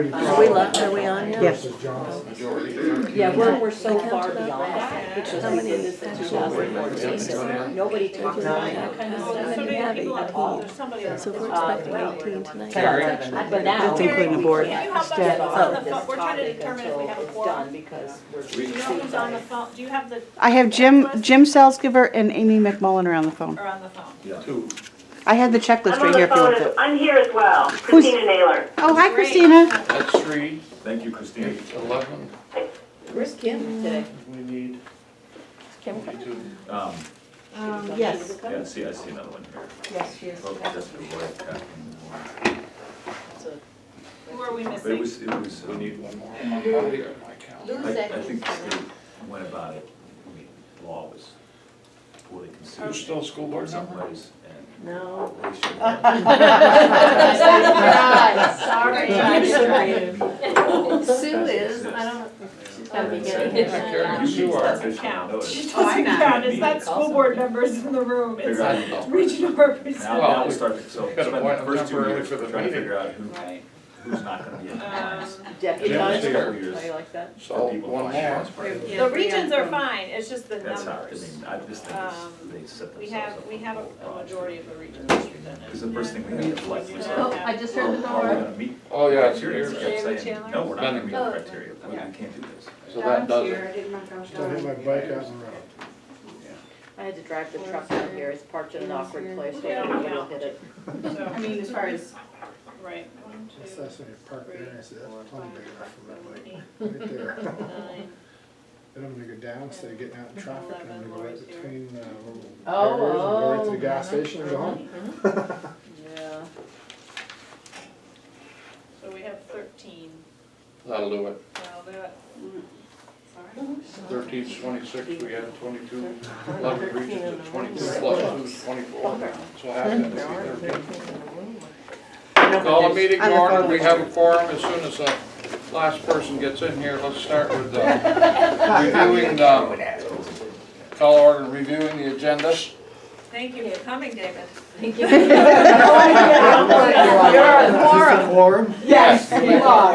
Community Are we on now? versus Johnson. Yeah, we're so far beyond that, because How many this is 2014, so nobody talks about that kind of stuff. We have 18, Somebody so we're expecting 18 tonight. But now. That's including the board. we can't Can you help us get on on the this phone? We're trying to topic determine if we until have a it's quorum. done, because we're. Do you know who's on the phone? Do you have the, I have Jim Salzgiver and Amy McMullen are on the phone. or on the phone? Two. I had the checklist I'm on right here the if you phone, want it. I'm here as well, Christina Naylor. Oh, hi Great. Christina. That's three. Thank you, Christine. 11. Where's Kim today? We need Kim? 22. Yes. Yeah, see, I see another one here. Yes, she is. Oh, that's the right copy. Who are we But missing? we need one more. I think the state went about it, I mean, law was poorly conceived. There's still a school board member? Someplace, and No. they should. Sorry. Sue is, I don't, she's gotta be getting You it. You are. Doesn't count. Notice. Doesn't count, it's not school board members in the room, it's regional representatives. Now we start, to- so Gotta spend appoint the them first 2 temporarily years for the trying to meeting. figure out Right. who's not gonna be in compliance. Deputized, Jim's how here. you like that? So one more. The regions are fine, it's just the That's how, I numbers. mean, I just think they set We themselves have, up. we have a majority of the regions represented. Because the first thing we had to flex was, Oh, I just heard the are we door. gonna meet Oh, yeah, it's criteria? yours. They kept David saying, Chandler? no, we're not gonna meet the Oh. criteria, we can't do this. So that does it. Just don't hit my bike out in the road. I had to drive the truck down here, it's parked in an awkward place, so Yeah. nobody will hit it. So, I mean, as far as, right, 1, That's 2, when you park there and I said, that's plenty big enough for my bike. 8, Right there. 9. Then I'm gonna go down instead of getting out in traffic, and I'm gonna go right between, little Oh, barriers and go right to the oh, gas station and go home. Yeah. So we have 13. That'll do it. I'll do it. Sorry. 13's 26, we had 22. 11 regions at 22, plus 2's 24. So half that would be 13. Call a meeting to order, we have a quorum as soon as the last person gets in here. Let's start with call order and reviewing the agendas. Thank you for coming, David. thank you. You're a quorum. Yes, you are.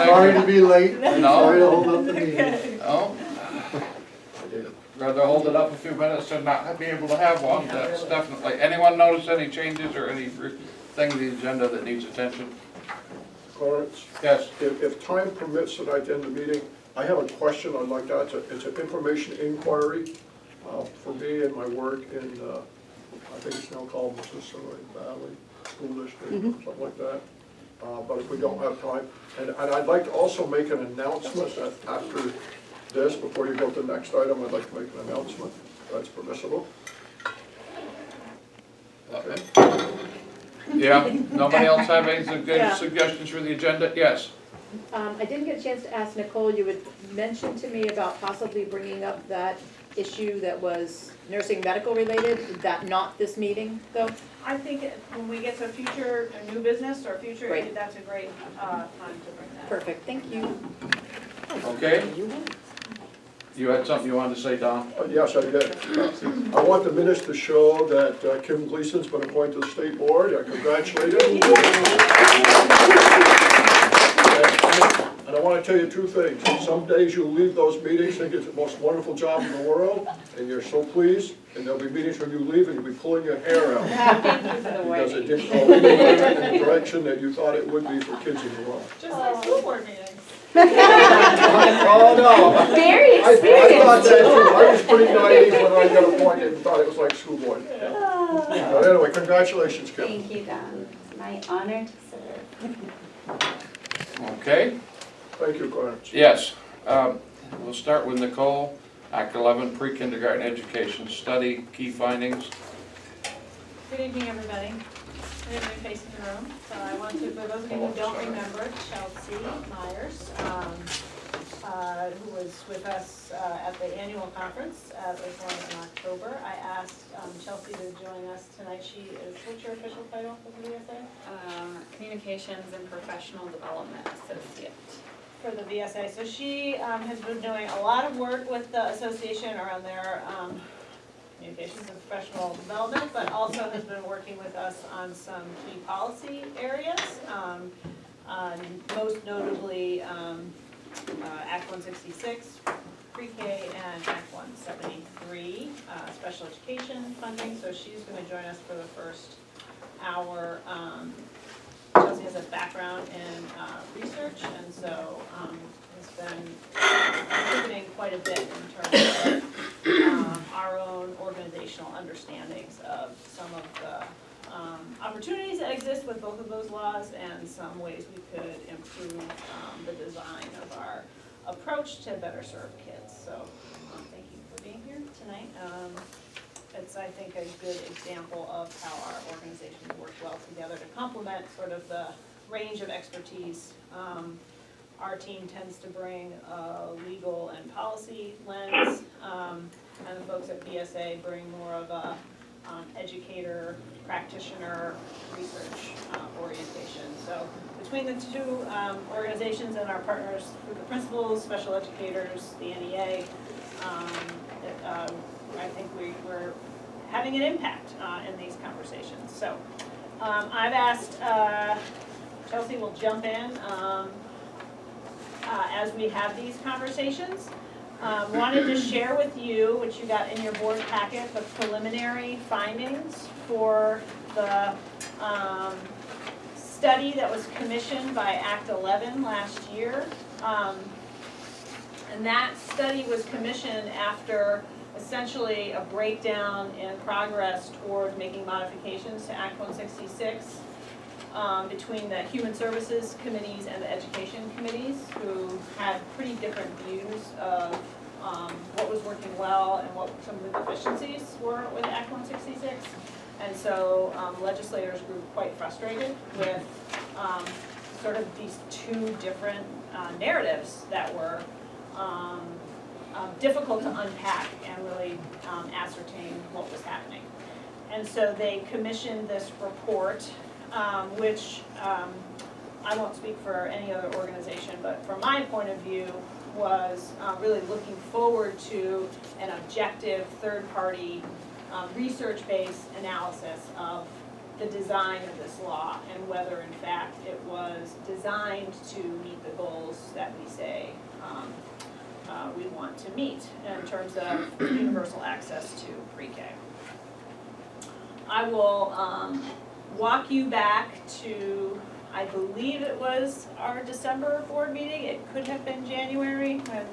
Sorry to be late, No. sorry to hold up the meeting. No. Rather hold it up a few minutes and not be able to have one, that's definitely. Anyone notice any changes or anything in the agenda that needs attention? Clarence, Yes. if time permits that I attend the meeting, I have a question I'd like to ask. It's an information inquiry for me and my work in, I think it's now called Mississauga Valley School District, something like that. But if we don't have time, and I'd like to also make an announcement that after this, before you go to the next item, I'd like to make an announcement, if that's permissible. Yeah, nobody else have any good suggestions for the agenda? Yes. I didn't get a chance to ask Nicole, you had mentioned to me about possibly bringing up that issue that was nursing medical related, that not this meeting though? I think when we get to a new business or future, Great. that's a great time to bring that. Perfect, thank you. Okay. You had something you wanted to say, Don? Yes, I did. I want the minutes to show that Kim Gleason's been appointed to the state board. I congratulate her. And I want to tell you 2 things. Some days you'll leave those meetings thinking it's the most wonderful job in the world, and you're so pleased, and there'll be meetings when you leave and you'll be pulling your hair out. Because it didn't go in the direction that you thought it would be for kids in the world. Just like school board meetings. Oh, no. Very I thought experienced. that too. I was pretty naive when I got appointed and thought it was like school board. But anyway, congratulations, Kim. Thank you, Don. It's my honor to serve. Okay. Thank you, Clarence. Yes. We'll start with Nicole. Act 11, pre-kindergarten education study, key findings. Good evening, everybody. We have a new face in the room, so I want to, for those of you who don't remember, Chelsea Myers, who was with us at the annual conference at the one in October. I asked Chelsea to join us tonight. She is, what's your official title for the VSA? Communications and Professional Development Associate. For the VSA. So she has been doing a lot of work with the association around their communications and professional development, but also has been working with us on some key policy areas. Most notably, Act 166, pre-K, and Act 173, special education funding. So she's going to join us for the first hour. Chelsea has a background in research, and so has been contributing quite a bit in terms of our own organizational understandings of some of the opportunities that exist with both of those laws and some ways we could improve the design of our approach to better serve kids. So thank you for being here tonight. It's, I think, a good example of how our organizations work well together to complement sort of the range of expertise. Our team tends to bring a legal and policy lens, and the folks at VSA bring more of a educator, practitioner, research orientation. So between the two organizations and our partners, the principals, special educators, the NEA, I think we're having an impact in these conversations. So I've asked, Chelsea will jump in as we have these conversations. Wanted to share with you, which you got in your board packet, the preliminary findings for the study that was commissioned by Act 11 last year. And that study was commissioned after essentially a breakdown in progress toward making modifications to Act 166 between the Human Services Committees and the Education Committees, who had pretty different views of what was working well and what some of the deficiencies were with Act 166. And so legislators grew quite frustrated with sort of these two different narratives that were difficult to unpack and really ascertain what was happening. And so they commissioned this report, which I won't speak for any other organization, but from my point of view, was really looking forward to an objective third-party research-based analysis of the design of this law and whether in fact it was designed to meet the goals that we say we want to meet in terms of universal access to pre-K. I will walk you back to, I believe it was our December board meeting. It could have been January when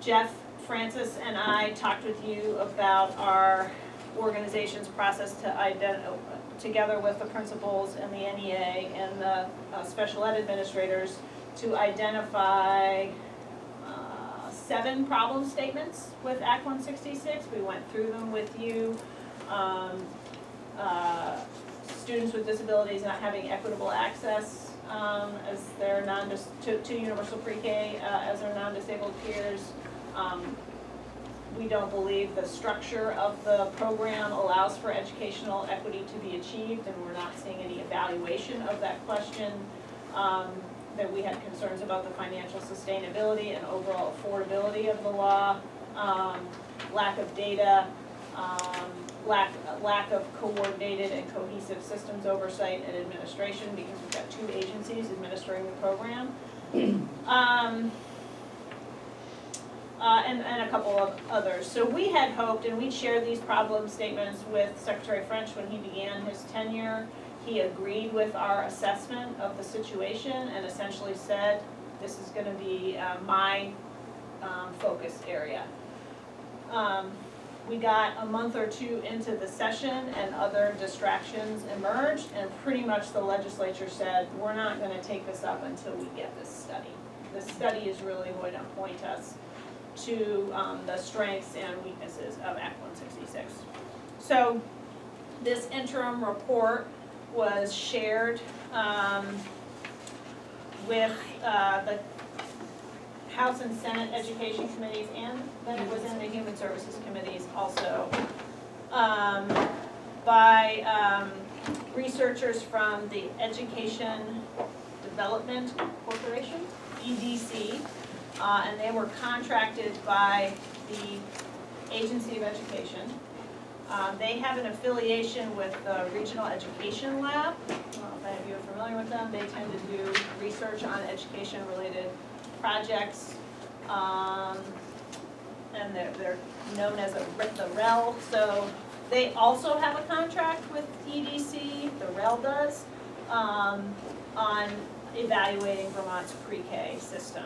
Jeff, Francis, and I talked with you about our organization's process to together with the principals and the NEA and the special ed administrators to identify 7 problem statements with Act 166. We went through them with you. Students with disabilities not having equitable access as their to universal pre-K as their non-disabled peers. We don't believe the structure of the program allows for educational equity to be achieved, and we're not seeing any evaluation of that question. That we had concerns about the financial sustainability and overall affordability of the law, lack of data, lack of coordinated and cohesive systems oversight and administration, because we've got 2 agencies administering the program. And a couple of others. So we had hoped, and we shared these problem statements with Secretary French when he began his tenure. He agreed with our assessment of the situation and essentially said, this is going to be my focus area. We got a month or 2 into the session and other distractions emerged, and pretty much the legislature said, we're not going to take this up until we get this study. The study is really going to point us to the strengths and weaknesses of Act 166. So this interim report was shared with the House and Senate Education Committees, and then it was in the Human Services Committees also, by researchers from the Education Development Corporation, EDC, and they were contracted by the Agency of Education. They have an affiliation with the Regional Education Lab. I don't know if any of you are familiar with them, they tend to do research on education-related projects. And they're known as the REL, so they also have a contract with EDC, the REL does, on evaluating Vermont's pre-K system.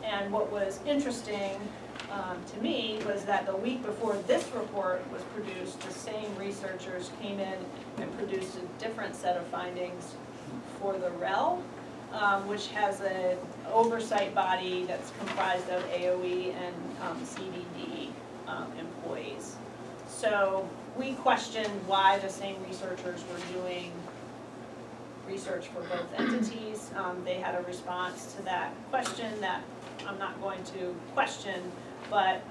And what was interesting to me was that the week before this report was produced, the same researchers came in and produced a different set of findings for the REL, which has an oversight body that's comprised of AOE and CDD employees. So we questioned why the same researchers were doing research for both entities. They had a response to that question that I'm not going to question, but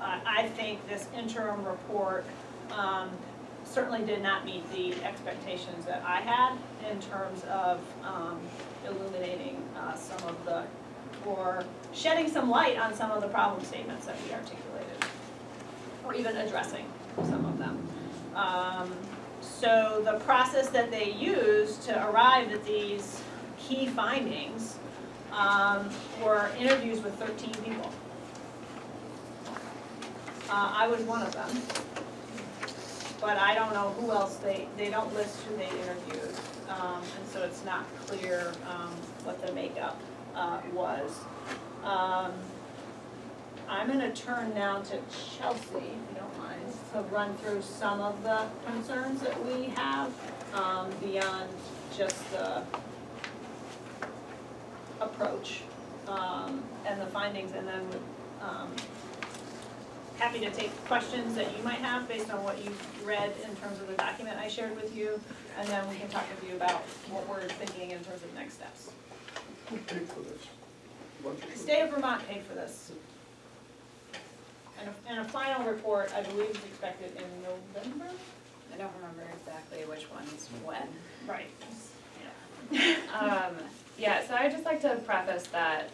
I think this interim report certainly did not meet the expectations that I had in terms of illuminating some of the, or shedding some light on some of the problem statements that we articulated, or even addressing some of them. So the process that they used to arrive at these key findings were interviews with 13 people. I was one of them, but I don't know who else they don't list who they interviewed, and so it's not clear what the makeup was. I'm gonna turn now to Chelsea, if you don't mind, to run through some of the concerns that we have beyond just the approach and the findings, and then happy to take questions that you might have based on what you've read in terms of the document I shared with you, and then we can talk with you about what we're thinking in terms of next steps. Who paid for this? The state of Vermont paid for this. And a final report, I believe, is expected in November? I don't remember exactly which one's when. Right. Yeah, so I'd just like to preface that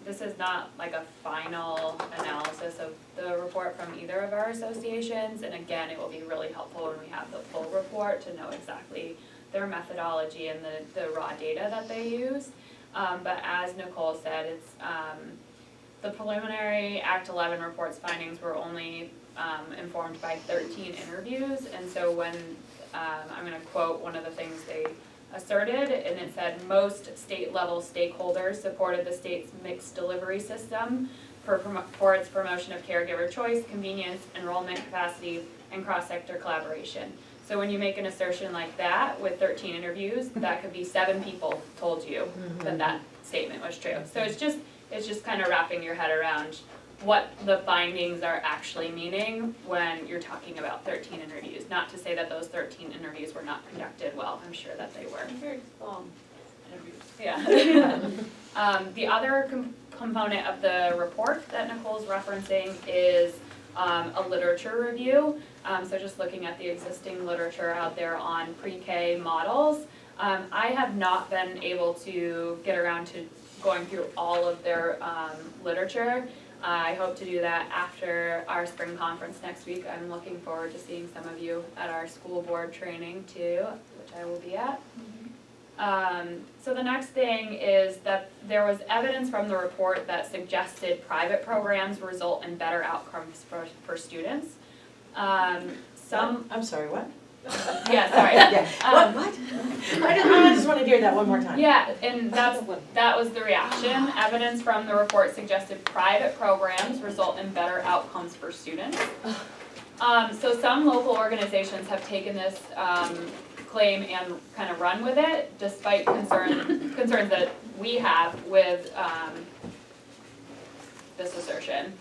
this is not like a final analysis of the report from either of our associations, and again, it will be really helpful when we have the full report to know exactly their methodology and the raw data that they use. But as Nicole said, it's the preliminary Act 11 report's findings were only informed by 13 interviews, and so when, I'm gonna quote one of the things they asserted, and it said, most state-level stakeholders supported the state's mixed delivery system for its promotion of caregiver choice, convenience, enrollment capacity, and cross-sector collaboration. So when you make an assertion like that with 13 interviews, that could be 7 people told you that that statement was true. So it's just kind of wrapping your head around what the findings are actually meaning when you're talking about 13 interviews. Not to say that those 13 interviews were not conducted well, I'm sure that they were. Very long interviews. Yeah. The other component of the report that Nicole's referencing is a literature review. So just looking at the existing literature out there on pre-K models. I have not been able to get around to going through all of their literature. I hope to do that after our spring conference next week. I'm looking forward to seeing some of you at our school board training too, which I will be at. So the next thing is that there was evidence from the report that suggested private programs result in better outcomes for students. I'm sorry, what? Yeah, sorry. Yeah. What? I just want to hear that one more time. Yeah, and that was the reaction. Evidence from the report suggested private programs result in better outcomes for students. So some local organizations have taken this claim and kind of run with it, despite concerns that we have with this assertion.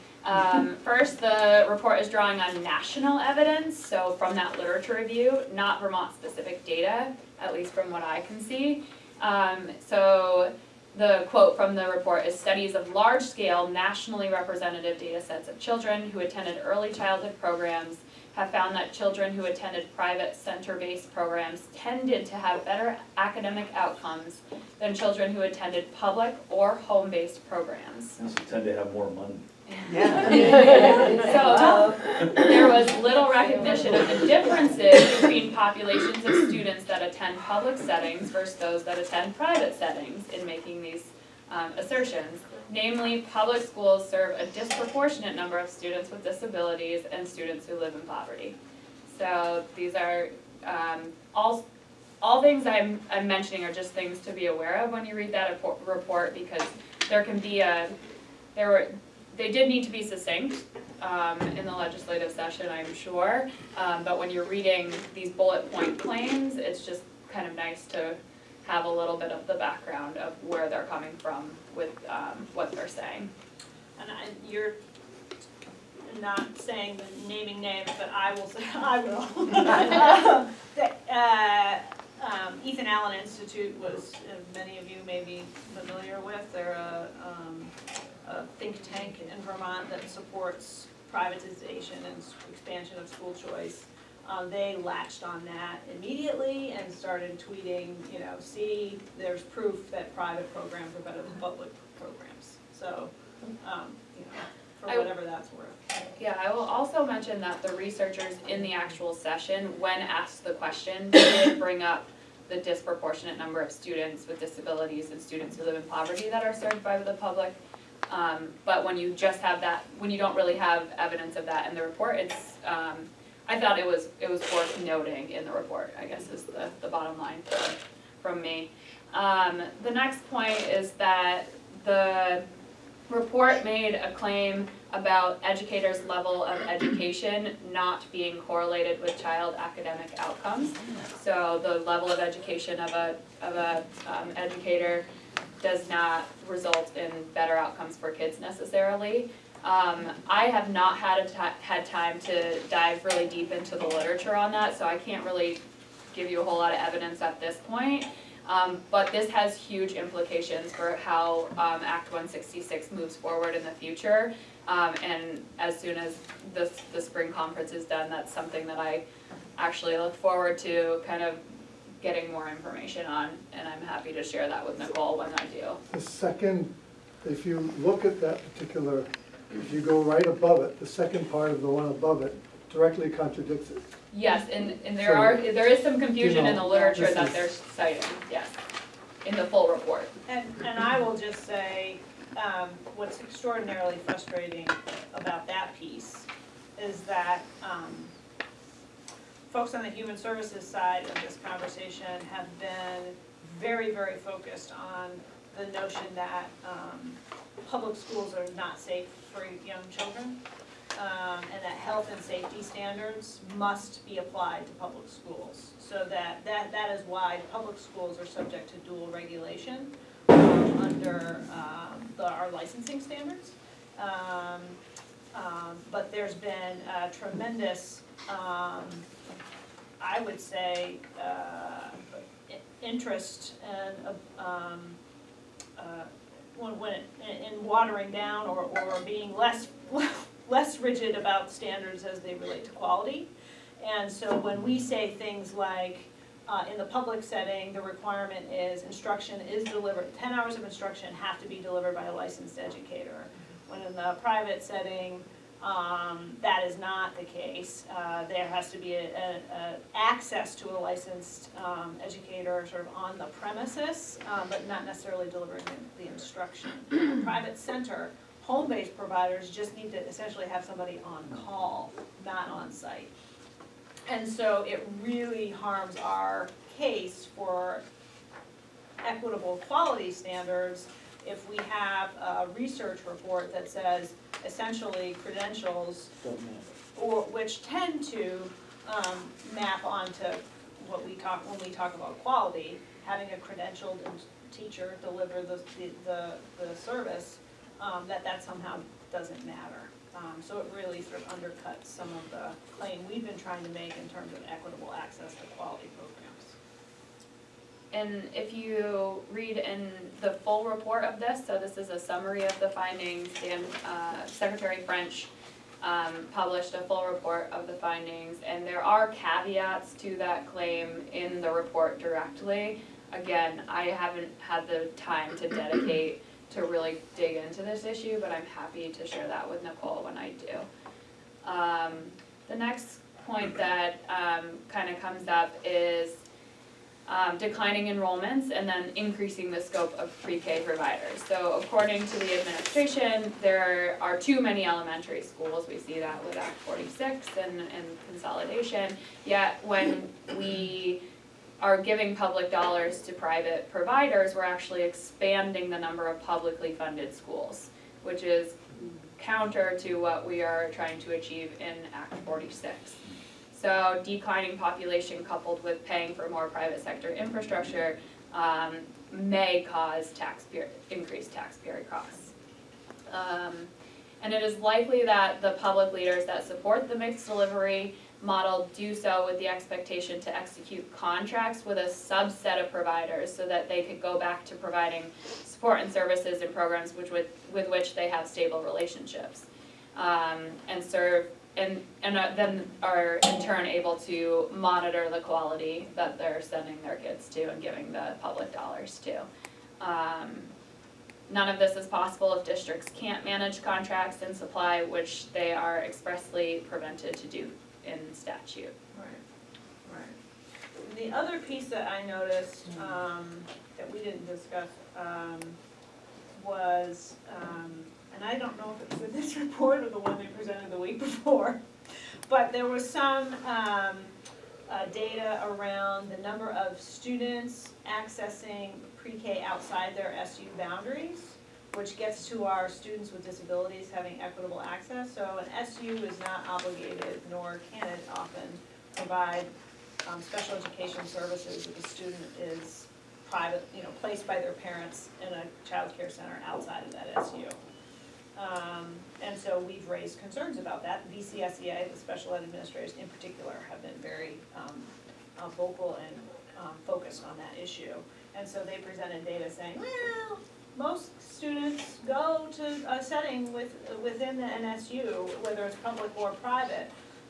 First, the report is drawing on national evidence, so from that literature review, not Vermont-specific data, at least from what I can see. So the quote from the report is, studies of large-scale, nationally representative data sets of children who attended early childhood programs have found that children who attended private center-based programs tended to have better academic outcomes than children who attended public or home-based programs. And so tend to have more money. So there was little recognition of the differences between populations of students that attend public settings versus those that attend private settings in making these assertions. Namely, public schools serve a disproportionate number of students with disabilities and students who live in poverty. So these are all things I'm mentioning are just things to be aware of when you read that report, because there can be they did need to be succinct in the legislative session, I'm sure, but when you're reading these bullet point claims, it's just kind of nice to have a little bit of the background of where they're coming from with what they're saying. And you're not saying the naming names, but I will say, I will. Ethan Allen Institute was, many of you may be familiar with, they're a think tank in Vermont that supports privatization and expansion of school choice. They latched on that immediately and started tweeting, see, there's proof that private programs are better than public programs. So, for whatever that's worth. Yeah, I will also mention that the researchers in the actual session, when asked the question, did bring up the disproportionate number of students with disabilities and students who live in poverty that are served by the public. But when you just have that, when you don't really have evidence of that in the report, it's, I thought it was worth noting in the report, I guess is the bottom line from me. The next point is that the report made a claim about educators' level of education not being correlated with child academic outcomes. So the level of education of a educator does not result in better outcomes for kids necessarily. I have not had time to dive really deep into the literature on that, so I can't really give you a whole lot of evidence at this point. But this has huge implications for how Act 166 moves forward in the future. And as soon as the spring conference is done, that's something that I actually look forward to kind of getting more information on, and I'm happy to share that with Nicole when I do. The second, if you look at that particular, if you go right above it, the second part of the one above it directly contradicts it. Yes, and there is some confusion in the literature that this they're citing, yes, in the full report. And I will just say, what's extraordinarily frustrating about that piece is that folks on the human services side of this conversation have been very, very focused on the notion that public schools are not safe for young children, and that health and safety standards must be applied to public schools. So that is why public schools are subject to dual regulation under our licensing standards. But there's been a tremendous, I would say, interest and in watering down or being less rigid about standards as they relate to quality. And so when we say things like, in the public setting, the requirement is instruction is delivered, 10 hours of instruction have to be delivered by a licensed educator. When in the private setting, that is not the case. There has to be access to a licensed educator sort of on the premises, but not necessarily delivering the instruction. Private center, home-based providers just need to essentially have somebody on call, not on site. And so it really harms our case for equitable quality standards if we have a research report that says essentially credentials, or which tend to map onto what we talk when we talk about quality, having a credentialed teacher deliver the service, that somehow doesn't matter. So it really sort of undercuts some of the claim we've been trying to make in terms of equitable access to quality programs. And if you read in the full report of this, so this is a summary of the findings, and Secretary French published a full report of the findings, and there are caveats to that claim in the report directly. Again, I haven't had the time to dedicate to really dig into this issue, but I'm happy to share that with Nicole when I do. The next point that kind of comes up is declining enrollments and then increasing the scope of pre-K providers. So according to the administration, there are too many elementary schools. We see that with Act 46 and consolidation. Yet when we are giving public dollars to private providers, we're actually expanding the number of publicly funded schools, which is counter to what we are trying to achieve in Act 46. So declining population coupled with paying for more private sector infrastructure may cause increased taxpayer costs. And it is likely that the public leaders that support the mixed delivery model do so with the expectation to execute contracts with a subset of providers so that they could go back to providing support and services and programs with which they have stable relationships, and serve and then are in turn able to monitor the quality that they're sending their kids to and giving the public dollars to. None of this is possible if districts can't manage contracts and supply, which they are expressly prevented to do in statute. Right. And the other piece that I noticed, that we didn't discuss, was, and I don't know if it was in this report or the one they presented the week before, but there was some data around the number of students accessing pre-K outside their SU boundaries, which gets to our students with disabilities having equitable access. So an SU is not obligated, nor can it often provide special education services if a student is private, placed by their parents in a child care center outside of that SU. And so we've raised concerns about that. VSBA, the special ed administrators in particular, have been very vocal and focused on that issue. And so they presented data saying, well, most students go to a setting within the NSU, whether it's public or private.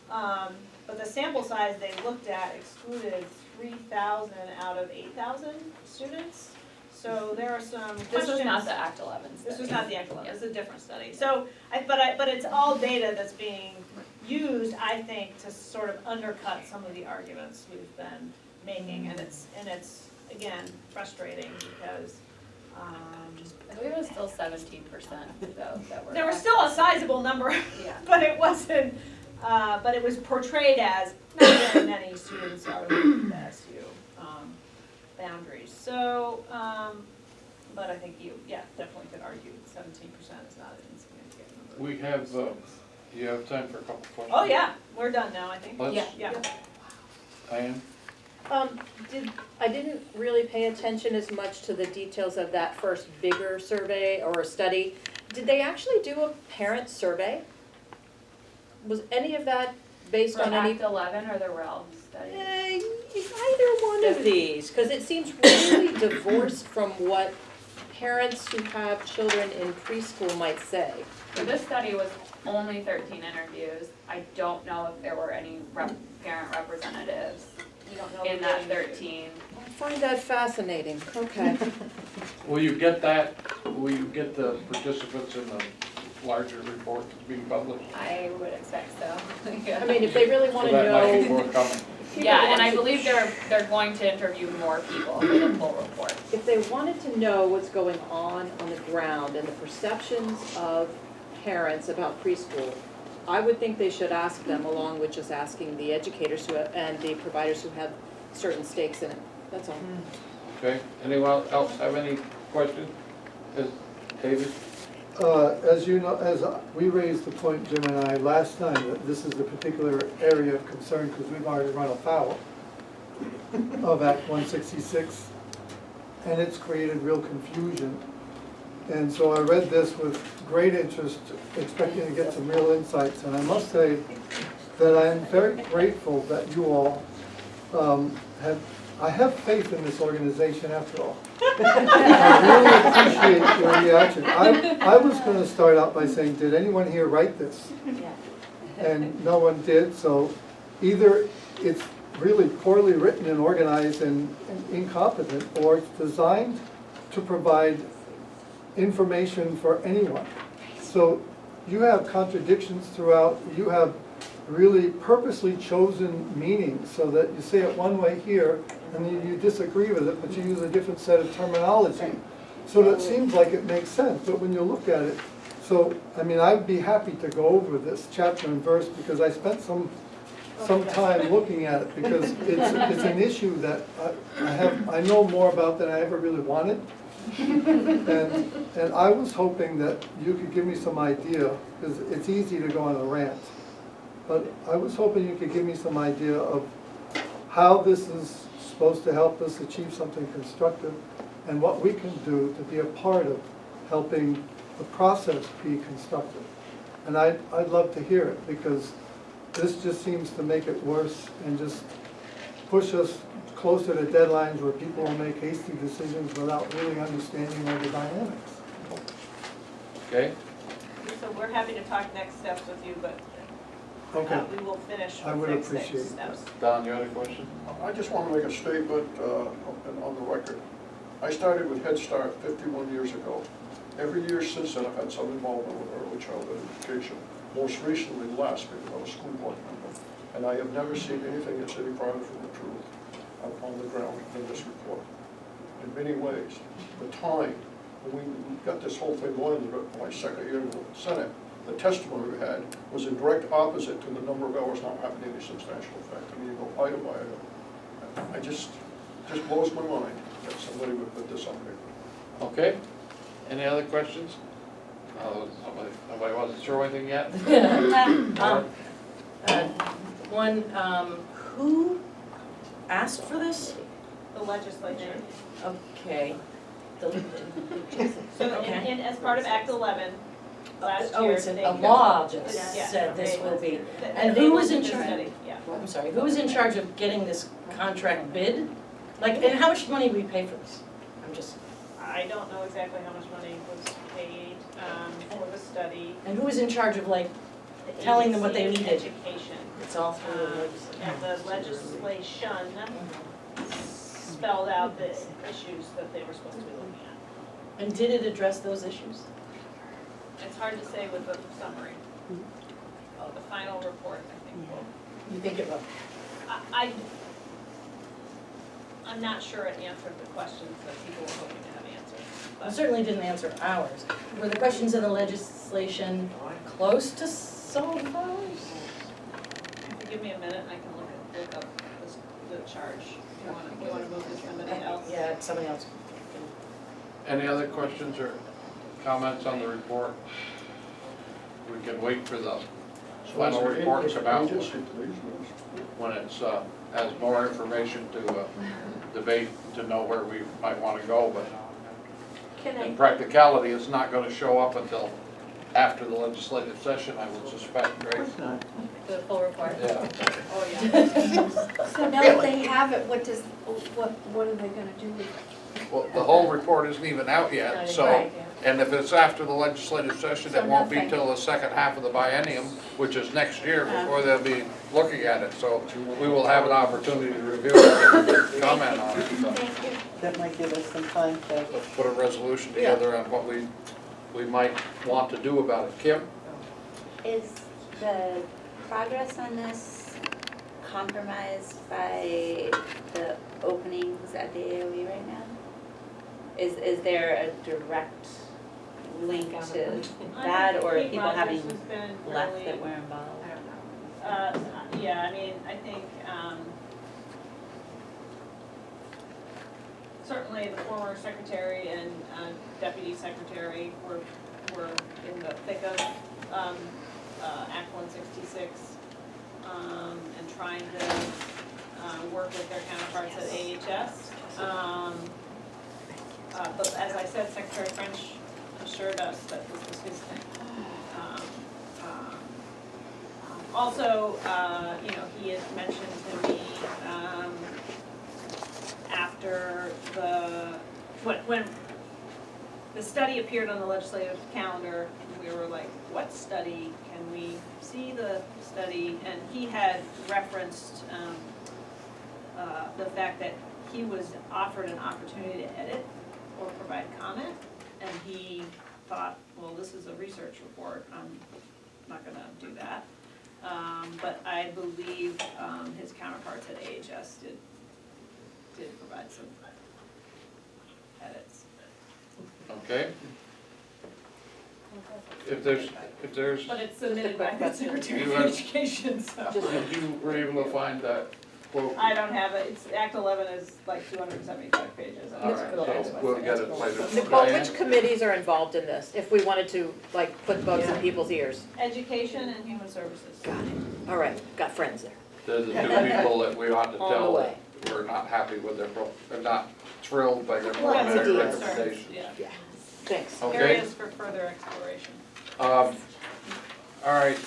But the sample size they looked at excluded 3,000 out of 8,000 students. So there are some questions. This was not the Act 11 study. This was not the Act 11, this is a different study. So, but it's all data that's being used, I think, to sort of undercut some of the arguments we've been making, and it's again frustrating because. I believe it was still 17% though that were. There was still a sizable number, yeah. but it wasn't. But it was portrayed as not very many students are within the SU boundaries. So, but I think you, definitely could argue 17% is not an insignificant number. We have, you have time for a couple questions? Oh yeah, we're done now, I think. Yeah. Diane? I didn't really pay attention as much to the details of that first bigger survey or study. Did they actually do a parent survey? Was any of that based For on any? Act 11 or the REL study? Either one of these, because it seems really divorced from what parents who have children in preschool might say. So this study was only 13 interviews. I don't know if there were any parent representatives in that 13. I find that fascinating, okay. Will you get that, will you get the participants in the larger report being published? I would expect so. I mean, if they really want So to that might be know. forthcoming. Yeah, and I believe they're going to interview more people for the full report. If they wanted to know what's going on the ground and the perceptions of parents about preschool, I would think they should ask them along with just asking the educators and the providers who have certain stakes in it. That's all. Okay, anyone else have any questions? David? As you know, as we raised the point, Jim and I, last time, that this is a particular area of concern because we've already run afoul of Act 166, and it's created real confusion. And so I read this with great interest, expecting to get some real insights, and I must say that I am very grateful that you all I have faith in this organization after all. I really appreciate your reaction. I was going to start out by saying, did anyone here write this? and no one did, so either it's really poorly written and organized and incompetent, or it's designed to provide information for anyone. So you have contradictions throughout, you have really purposely chosen meanings so that you say it one way here and then you disagree with it, but you use a different set of terminology. So that seems like it makes sense, but when you look at it, so, I mean, I'd be happy to go over this chapter and verse because I spent some time looking at it because it's an issue that I know more about than I ever really wanted. And I was hoping that you could give me some idea, because it's easy to go on a rant. But I was hoping you could give me some idea of how this is supposed to help us achieve something constructive and what we can do to be a part of helping the process be constructive. And I'd love to hear it because this just seems to make it worse and just push us closer to deadlines where people will make hasty decisions without really understanding all the dynamics. Okay? So we're happy to talk next steps with you, but Okay. we will finish I with would next appreciate steps. Don, you had a question? I just want to make a statement on the record. I started with Head Start 51 years ago. Every year since then, I've had some involvement with early childhood education. Most recently less because I was a school board member. And I have never seen anything that's any farther from the truth on the ground in this report. In many ways, the time, when we got this whole thing going in my second year in the Senate, the testimony we had was in direct opposite to the number of hours not having any substantial effect. I mean, you go item by item. I just blows my mind that somebody would put this on paper. Okay, any other questions? Nobody wasn't sure anything yet? One, who asked for this? The legislature. Okay. So in as part of Act 11, last Oh, year. it's they- a law that Yeah. said this will be. Th- And they who was looked in at the charge? study, Yeah. I'm sorry, who was in charge of getting this contract bid? Like, and how much money we pay for this? I'm just, I don't know exactly how much money was paid for the study. and who was in charge of like, The telling them what they agency of needed? Education. It's all through the And the legislation spelled out the issues that they were supposed to be looking at. And did it address those issues? It's hard to say with the summary. The final report, I think, will. You think it will? I'm not sure it answered the questions that people were hoping to have answered. It certainly didn't answer ours. Were the questions in the legislation close to some of ours? If you give me a minute, I can look up the charge. You wanna move to somebody else? Yeah, somebody else. Any other questions or comments on the report? We can wait for the final report to come out Agency, please. when it's, has more information to debate, to know where we might want to go, but in practicality, it's not going to show up until after the legislative session, I would suspect, right? The full report. Yeah. Oh, yeah. So now that they have it, what are they gonna do with it? Well, the whole report isn't even out yet, so, Right. and if it's after the legislative session, it So won't be nothing. till the second half of the biennium, which is next year, before they'll be looking at it, so we will have an opportunity to review it and comment on it. So Thank you. That might give us some time to. let's put a resolution together on what we might want to do about it. Kim? Is the progress on this compromised by the openings at the AOE right now? Is there a direct link to that, or Kate people Rogers having has been left really- that were involved? Yeah, I mean, I think, certainly the former secretary and deputy secretary were in the thick of, Act 166, and trying to, work with their counterparts at AHS. But as I said, Secretary French assured us that this was his thing. Also, he had mentioned to me, after when the study appeared on the legislative calendar, and we were like, what study? Can we see the study? And he had referenced, the fact that he was offered an opportunity to edit or provide comment, and he thought, well, this is a research report, I'm not gonna do that. But I believe, his counterparts at AHS did provide some edits. Okay? If there's, But it's submitted by the question. Secretary You of have- Education, so. if you were able to find that quote. I don't have it, it's, Act 11 is like 275 pages. All right, so we'll get it later. Nicole, Diane? which committees are involved in this, if we wanted to, like, put bugs in people's ears? Education and Human Services. Got it. All right, got friends there. They're the two people that we ought to On the tell way. that we're not happy with their, they're not thrilled by their Well, that's preliminary a concern, recommendations. yeah. Yeah, thanks. Okay, Areas for further exploration. all right,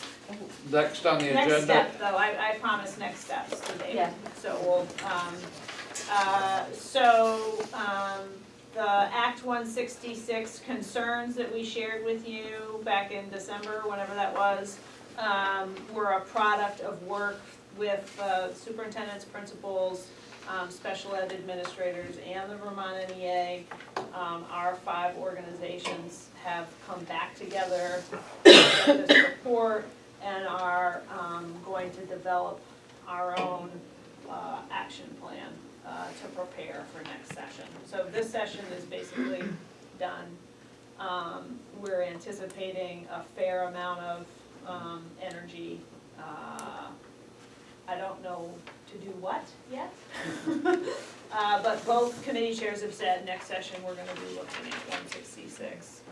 next on the agenda. Next step, though, I promise next steps today. Yeah. So we'll, the Act 166 concerns that we shared with you back in December, whenever that was, were a product of work with superintendents, principals, special ed administrators, and the Vermont NEA. Our 5 organizations have come back together with this report and are going to develop our own action plan to prepare for next session. So this session is basically done. We're anticipating a fair amount of energy. I don't know to do what yet. But both committee chairs have said next session we're gonna be looking at 166.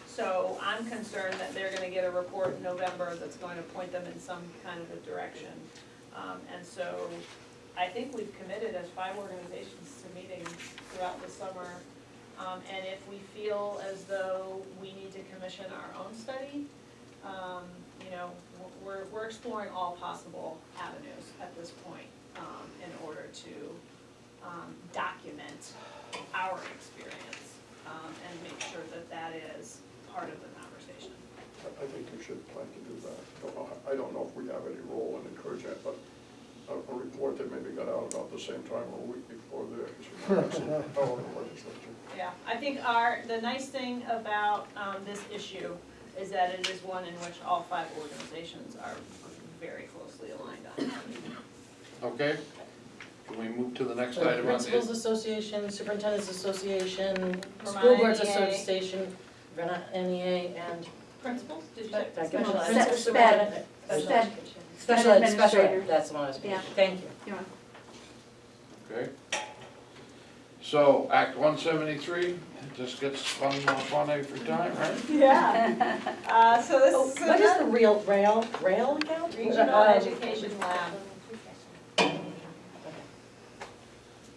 So I'm concerned that they're gonna get a report in November that's going to point them in some kind of a direction. And so I think we've committed as 5 organizations to meeting throughout the summer. And if we feel as though we need to commission our own study, you know, we're exploring all possible avenues at this point in order to document our experience and make sure that that is part of the conversation. I think we should plan to do that. I don't know if we have any role in encouraging it, but a report that maybe got out about the same time or a week before the legislature. Yeah, I think the nice thing about this issue is that it is one in which all 5 organizations are very closely aligned on. Okay, can we move to the next item on the? Principals Association, Superintendent's Association, Vermont School Boards NEA. Association, Vermont NEA, and Principals, did you say? Special No, Ed. SPED. Special SPED Ed, administrator. that's the one I was, Yeah. thank you. Okay. So, Act 173, just gets fun every time, right? Yeah. So this is What is the rail account? Regional Education Lab.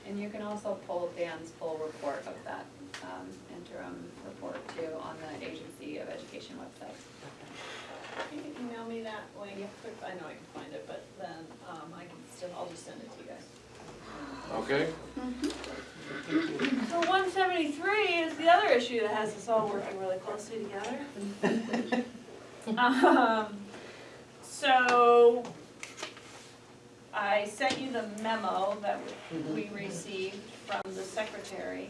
And you can also pull Dan's full report of that interim report too on the Agency of Education website. Can you email me that link? I know I can find it, but then I'll just send it to you guys. Okay, So 173 is the other issue that has us all working really closely together. So I sent you the memo that we received from the secretary,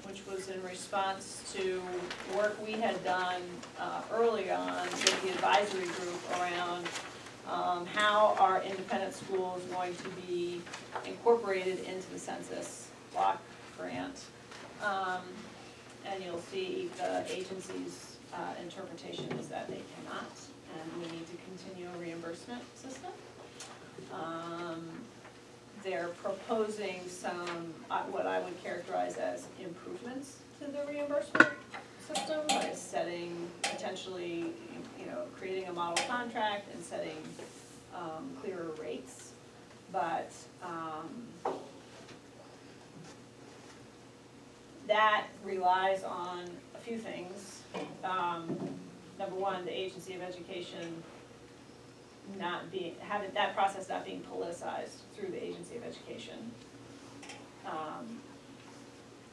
which was in response to work we had done early on with the advisory group around how are independent schools going to be incorporated into the census block grant. And you'll see the agency's interpretation is that they cannot, and we need to continue a reimbursement system. They're proposing some, what I would characterize as improvements to the reimbursement system by setting, potentially, you know, creating a model contract and setting clearer rates. But that relies on a few things. Number one, the Agency of Education that process not being politicized through the Agency of Education.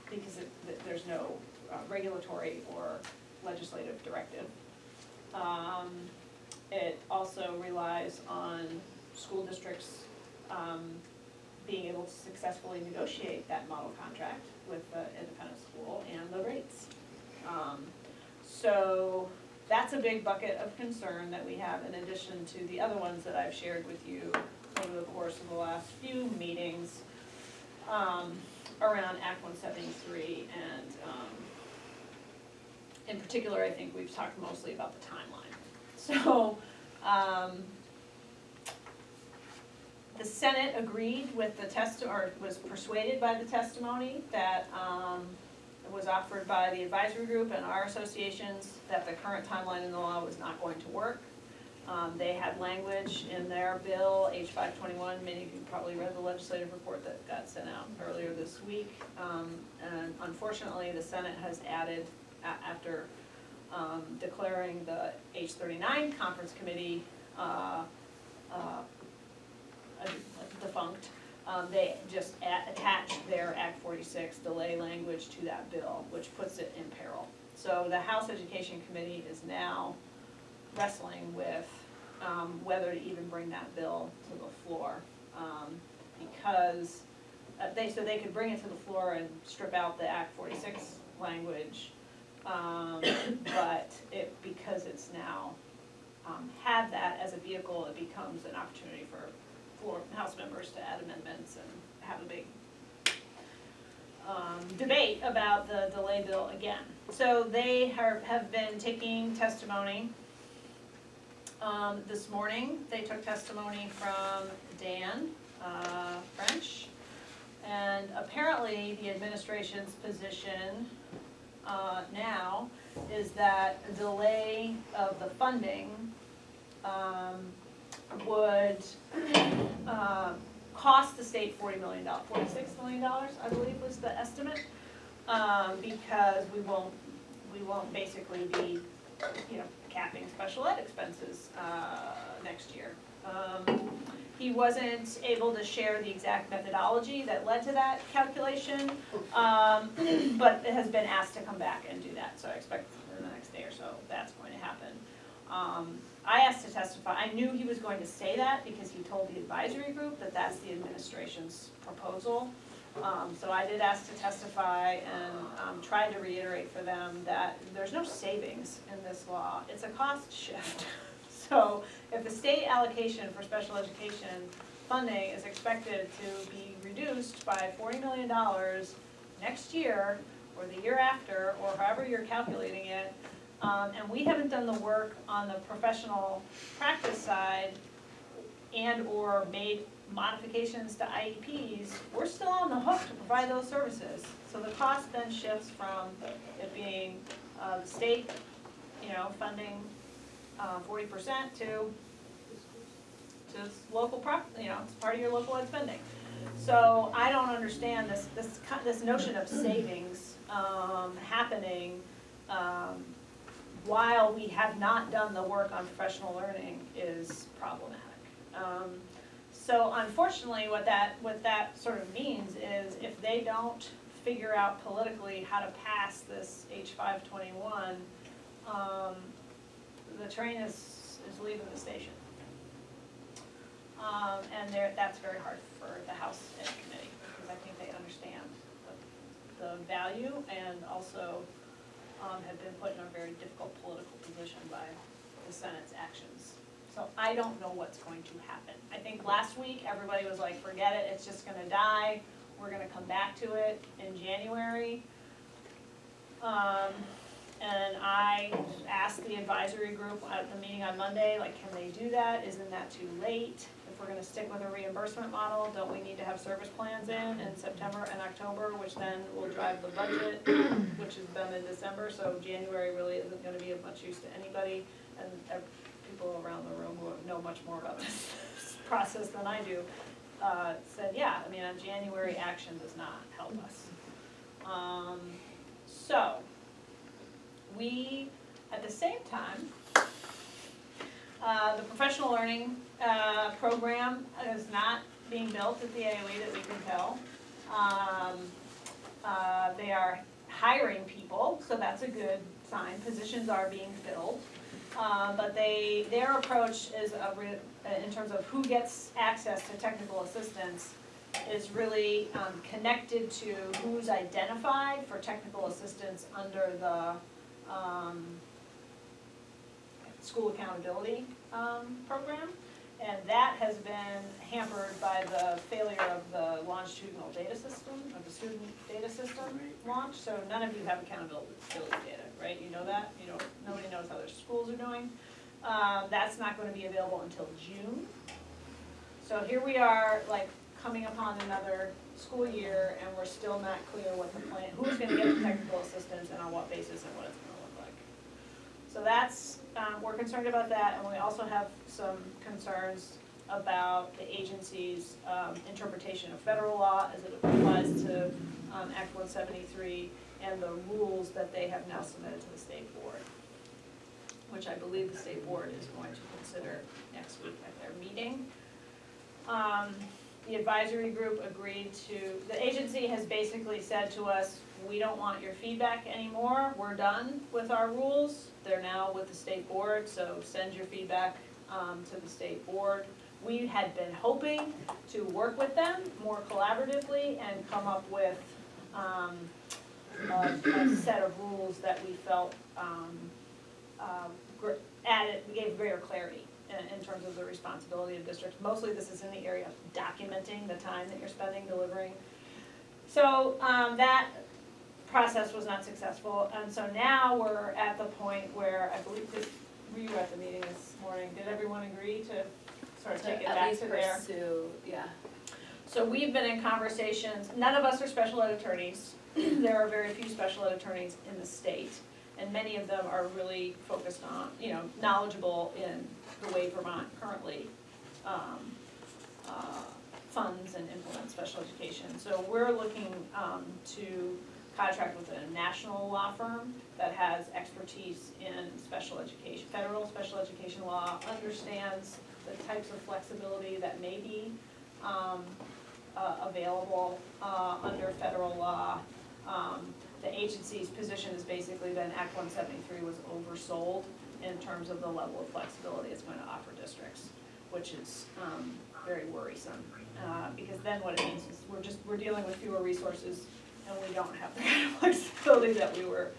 because there's no regulatory or legislative directive. It also relies on school districts being able to successfully negotiate that model contract with the independent school and the rates. So that's a big bucket of concern that we have in addition to the other ones that I've shared with you over the course of the last few meetings around Act 173 and in particular, I think we've talked mostly about the timeline. So the Senate agreed with the or was persuaded by the testimony that was offered by the advisory group and our associations that the current timeline in the law was not going to work. They had language in their bill, H 521, many of you probably read the legislative report that got sent out earlier this week. And unfortunately, the Senate has added, after declaring the H 39 conference committee defunct, they just attached their Act 46 delay language to that bill, which puts it in peril. So the House Education Committee is now wrestling with whether to even bring that bill to the floor, because so they could bring it to the floor and strip out the Act 46 language, but because it's now had that as a vehicle, it becomes an opportunity for House members to add amendments and have a big debate about the delay bill again. So they have been taking testimony. This morning, they took testimony from Dan French, and apparently the administration's position now is that a delay of the funding would cost the state $40 million, $46 million, I believe was the estimate, because we won't basically be, capping special ed expenses next year. He wasn't able to share the exact methodology that led to that calculation, but it has been asked to come back and do that, so I expect in the next day or so that's going to happen. I asked to testify. I knew he was going to say that because he told the advisory group that that's the administration's proposal. So I did ask to testify and tried to reiterate for them that there's no savings in this law. It's a cost shift. So if the state allocation for special education funding is expected to be reduced by $40 million next year or the year after, or however you're calculating it, and we haven't done the work on the professional practice side and or made modifications to IEPs, we're still on the hook to provide those services. So the cost then shifts from it being the state, funding 40% to local it's part of your local ed spending. So I don't understand this notion of savings happening while we have not done the work on professional learning is problematic. So unfortunately, what that sort of means is if they don't figure out politically how to pass this H 521, the train is leaving the station. And that's very hard for the House Ed Committee because I think they understand the value and also have been put in a very difficult political position by the Senate's actions. So I don't know what's going to happen. I think last week everybody was like, forget it, it's just gonna die. We're gonna come back to it in January. And I asked the advisory group at the meeting on Monday, can they do that? Isn't that too late? If we're gonna stick with a reimbursement model, don't we need to have service plans in September and October, which then will drive the budget, which is done in December, so January really isn't gonna be of much use to anybody. And people around the room who know much more about this process than I do, said, yeah, a January action does not help us. So, we, at the same time, the professional learning program is not being built at the AOE that we can tell. They are hiring people, so that's a good sign. Positions are being filled. But their approach is in terms of who gets access to technical assistance is really connected to who's identified for technical assistance under the school accountability program. And that has been hampered by the failure of the longitudinal data system, of the student data system launch. So none of you have accountability data, right? You know that? Nobody knows how their schools are doing. That's not going to be available until June. So here we are, like, coming upon another school year, and we're still not clear what the plan, who's going to get the technical assistance and on what basis and what it's going to look like. So that's, we're concerned about that, and we also have some concerns about the agency's interpretation of federal law as it applies to Act 173 and the rules that they have now submitted to the state board, which I believe the state board is going to consider next week at their meeting. The advisory group agreed the agency has basically said to us, we don't want your feedback anymore, we're done with our rules. They're now with the state board, so send your feedback to the state board. We had been hoping to work with them more collaboratively and come up with a set of rules that we felt gave greater clarity in terms of the responsibility of districts. Mostly this is in the area of documenting the time that you're spending delivering. So that process was not successful, and so now we're at the point where I believe, were you at the meeting this morning? Did everyone agree to sort of take it back to there? Pursue, yeah. So we've been in conversations, none of us are special ed attorneys. There are very few special ed attorneys in the state, and many of them are really focused on, knowledgeable in the way Vermont currently funds and implements special education. So we're looking to contract with a national law firm that has expertise in special education, federal special education law, understands the types of flexibility that may be available under federal law. The agency's position has basically been Act 173 was oversold in terms of the level of flexibility it's going to offer districts, which is very worrisome. Because then what it means is we're dealing with fewer resources and we don't have the kind of flexibility that we were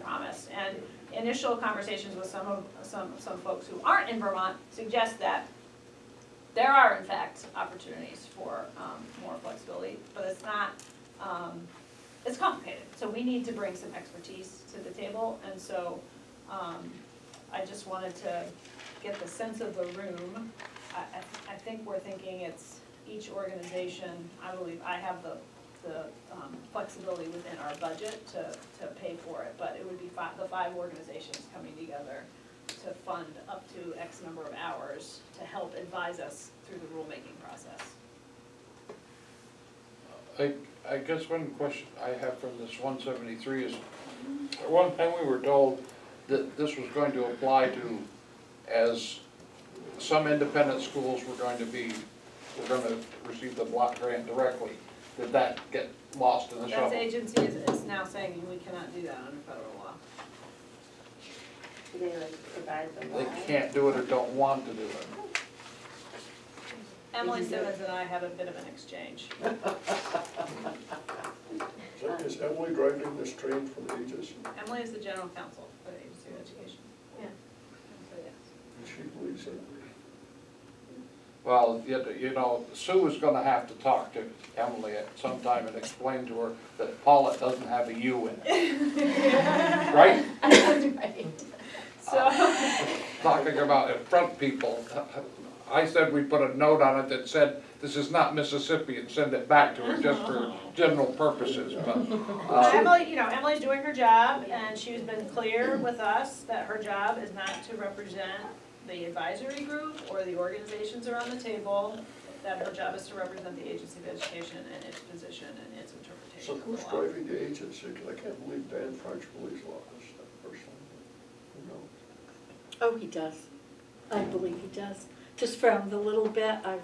promised. And initial conversations with some folks who aren't in Vermont suggest that there are in fact opportunities for more flexibility, but it's not, it's complicated. So we need to bring some expertise to the table, and so I just wanted to get the sense of the room. I think we're thinking it's each organization, I believe I have the flexibility within our budget to pay for it, but it would be the 5 organizations coming together to fund up to X number of hours to help advise us through the rulemaking process. I guess one question I have from this 173 is, at one time we were told that this was going to apply to, as some independent schools were going to receive the block grant directly. Did that get lost in the shuffle? That agency is now saying we cannot do that under federal law. Do they provide the They line? can't do it or don't want to do it. Emily Simmons and I had a bit of an exchange. Is Emily driving this train from the agency? Emily is the general counsel for the Agency of Education. Yeah. So, yes. And she believes it. Well, Sue is gonna have to talk to Emily at some time and explain to her that Paulette doesn't have a U in it. Right? That's right. So. Talking about in front people, I said we put a note on it that said, this is not Mississippi, and send it back to her just for general purposes, but. Emily, Emily's doing her job, and she's been clear with us that her job is not to represent the advisory group or the organizations around the table, that her job is to represent the Agency of Education and its position and its interpretation So of the who's law. driving the agency? Because I can't believe Dan French believes law this stuff personally. Who knows? Oh, he does. I believe he does. Just from the little bit I've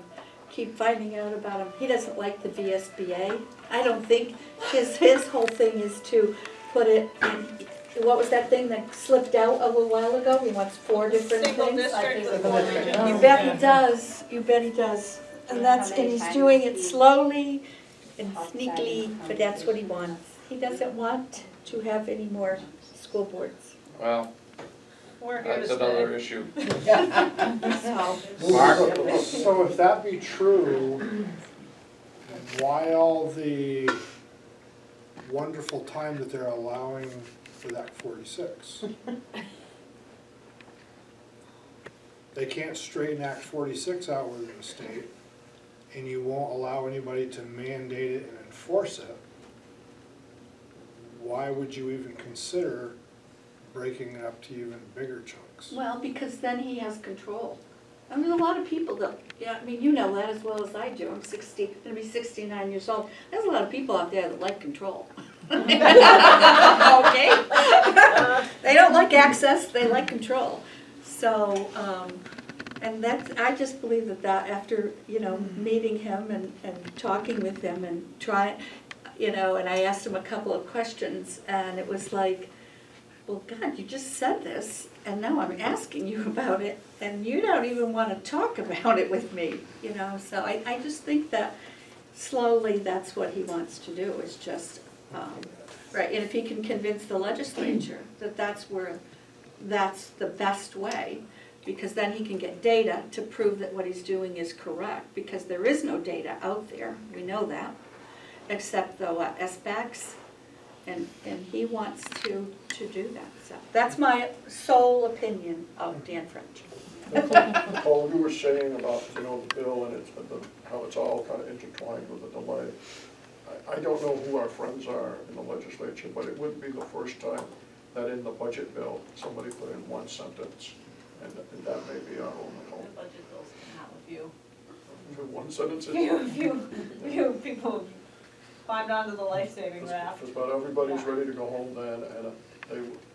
keep finding out about him. He doesn't like the VSBA. I don't think, his whole thing is to put it in, what was that thing that slipped out a little while ago? He wants 4 different things. Single district with 4 regions. You bet he does, you bet he does. And that's, and he's doing it slowly and sneakily, but that's what he wants. He doesn't want to have any more school boards. Well, We're here to that's stay. another issue. So, So if that be true, why all the wonderful time that they're allowing for Act 46? They can't straighten Act 46 out within the state, and you won't allow anybody to mandate it and enforce it. Why would you even consider breaking it up to even bigger chunks? well, because then he has control. I mean, a lot of people that, yeah, I mean, you know that as well as I do. I'm gonna be 69 years old. There's a lot of people out there that like control. Okay? They don't like access, they like control. So, and that's, I just believe that after, you know, meeting him and talking with him and trying, you know, and I asked him a couple of questions, and it was like, well, God, you just said this, and now I'm asking you about it, and you don't even want to talk about it with me, you know? So I just think that slowly that's what he wants to do, is just, right, and if he can convince the legislature that that's the best way, because then he can get data to prove that what he's doing is correct, because there is no data out there, we know that, except the SBACs, and he wants to do that. So that's my sole opinion of Dan French. Paul, you were saying about, you know, the bill and how it's all kind of intertwined with the delay. I don't know who our friends are in the legislature, but it wouldn't be the first time that in the budget bill, somebody put in one sentence, and that may be our only The hope. budget bill's come out with you. One sentence is. Few people climbed onto the life-saving raft. Just about everybody's ready to go home then, and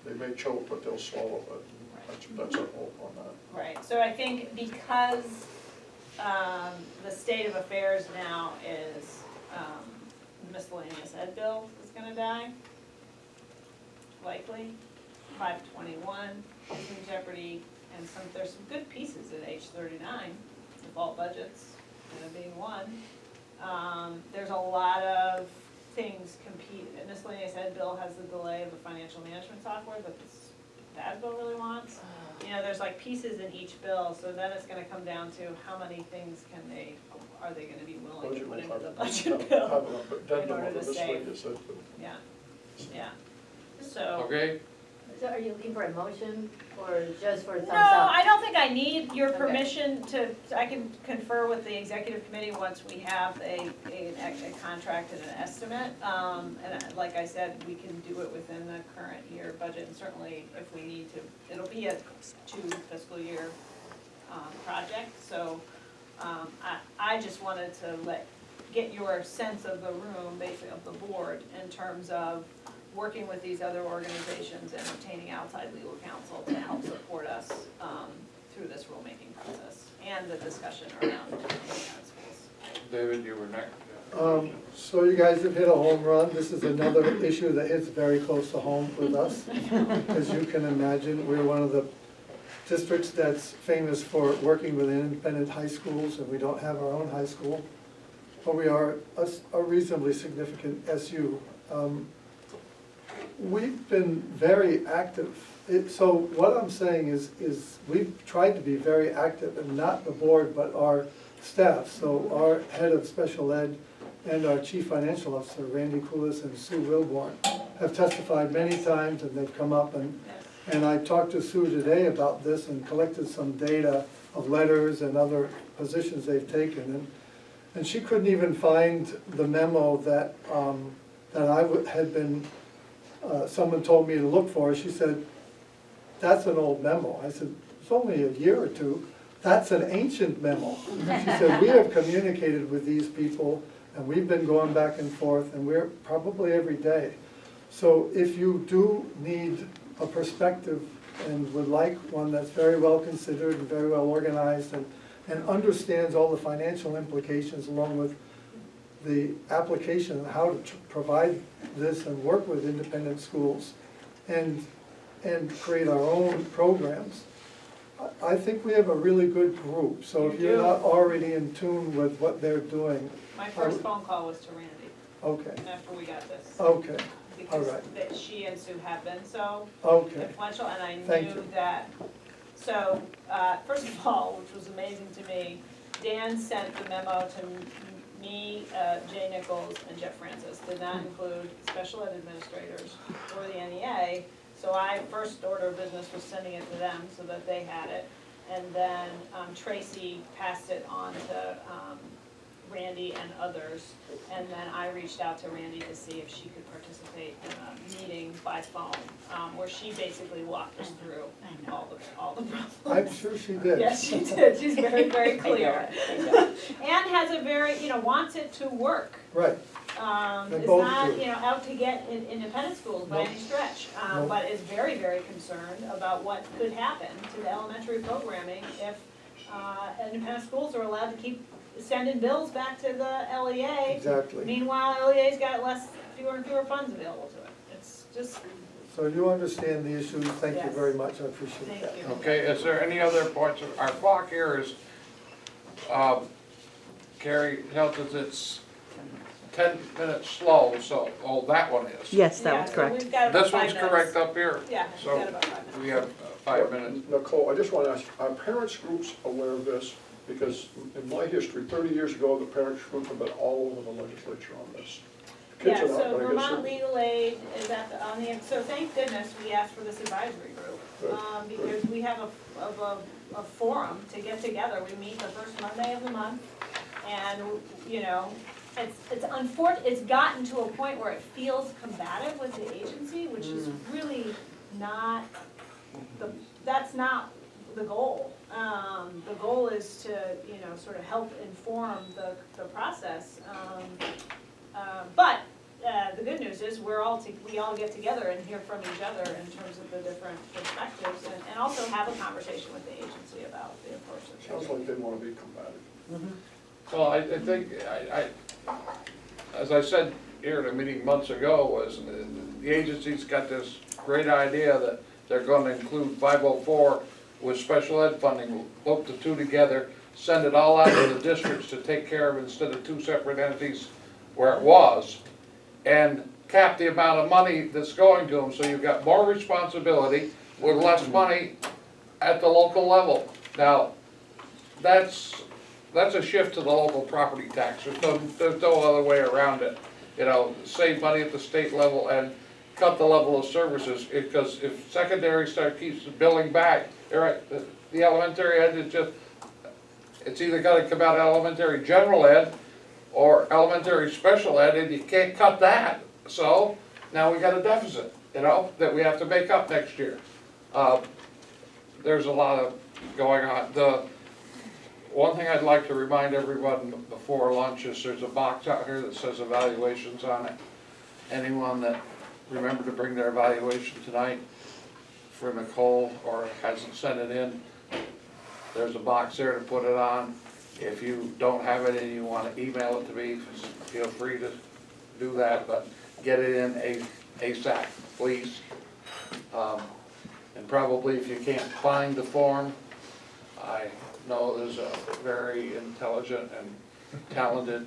they may choke, but they'll swallow it. That's our hope on that. Right, so I think because the state of affairs now is miscellaneous ed bill is gonna die, likely, 521 is in jeopardy, and there's some good pieces at age 39, default budgets, being one. There's a lot of things compete, miscellaneous ed bill has the delay of the financial management software that this bad bill really wants. You know, there's like pieces in each bill, so then it's gonna come down to how many things are they gonna be willing to put into the budget bill in order to save. Yeah, yeah, so. Okay, So are you looking for a motion or just for a thumbs No, up? I don't think I need your Okay. permission I can confer with the executive committee once we have a contract and an estimate. And like I said, we can do it within the current year budget, and certainly if we need to, it'll be a 2 fiscal year project. So I just wanted to get your sense of the room, basically of the board, in terms of working with these other organizations and obtaining outside legal counsel to help support us through this rulemaking process and the discussion around schools. David, you were next. So you guys have hit a home run. This is another issue that hits very close to home with us. As you can imagine, we're one of the districts that's famous for working with independent high schools, and we don't have our own high school. But we are a reasonably significant SU. We've been very active. So what I'm saying is we've tried to be very active, and not the board, but our staff. So our head of special ed and our chief financial officer, Randy Coulis and Sue Wilborn, have testified many times, and they've come up, and I talked to Sue today about this and collected some data of letters and other positions they've taken, and she couldn't even find the memo that had been, someone told me to look for. She said, that's an old memo. I said, it's only a year or two. That's an ancient memo. She said, we have communicated with these people, and we've been going back and forth, and we're probably every day. So if you do need a perspective and would like one that's very well considered and very well organized and and understands all the financial implications along with the application of how to provide this and work with independent schools and create our own programs. I think we have a really good group, so if You you're do. not already in tune with what they're doing, My first phone call was to Randy okay, after we got this. okay, Because right. that she and Sue have been so okay. influential, and I Thank knew you. that, so, first of all, which was amazing to me, Dan sent the memo to me, Jay Nichols, and Jeff Francis, did not include special ed administrators or the NEA, so I, first order of business was sending it to them so that they had it, and then Tracy passed it on to Randy and others, and then I reached out to Randy to see if she could participate in a meeting by phone, where she basically walked us through all the problems. I'm sure she did. Yes, she did, she's very, very I know clear. it, I know. And has a very, wants it to work. Right, They Is both not, do. out to get in independent schools by Nope. any stretch, Nope. but is very, very concerned about what could happen to the elementary programming if, independent schools are allowed to keep sending bills back to the LEA. exactly. Meanwhile, LEA's got fewer and fewer funds available to it. It's just, So you understand the issue, thank you Yes. very much, I appreciate thank that. you. Okay, is there any other points? Our clock here is, Carrie tells us it's 10 minutes slow, so, that one is. Yes, that Yeah, was so correct. we've got about This one's 5 minutes. correct up here? Yeah, we've So got about 5 minutes. we have 5 minutes. Nicole, I just want to ask, are parents groups aware of this? Because in my history, 30 years ago, the parents group have been all over the legislature on this. Kids Yeah, are not, so but I guess Vermont they're- Legal Aid is on the, so thank goodness we asked for this advisory group. Good, Because we have a forum to get together, we meet the first Monday of the month. And, it's gotten to a point where it feels combative with the agency, which is really not, that's not the goal. The goal is to, sort of help inform the process. But the good news is we all get together and hear from each other in terms of the different perspectives and also have a conversation with the agency about the approach that they're Sounds like they want to be combative. Well, I think, as I said here at a meeting months ago, was the agency's got this great idea that they're gonna include 504 with special ed funding, loop the two together, send it all out to the districts to take care of instead of two separate entities where it was, and cap the amount of money that's going to them, so you've got more responsibility with less money at the local level. Now, that's a shift to the local property tax, there's no other way around it. Save money at the state level and cut the level of services, because if secondary keeps billing back, you're right, the elementary ed is just, it's either gotta come out of elementary general ed or elementary special ed, and you can't cut that. So, now we got a deficit, that we have to make up next year. There's a lot of going on. The one thing I'd like to remind everyone before lunch is there's a box out here that says evaluations on it. Anyone that remembered to bring their evaluation tonight for Nicole or hasn't sent it in, there's a box there to put it on. If you don't have it and you want to email it to me, feel free to do that, but get it in ASAP, please. And probably if you can't find the form, I know there's a very intelligent and talented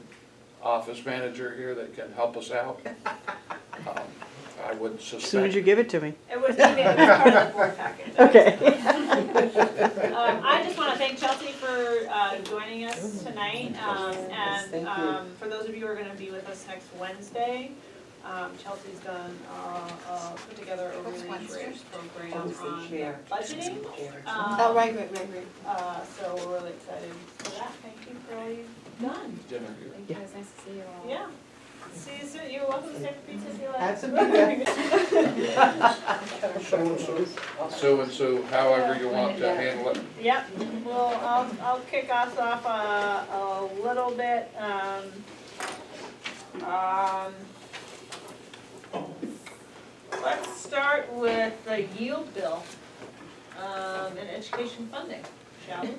office manager here that can help us out. I would suspect. As soon as you give it to me. It was part of the board package. Okay. I just want to thank Chelsea for joining us tonight, and for those of you who are going to be with us next Wednesday, Chelsea's done, put together a really great program on budgeting. Oh, right. So we're really excited for that. Thank you for all you've done. Dinner here. Thank you, it was nice to see you all. Yeah. See you soon. You're welcome to stay for pizza. See you later. Have some Sue and Sue, however you want to handle it. Yep, well, I'll kick us off a little bit, let's start with the yield bill, and education funding. shall we?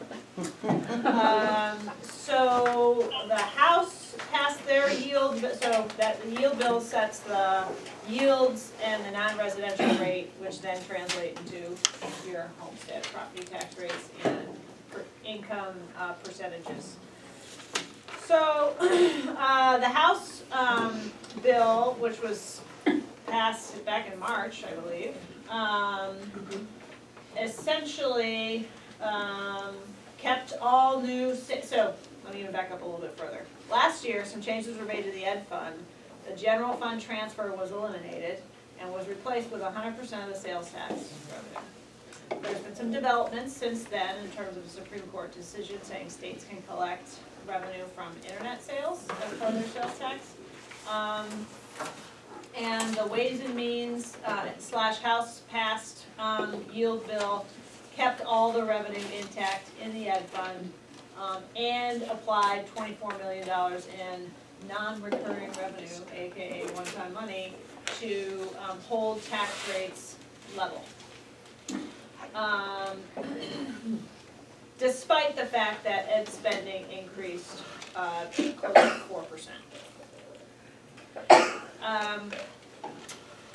So the House passed their yield, so that the yield bill sets the yields and the non-residential rate, which then translate into your homestead property tax rates and income percentages. So, the House, bill, which was passed back in March, I believe, essentially, kept all new, so, let me even back up a little bit further. Last year, some changes were made to the ed fund. The general fund transfer was eliminated and was replaced with 100% of the sales tax revenue. There's been some developments since then in terms of a Supreme Court decision saying states can collect revenue from internet sales as part of their sales tax. And the Ways and Means / House passed yield bill kept all the revenue intact in the ed fund and applied $24 million in non-recurring revenue, aka one-time money, to hold tax rates level. Despite the fact that ed spending increased close to 4%.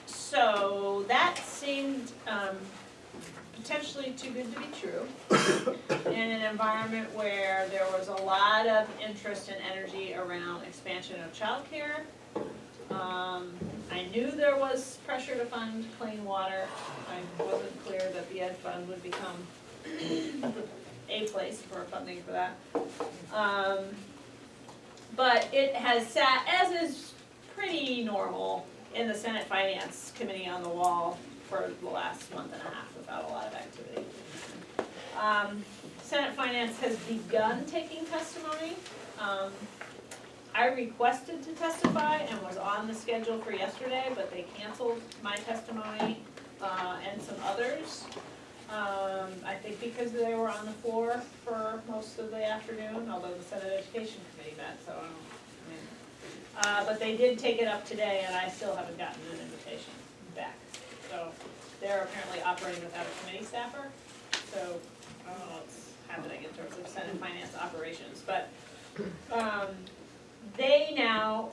So that seemed potentially too good to be true in an environment where there was a lot of interest and energy around expansion of childcare. I knew there was pressure to fund clean water. I wasn't clear that the ed fund would become a place for funding for that. But it has sat, as is pretty normal, in the Senate Finance Committee on the wall for the last month and a half without a lot of activity. Senate Finance has begun taking testimony. I requested to testify and was on the schedule for yesterday, but they canceled my testimony and some others. I think because they were on the floor for most of the afternoon, although the Senate Education Committee met, so but they did take it up today, and I still haven't gotten an invitation back. So they're apparently operating without a committee staffer, so I don't know what's happening in terms of Senate Finance operations, but they now,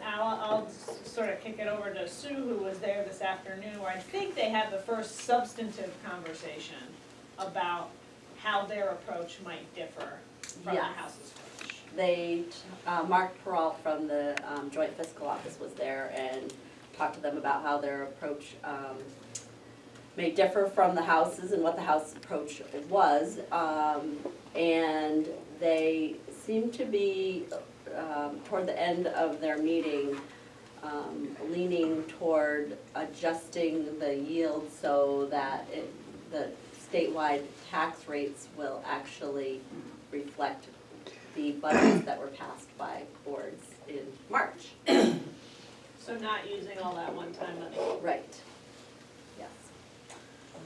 I'll sort of kick it over to Sue, who was there this afternoon, where I think they had the first substantive conversation about how their approach might differ from the Yes. House's approach. They, Mark Peralt from the Joint Fiscal Office was there and talked to them about how their approach may differ from the House's and what the House approach was. And they seem to be, toward the end of their meeting, leaning toward adjusting the yield so that the statewide tax rates will actually reflect the budgets that were passed by boards in March. So not using all that one-time money. Right. Yes.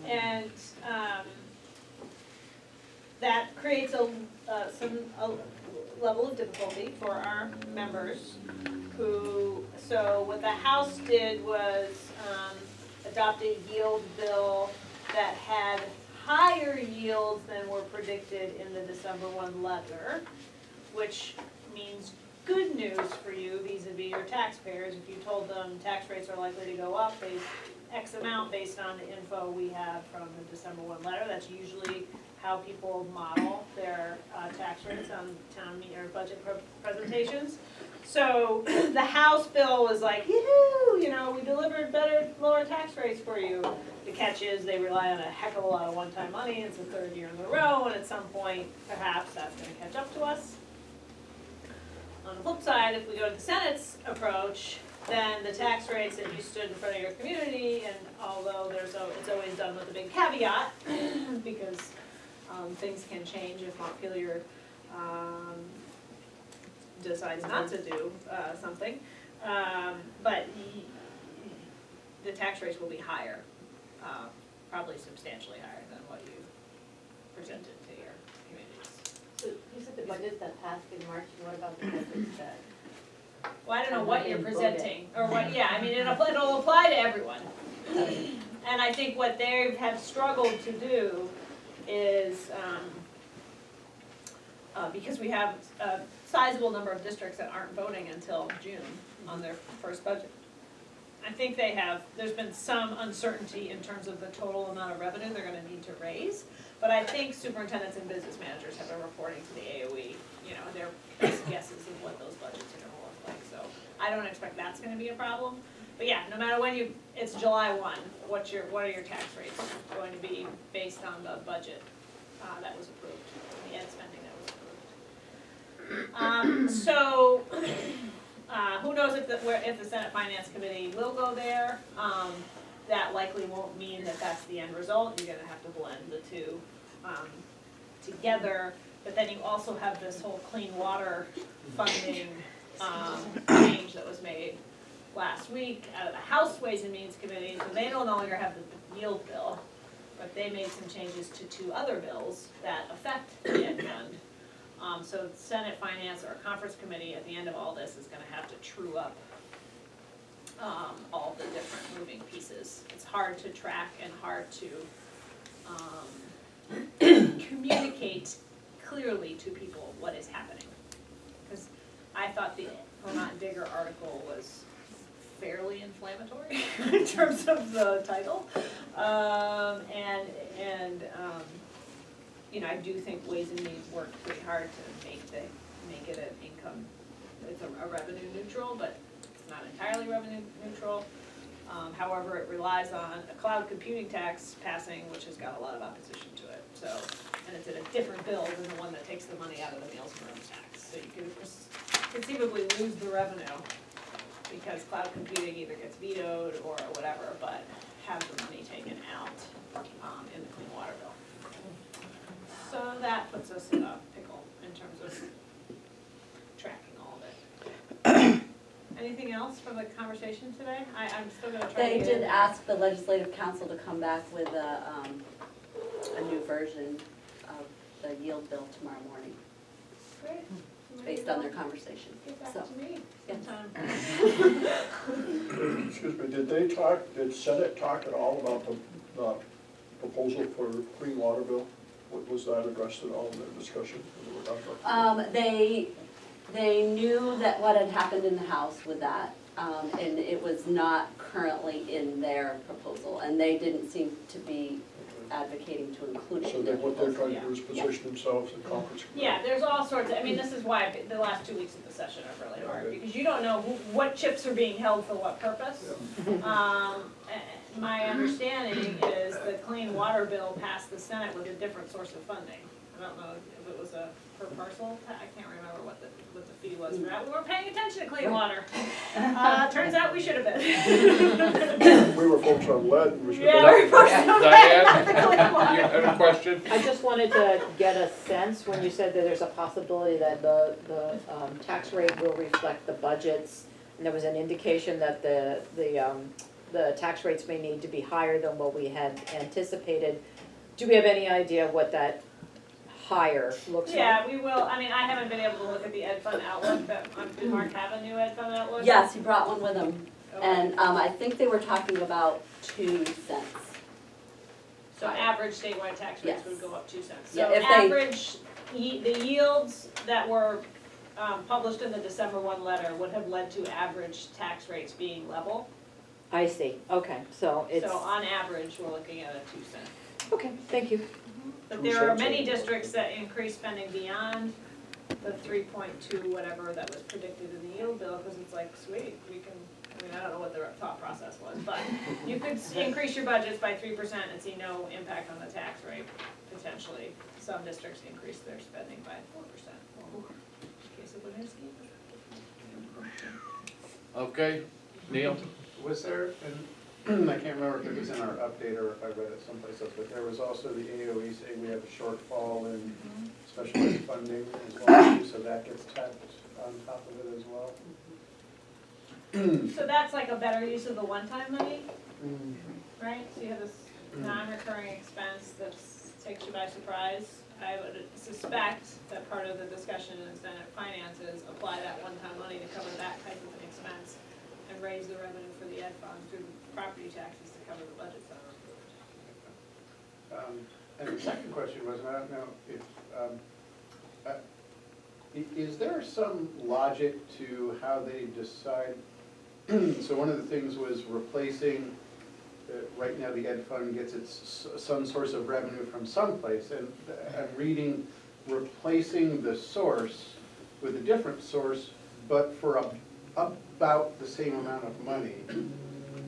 And that creates a level of difficulty for our members who, so what the House did was adopt a yield bill that had higher yields than were predicted in the December 1 letter, which means good news for you vis-a-vis your taxpayers. If you told them tax rates are likely to go up X amount based on the info we have from the December 1 letter, that's usually how people model their tax rates on town meeting or budget presentations. So the House bill was like, yoo-hoo, you know, we delivered better, lower tax rates for you. The catch is they rely on a heck of a lot of one-time money. It's the third year in a row, and at some point, perhaps that's going to catch up to us. On the flip side, if we go to the Senate's approach, then the tax rates that you stood in front of your community, and although it's always done with a big caveat, because things can change if Montpelier decides not to do something, but the tax rates will be higher, probably substantially higher than what you presented to your communities. So you said the budgets that passed in March, and what about the budgets that? Well, I don't know what you're presenting, or what, yeah, I mean, it'll apply to everyone. And I think what they have struggled to do is because we have a sizable number of districts that aren't voting until June on their first budget. I think there's been some uncertainty in terms of the total amount of revenue they're gonna need to raise, but I think superintendents and business managers have been reporting to the AOE, their best guesses of what those budgets are gonna look like, so I don't expect that's gonna be a problem. But yeah, no matter when it's July 1, what are your tax rates going to be based on the budget that was approved, the ed spending that was approved. Who knows if the Senate Finance Committee will go there. That likely won't mean that that's the end result. You're gonna have to blend the two together. But then you also have this whole clean water funding change that was made last week out of the House Ways and Means Committee. So they no longer have the yield bill, but they made some changes to 2 other bills that affect the ed fund. So Senate Finance or Conference Committee at the end of all this is gonna have to true up all the different moving pieces. It's hard to track and hard to communicate clearly to people what is happening. Because I thought the Vermont Digger article was fairly inflammatory in terms of the title. I do think Ways and Means worked pretty hard to make it an income, it's a revenue neutral, but it's not entirely revenue neutral. However, it relies on a cloud computing tax passing, which has got a lot of opposition to it. So, and it's in a different bill than the one that takes the money out of the Meals and Rooms tax. So you could conceivably lose the revenue because cloud computing either gets vetoed or whatever, but have the money taken out in the clean water bill. So that puts us in a pickle in terms of tracking all of it. Anything else from the conversation today? I'm still gonna try to They get did in there. ask the legislative council to come back with a new version of the yield bill tomorrow morning, Great. based on their conversation, Get back so. to me yes. sometime. Excuse me, did Senate talk at all about the proposal for clean water bill? Was that addressed at all in their discussion? They knew that what had happened in the House with that, and it was not currently in their proposal, and they didn't seem to be advocating to include it So in then their what they're proposal. trying to do is position themselves in conference. Yeah, there's all sorts of, this is why the last 2 weeks of the session are really hard, because you don't know what chips are being held for what purpose. My understanding is the clean water bill passed the Senate with a different source of funding. I don't know if it was a per parcel, I can't remember what the fee was for that. We weren't paying attention to clean water. Turns out we should have been. We were focused on lead and we should have. Yeah, we were focused on Diane, clean water. you have a question? I just wanted to get a sense, when you said that there's a possibility that the tax rate will reflect the budgets, and there was an indication that the tax rates may need to be higher than what we had anticipated. Do we have any idea what that higher looks like? Yeah, we will, I haven't been able to look at the Ed Fund Outlook, but did Mark have a new Ed Fund Outlook? Yes, he brought one with him, Okay. and I think they were talking about 2 cents. So average statewide tax rates Yes. would go up 2 cents. Yeah, So if they- average, the yields that were published in the December 1 letter would have led to average tax rates being level. I see, okay, so it's, So on average, we're looking at a 2 cent. okay, thank you. But 2 there are cents many a- districts that increase spending beyond the 3.2 whatever that was predicted in the yield bill, because it's like, sweet, we can, I don't know what their thought process was, but you could increase your budgets by 3% and see no impact on the tax rate, potentially. Some districts increase their spending by 4%. Well, in case of Winsky. Okay, Neil? Was there, and I can't remember if it was in our update or if I read it someplace else, but there was also the AOE saying we have a shortfall in special ed funding as well, too, so that gets tacked on top of it as well. So that's like a better use of the one-time money, right? So you have this non-recurring expense that takes you by surprise. I would suspect that part of the discussion in Senate Finance is apply that one-time money to cover that type of an expense and raise the revenue for the ed fund through property taxes to cover the budgets that are approved. And the second question was, and I don't know if, Is there some logic to how they decide? So one of the things was replacing, right now the ed fund gets some source of revenue from someplace, and I'm reading replacing the source with a different source, but for about the same amount of money. And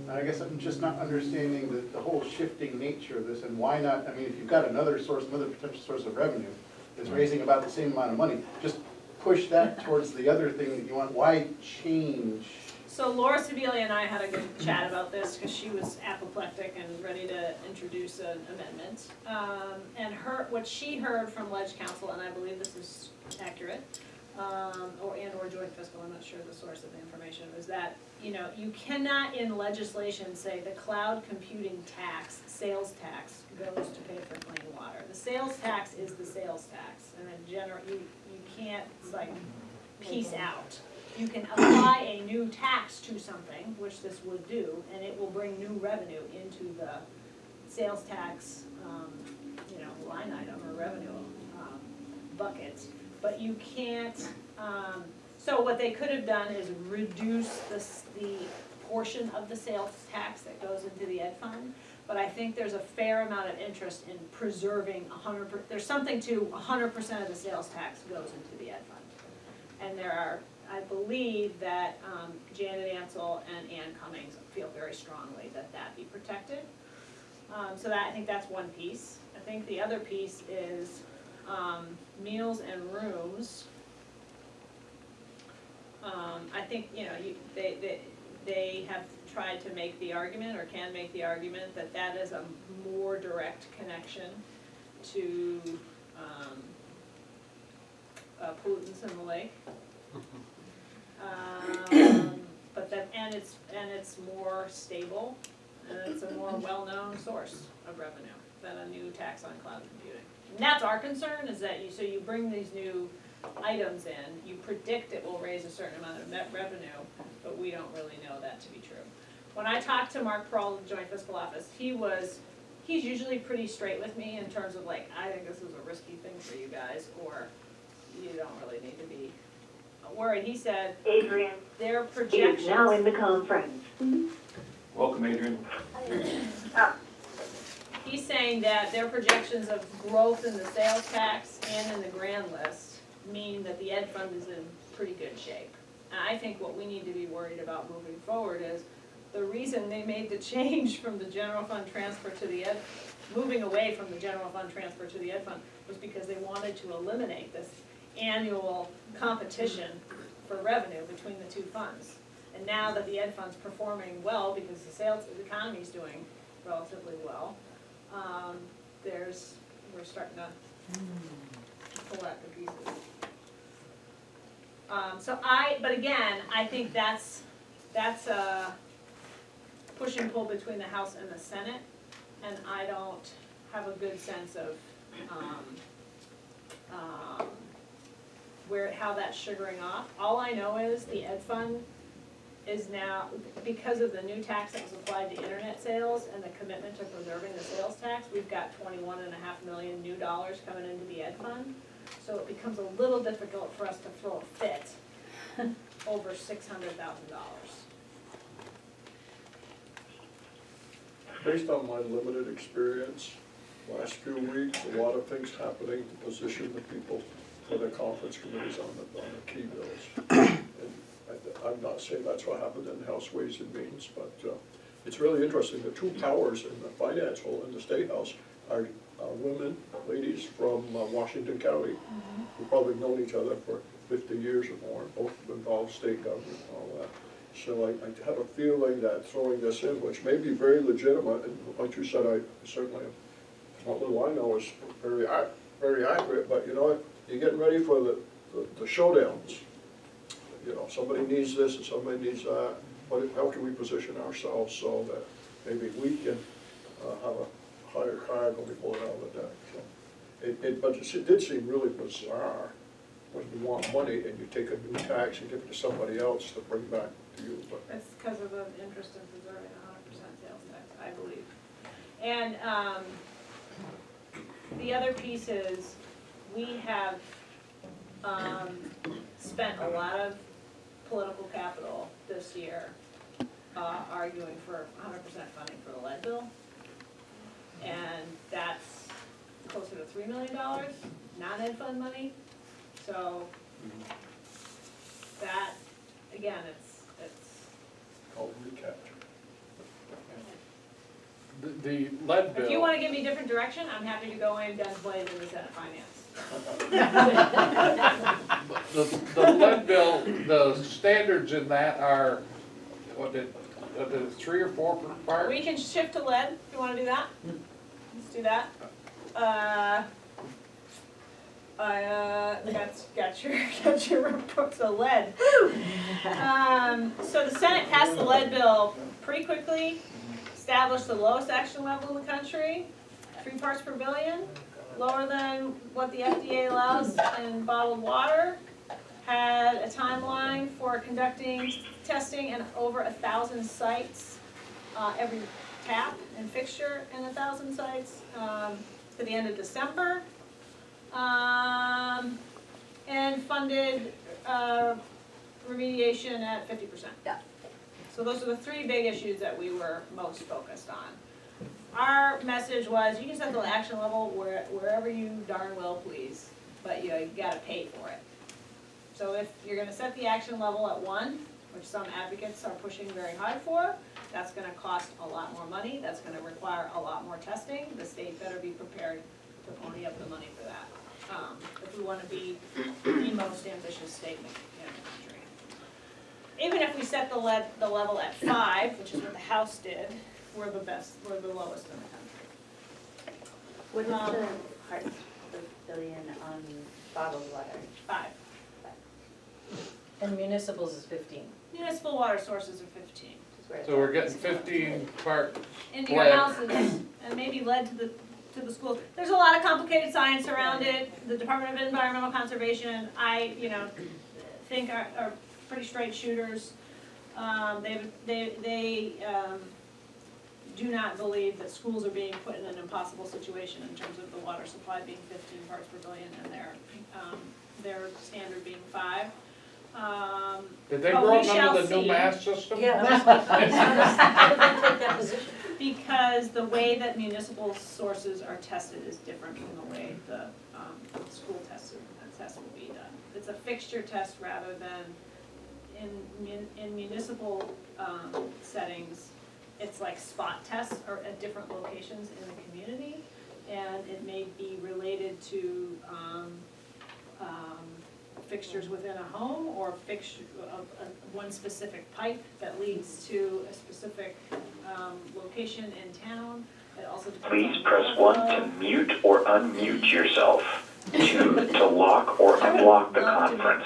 I guess I'm just not understanding the whole shifting nature of this, and why not, I mean, if you've got another source, another potential source of revenue that's raising about the same amount of money, just push that towards the other thing that you want. Why change? So Laura Sibilia and I had a good chat about this, because she was apoplectic and ready to introduce an amendment. And what she heard from Ledge Council, and I believe this is accurate, or joint fiscal, I'm not sure the source of the information, was that, you cannot in legislation say the cloud computing tax, sales tax, goes to pay for clean water. The sales tax is the sales tax, and then you can't, piece out. You can apply a new tax to something, which this would do, and it will bring new revenue into the sales tax, line item or revenue bucket. But you can't, so what they could have done is reduce the portion of the sales tax that goes into the ed fund. But I think there's a fair amount of interest in preserving there's something to 100% of the sales tax goes into the ed fund. And I believe that Janet Ansel and Ann Cummings feel very strongly that that be protected. So I think that's one piece. I think the other piece is meals and rooms. I think, they have tried to make the argument, or can make the argument, that that is a more direct connection to pollutants in the lake. And it's more stable, and it's a more well-known source of revenue than a new tax on cloud computing. And that's our concern, is that you bring these new items in, you predict it will raise a certain amount of net revenue, but we don't really know that to be true. When I talked to Mark Pearl of the Joint Fiscal Office, he's usually pretty straight with me in terms of I think this is a risky thing for you guys, or you don't really need to be worried. He said, Adrian their projections. is now in the conference. Welcome, Adrian. He's saying that their projections of growth in the sales tax and in the grand list mean that the ed fund is in pretty good shape. And I think what we need to be worried about moving forward is the reason they made the change from the general fund transfer to the ed, moving away from the general fund transfer to the ed fund, was because they wanted to eliminate this annual competition for revenue between the two funds. And now that the ed fund's performing well, because the economy's doing relatively well, we're starting to pull out the pieces. But again, I think that's a push and pull between the House and the Senate, and I don't have a good sense of how that's sugaring off. All I know is the ed fund is now, because of the new tax that was applied to internet sales and the commitment to preserving the sales tax, we've got $21.5 million new dollars coming into the ed fund. So it becomes a little difficult for us to throw a fit over $600,000. Based on my limited experience, last few weeks, a lot of things happening to position the people for the conference committees on the key bills. And I'm not saying that's what happened in House Ways and Means, but it's really interesting. The two powers in the financial and the State House are women, ladies from Washington County, who've probably known each other for 50 years or more, both involved state government and all that. So I have a feeling that throwing this in, which may be very legitimate, and like you said, I certainly, what little I know is very accurate, but you're getting ready for the showdowns. Somebody needs this and somebody needs that, but how can we position ourselves so that maybe we can have a higher card when we pull it out of the deck? So but it did seem really bizarre when you want money and you take a new tax and give it to somebody else to bring back to you. But it's because of the interest in preserving 100% sales tax, I believe. And the other piece is, we have spent a lot of political capital this year arguing for 100% funding for the lead bill. And that's closer to $3 million, non-ed fund money. So that, again, it's Called recapture. The lead bill. if you wanna give me different direction, I'm happy to go in guns blazing in the Senate Finance. The lead bill, the standards in that are, what did, 3 or 4 per part? We can shift to lead, if you wanna do that. Let's do that. Got your report, so lead. So the Senate passed the lead bill pretty quickly, established the lowest action level in the country, 3 parts per billion, lower than what the FDA allows in bottled water, had a timeline for conducting testing in over 1,000 sites, every tap and fixture in 1,000 sites, to the end of December. And funded remediation at 50%. Yeah. So those are the 3 big issues that we were most focused on. Our message was, you can set the action level wherever you darn well please, but you gotta pay for it. So if you're gonna set the action level at 1, which some advocates are pushing very hard for, that's gonna cost a lot more money, that's gonna require a lot more testing. The state better be prepared to pony up the money for that, if we wanna be the most ambitious state in the country. Even if we set the level at 5, which is what the House did, we're the lowest in the country. What is the parts per billion on bottled water? 5. And municipals is 15. Municipal water sources are 15. So we're getting 15 part Into your lead. houses and maybe lead to the schools. There's a lot of complicated science around it. The Department of Environmental Conservation, I think are pretty straight shooters. They do not believe that schools are being put in an impossible situation in terms of the water supply being 15 parts per billion and their standard being 5. Did they But grow we up shall under the new see. math system? Yeah, how did they take that position? Because the way that municipal sources are tested is different from the way the school test will be done. It's a fixture test rather than in municipal settings, it's like spot tests or at different locations in the community, and it may be related to fixtures within a home or one specific pipe that leads to a specific location in town. It also depends Please on press 1 to mute or unmute yourself. 2 to lock or unlock the conference.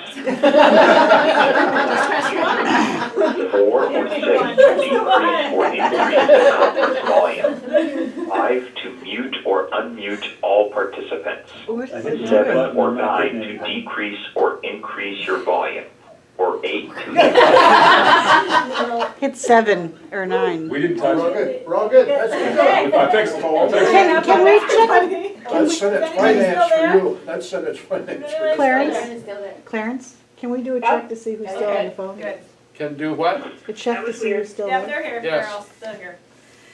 4 or 6 to decrease or increase the conference volume. 5 to mute or unmute all participants. 7 or 9 to decrease or increase your volume. Or 8 to Hit 7 or 9. We didn't touch We're all it. good, we're all good, that's good. I fixed it, I fixed it. Can we check, That's Senate Is anybody Finance still there? for you, that's Senate Finance for you. Clarence? Still there. Clarence, can we do a check to see who's still on the phone? Good. Can do what? A check to see who's still Yep, there? they're here. Yes. They're all still here.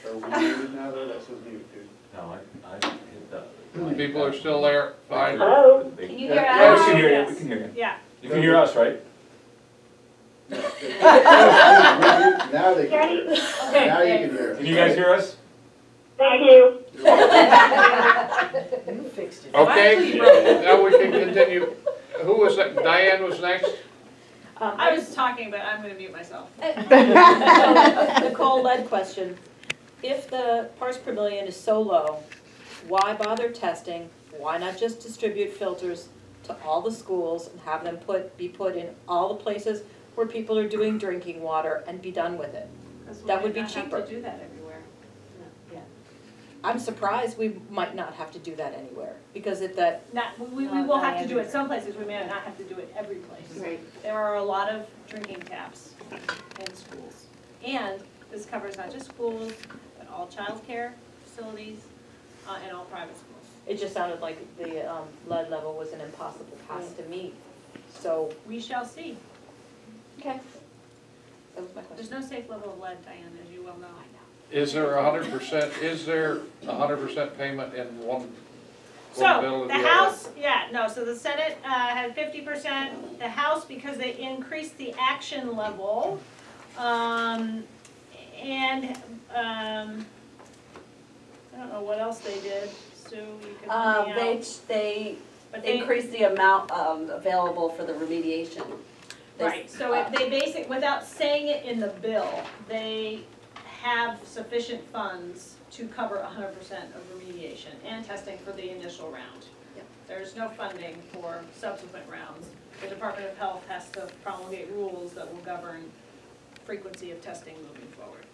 Are we muted now though? That says mute, dude. No, I hit that. People are still there, fine. Hello? Can you hear Yeah, us? we can hear you, Yes. we can hear you. Yeah. You can hear us, right? Now they can hear us. Okay. Now you can hear us. Can you guys hear us? Thank you. You fixed it. Okay, now we can continue. Who was that? Diane was next? I was talking, but I'm gonna mute myself. Nicole, lead question. If the parts per billion is so low, why bother testing? Why not just distribute filters to all the schools and have them be put in all the places where people are doing drinking water and be done with it? That would be cheaper. Have to do that everywhere. I'm surprised we might not have to do that anywhere, because We will have to do it some places, we may not have to do it every place. Right. There are a lot of drinking taps in schools. And this covers not just schools, but all childcare facilities, and all private schools. it just sounded like the lead level was an impossible task to meet So, We shall see. Okay. That was my question. There's no safe level of lead, Diane, as you well know. Is there 100% payment in one bill So, or the other? House, yeah, no, so the Senate had 50%, the House, because they increased the action level, and, I don't know what else they did, Sue, you can help me out. They But they- increased the amount available for the remediation. Right, so if they without saying it in the bill, they have sufficient funds to cover 100% of remediation and testing for the initial round. Yep. There's no funding for subsequent rounds. The Department of Health has to promulgate rules that will govern frequency of testing moving forward.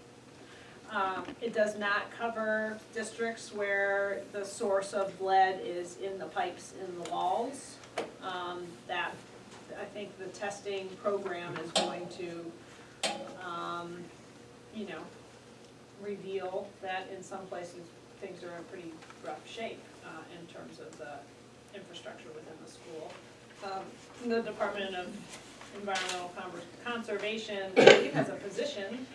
It does not cover districts where the source of lead is in the pipes in the walls. That, I think the testing program is going to, reveal that in some places, things are in pretty rough shape, in terms of the infrastructure within the school. The Department of Environmental Conservation, I think, has a position,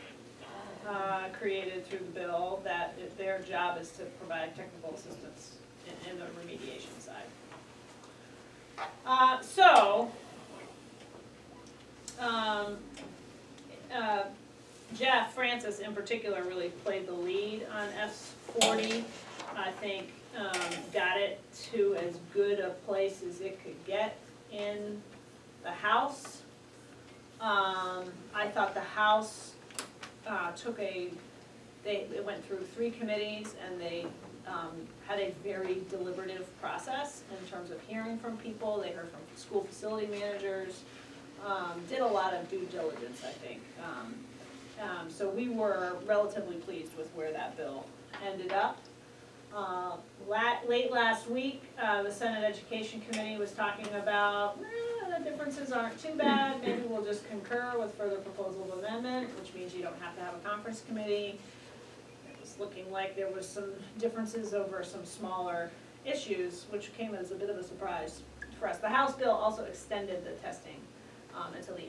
created through the bill that their job is to provide technical assistance in the remediation side. Jeff Francis in particular really played the lead on S40. I think got it to as good a place as it could get in the House. I thought the House they went through 3 committees and they had a very deliberative process in terms of hearing from people. They heard from school facility managers, did a lot of due diligence, I think. So we were relatively pleased with where that bill ended up. Late last week, the Senate Education Committee was talking about, the differences aren't too bad, maybe we'll just concur with further proposal of amendment, which means you don't have to have a conference committee. It was looking like there was some differences over some smaller issues, which came as a bit of a surprise for us. The House bill also extended the testing until the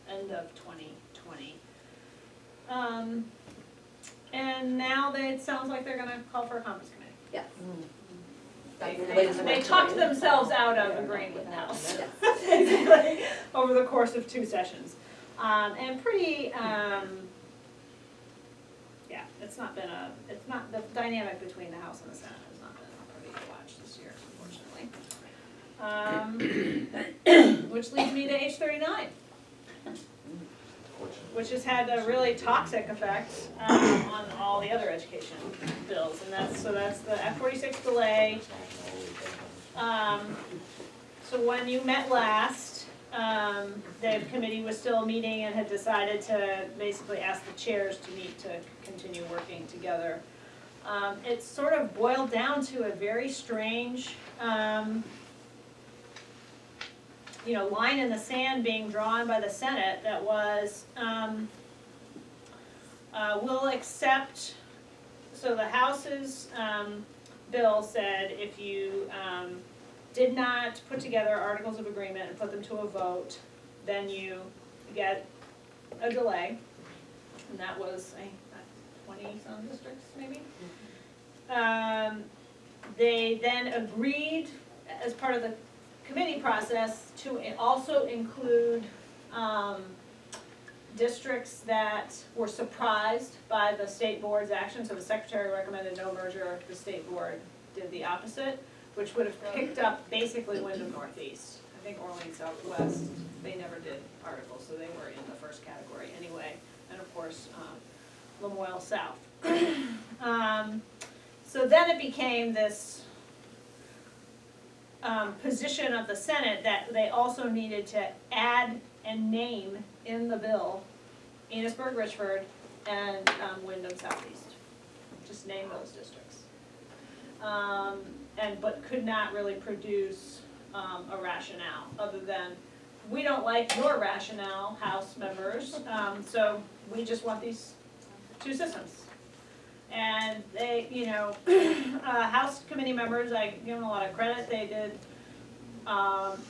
end of 2020. And now it sounds like they're gonna call for a conference committee. Yes. They talked themselves out of agreeing with the House, basically, over the course of 2 sessions. And pretty, it's not, the dynamic between the House and the Senate has not been pretty to watch this year, unfortunately. Which leads me to H39. Which has had a really toxic effect on all the other education bills, and that's the F46 delay. So when you met last, the committee was still meeting and had decided to basically ask the chairs to meet to continue working together. It sort of boiled down to a very strange line in the sand being drawn by the Senate that was, will accept, so the House's bill said if you did not put together articles of agreement and put them to a vote, then you get a delay, and that was 20-some districts maybe. They then agreed as part of the committee process to also include districts that were surprised by the state board's action. So the secretary recommended no merger, the state board did the opposite, which would have picked up basically Wyndham Northeast. I think Orleans Southwest, they never did articles, so they were in the first category anyway. And of course, Lamoille South. So then it became this position of the Senate that they also needed to add and name in the bill Enosburg, Richford, and Wyndham Southeast. Just name those districts. But could not really produce a rationale other than, we don't like your rationale, House members, so we just want these 2 systems. And they, House committee members, I give them a lot of credit, they did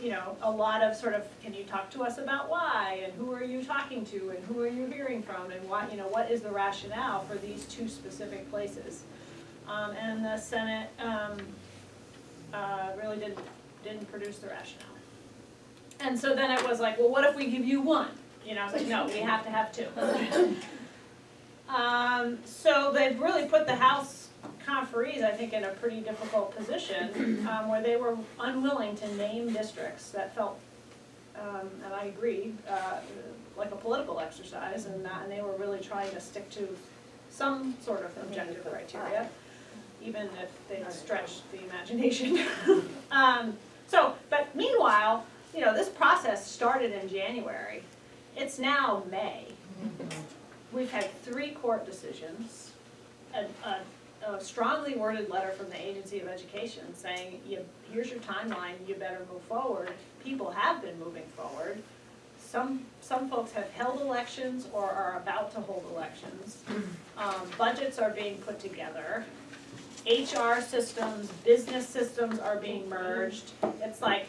You know, a lot of sort of, can you talk to us about why, and who are you talking to, and who are you hearing from, and what, you know, what is the rationale for these two specific places? And the Senate, really didn't produce the rationale. And so then it was like, well, what if we give you one? You know, I was like, no, we have to have two. So they've really put the House conferees, I think, in a pretty difficult position, where they were unwilling to name districts that felt, and I agree, like a political exercise, and they were really trying to stick to some sort of objective criteria, even if they stretched the imagination. But meanwhile, you know, this process started in January. It's now May. We've had 3 court decisions, a strongly worded letter from the Agency of Education saying, here's your timeline, you better move forward. People have been moving forward. Some folks have held elections or are about to hold elections. Budgets are being put together. HR systems, business systems are being merged. It's like,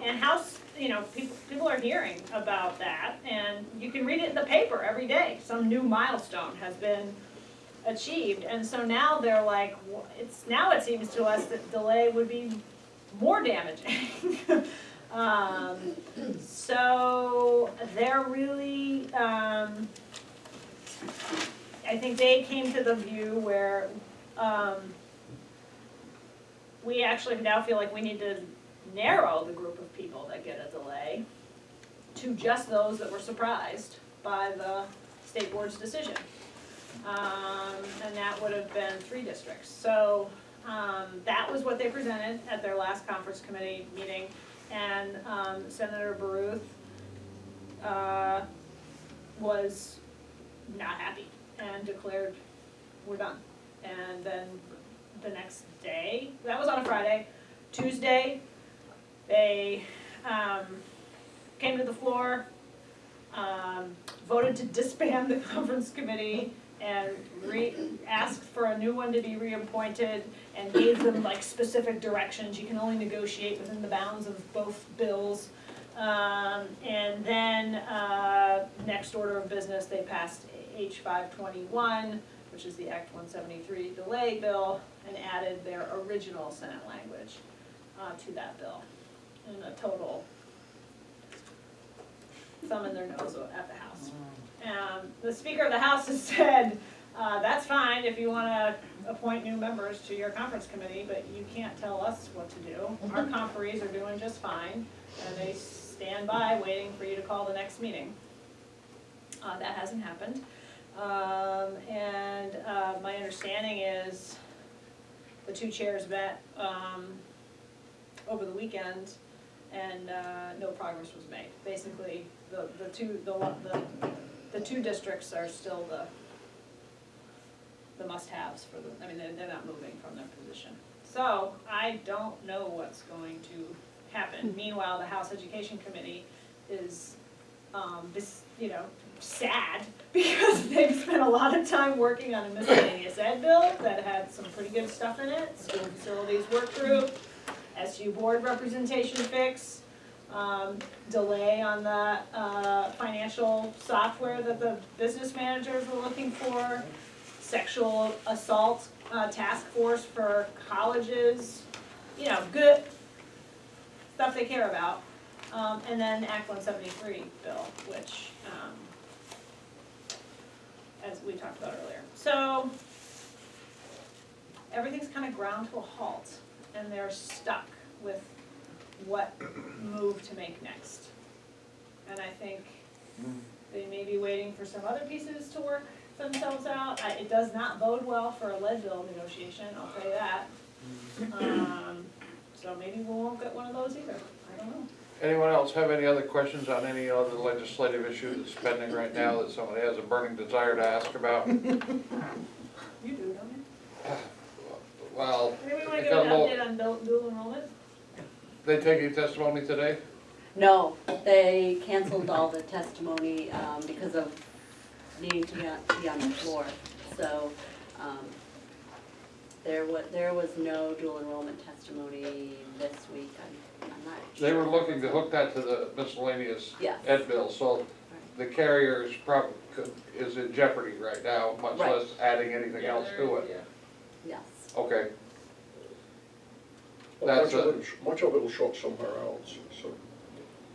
and House, you know, people are hearing about that, and you can read it in the paper every day. Some new milestone has been achieved, and so now they're like, now it seems to us that delay would be more damaging. So they're really, I think they came to the view where we actually now feel like we need to narrow the group of people that get a delay to just those that were surprised by the state board's decision. And that would have been 3 districts. So that was what they presented at their last conference committee meeting. And Senator Baruth was not happy and declared, we're done. And then the next day, that was on a Friday, Tuesday, they came to the floor, voted to disband the conference committee and asked for a new one to be reappointed and gave them like specific directions. You can only negotiate within the bounds of both bills. And then next order of business, they passed H 521, which is the Act 173 delay bill, and added their original Senate language to that bill. In a total thumb in their nose at the House. The Speaker of the House has said, that's fine if you want to appoint new members to your conference committee, but you can't tell us what to do. Our conferees are doing just fine, and they stand by waiting for you to call the next meeting. That hasn't happened. And my understanding is the 2 chairs met over the weekend, and no progress was made. Basically, the two districts are still the must-haves for the. I mean, they're not moving from their position. So I don't know what's going to happen. Meanwhile, the House Education Committee is, sad because they've spent a lot of time working on a miscellaneous ed bill that had some pretty good stuff in it. School facilities work group, SU board representation fix, delay on the financial software that the business managers were looking for, sexual assault task force for colleges, good stuff they care about. And then Act 173 bill, which, as we talked about earlier. So everything's kind of ground to a halt, and they're stuck with what move to make next. And I think they may be waiting for some other pieces to work themselves out. It does not bode well for a lead bill negotiation, I'll tell you that. So maybe we won't get one of those either, I don't know. Anyone else have any other questions on any other legislative issue that's pending right now that somebody has a burning desire to ask about? You do, don't you? Well, Maybe we want to it give got an a little, update on dual enrollment? they taking testimony today? No, they canceled all the testimony because of needing to be on the floor. So There was no dual enrollment testimony this week, I'm not sure. They were looking to hook that to the miscellaneous Yes. ed bill, so the carrier is in jeopardy right now, much Right. less adding anything else to it. Yes. Okay, Well, That's much of it will show up somewhere else, so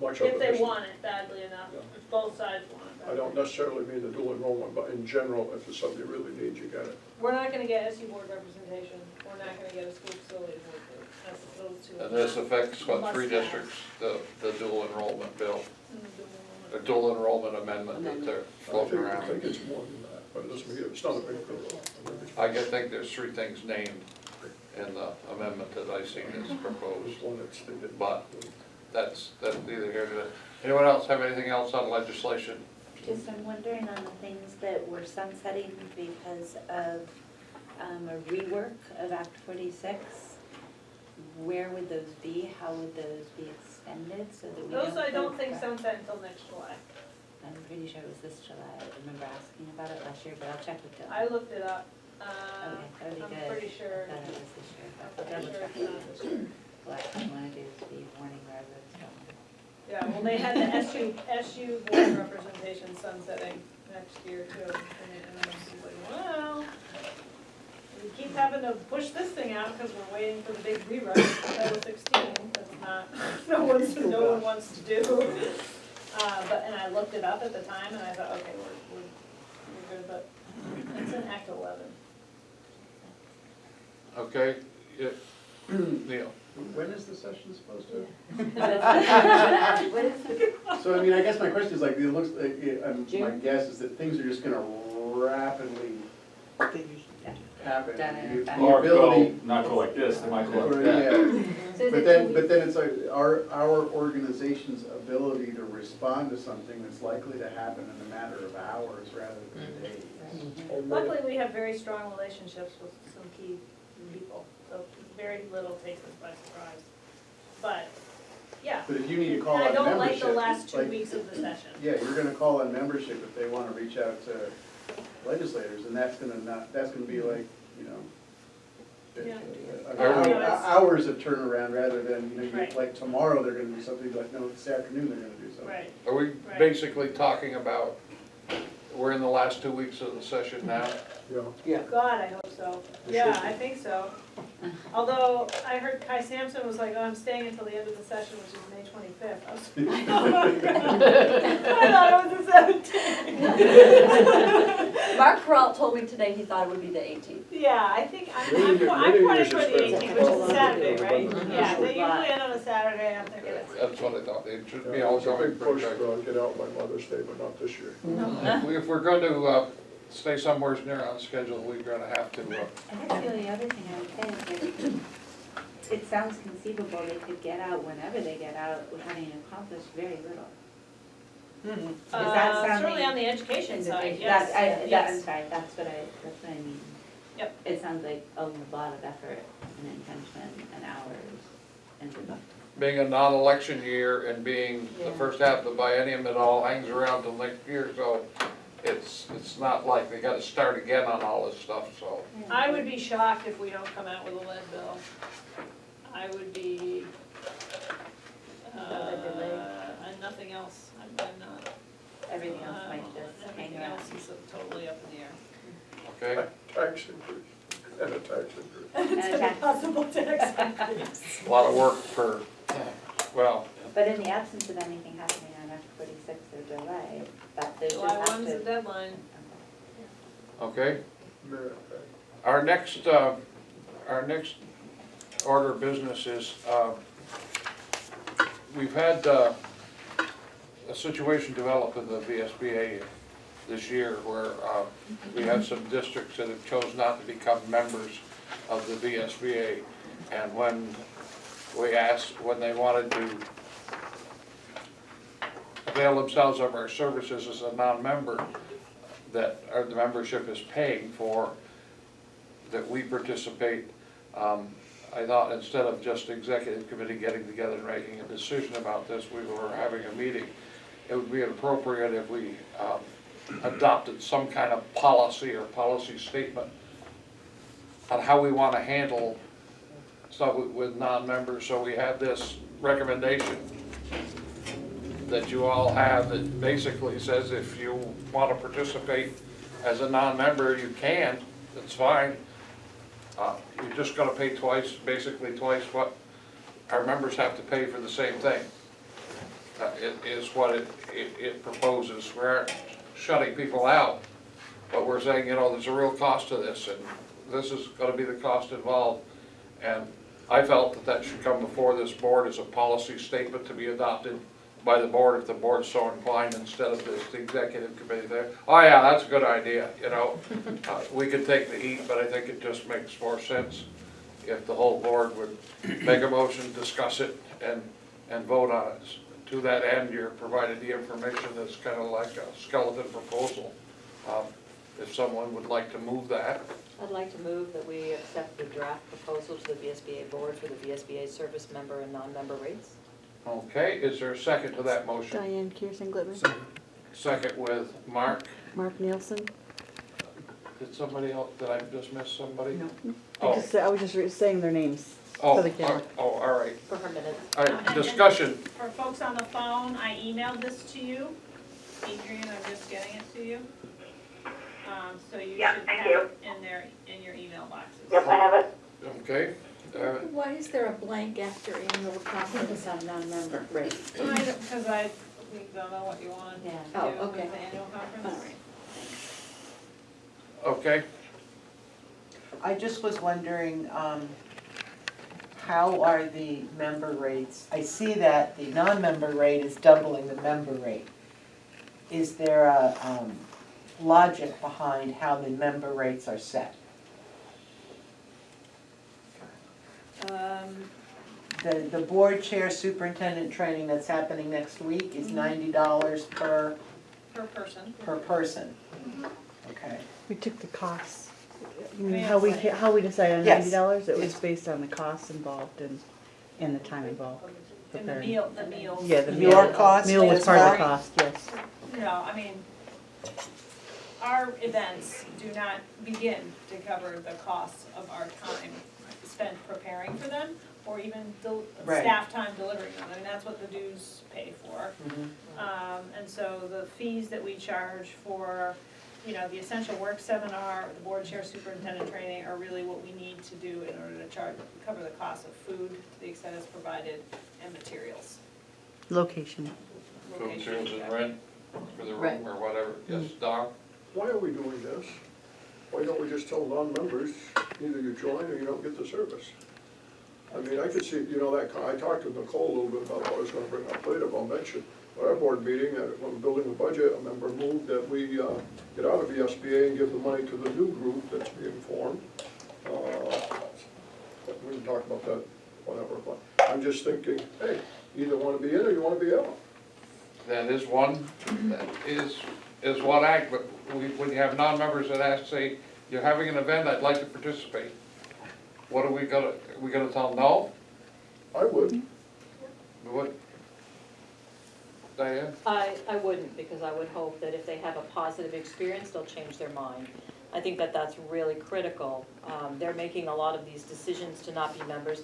much of it. If they is- want it badly enough, Yeah. if both sides want it I badly. don't necessarily mean the dual enrollment, but in general, if it's something you really need, you get it. We're not gonna get SU board representation, we're not gonna get a school facilities board, that's those two. and this affects, what, Must 3 have. districts, the dual enrollment bill, Mm, the dual enrollment amendment that they're floating I around. think it's more than that, but it doesn't mean, it's not a big bill. I think there's 3 things named in the amendment that I seen is proposed, There's one that's stated. but that's neither here nor there. Anyone else have anything else on legislation? Just I'm wondering on the things that we're sunsetting because of a rework of Act 46, where would those be? How would those be extended so that we don't? Those I don't go think back? sunset until next July. I'm pretty sure it was this July. I remember asking about it last year, but I'll check with Dylan. I looked it up, Okay, that'd be good. I'm pretty sure, I thought it was this year, but I'm I'll pretty double sure check. it's not this year. What I wanna do is be warning wherever it's going. Yeah, well, they had the SU board representation sunsetting next year too, and I'm just like, well, we keep having to push this thing out because we're waiting for the big rewrite of Title 16, that's not, no one wants to do. And I looked it up at the time and I thought, okay, we're good, but it's in Act 11. Okay, Neil? When is the session supposed to? What is it? So, I mean, I guess my question is like, it looks like, my June? guess is that things are just gonna rapidly happen. Done. The Or ability- not go like this, they might go like or, that. yeah. So is But it then, 2 but then it's like, our organization's ability to respond to something that's likely to happen in a matter of hours rather than days. Luckily, we have very strong relationships with some key people, so very little takes us by surprise. But, yeah. But if you need to call And I on don't like the membership, last 2 like- weeks of the session. Yeah, you're gonna call on membership if they wanna reach out to legislators, and that's gonna be like, you know, Yeah. hours of turnaround rather than, you know, Right. like tomorrow they're gonna do something, like, no, this afternoon they're gonna do something. Right. Are we Right. basically talking about, we're in the last 2 weeks of the session now? Yeah. God, I hope so. Yeah, I think so. Although, I heard Kai Sampson was like, oh, I'm staying until the end of the session, which is May 25th. I was like, oh my God. I thought it was the 17th. Mark Peralt told me today he thought it would be the 18th. Yeah, I think, I'm Really pointing is for the expensive. 18th, which is a Saturday, right? Mhm. Yeah, they usually end on a Saturday, I'm thinking it's. That's what I thought, they should be Yeah, all it's a going big push pretty to get out by Mother's Day, but not this year. If we're going to stay somewhere near on schedule, we're going to have to, I guess the only other thing I would say is that it sounds conceivable they could get out whenever they get out with having accomplished very little. Is that sounding? Certainly on the education side, That- yes, I'm yes. sorry, that's what I mean. Yep. It sounds like a lot of effort and intention and hours and. being a non-election year and being the Yeah. first half of the biennium, it all hangs around till next year, so it's not like they gotta start again on all this stuff, so. I would be shocked if we don't come out with a lead bill. I would be, and nothing else, I'm not. Everything else might just hang Everything around. else is totally up in the air. Okay, Tax increase, and a tax increase. It's a possible tax increase. a lot of work for, well, But in the absence of anything happening on Act 46 or July, that they just July have 1's the to. deadline. okay. Merit pay. Our next order of business is, we've had a situation develop in the VSBA this year where we have some districts that have chose not to become members of the VSBA. And when we asked when they wanted to avail themselves of our services as a non-member, that the membership is paying for, that we participate, I thought instead of just executive committee getting together and making a decision about this, we were having a meeting. It would be appropriate if we adopted some kind of policy or policy statement on how we wanna handle stuff with non-members, so we have this recommendation that you all have that basically says if you wanna participate as a non-member, you can, that's fine. You're just gonna pay twice, basically twice what our members have to pay for the same thing. It is what it proposes. We aren't shutting people out, but we're saying, you know, there's a real cost to this, and this is gonna be the cost involved. And I felt that that should come before this board as a policy statement to be adopted by the board if the board's so inclined, instead of this executive committee there. Oh yeah, that's a good idea, you know. We could take the heat, but I think it just makes more sense if the whole board would make a motion, discuss it, and vote on it. To that end, you're provided the information that's kind of like a skeleton proposal. If someone would like to move that. I'd like to move that we accept the draft proposal to the VSBA board for the VSBA service member and non-member rates. Okay, is there a second to that motion? Diane Kearsing Glidman. Second with Mark. Mark Nielsen. Did somebody else, did I just miss somebody? No. Oh. I was just saying their names Oh, for the camera. all right. For her minutes. All right, discussion. For folks on the phone, I emailed this to you. Adrian, I'm just getting it to you. So you should Yeah, have thank you. it in your email boxes. Yep, I have it. Okay. Why is there a blank after annual conference on non-member rates? Because we don't know what you want to do Oh, with okay. the annual conference. Okay. I just was wondering, how are the member rates? I see that the non-member rate is doubling the member rate. Is there a logic behind how the member rates are set? The board chair superintendent training that's happening next week is $90 per person. Okay. We took the costs. mean, How we decided on Yes. $90, it was Yes. based on the costs involved and the time involved. And the preparing. meals. Yeah, the Your meal. cost Meal was as part of well? the cost, yes. No, I mean, our events do not begin to cover the costs of our time spent preparing for them, or even Right. staff time delivering them. I mean, that's what the dues pay for. Mhm. And so the fees that we charge for, you know, the essential work seminar, the board chair superintendent training are really what we need to do in order to cover the cost of food to the extent it's provided, and materials. Location. Food, Location. materials, and rent for the Right. room or whatever. Yes, Don? Why are we doing this? Why don't we just tell non-members, either you join or you don't get the service? I mean, I could see, you know, I talked to Nicole a little bit about what I was gonna bring up later, but I'll mention, at our board meeting, when we're building a budget, a member moved that we get out of VSBA and give the money to the new group that's being formed. We can talk about that, whatever, but I'm just thinking, hey, you either wanna be in or you wanna be out. That is one act, but when you have non-members that ask, say, you're having an event, I'd like to participate. What are we gonna tell them no? I would. What? Diane? I wouldn't, because I would hope that if they have a positive experience, they'll change their mind. I think that that's really critical. They're making a lot of these decisions to not be members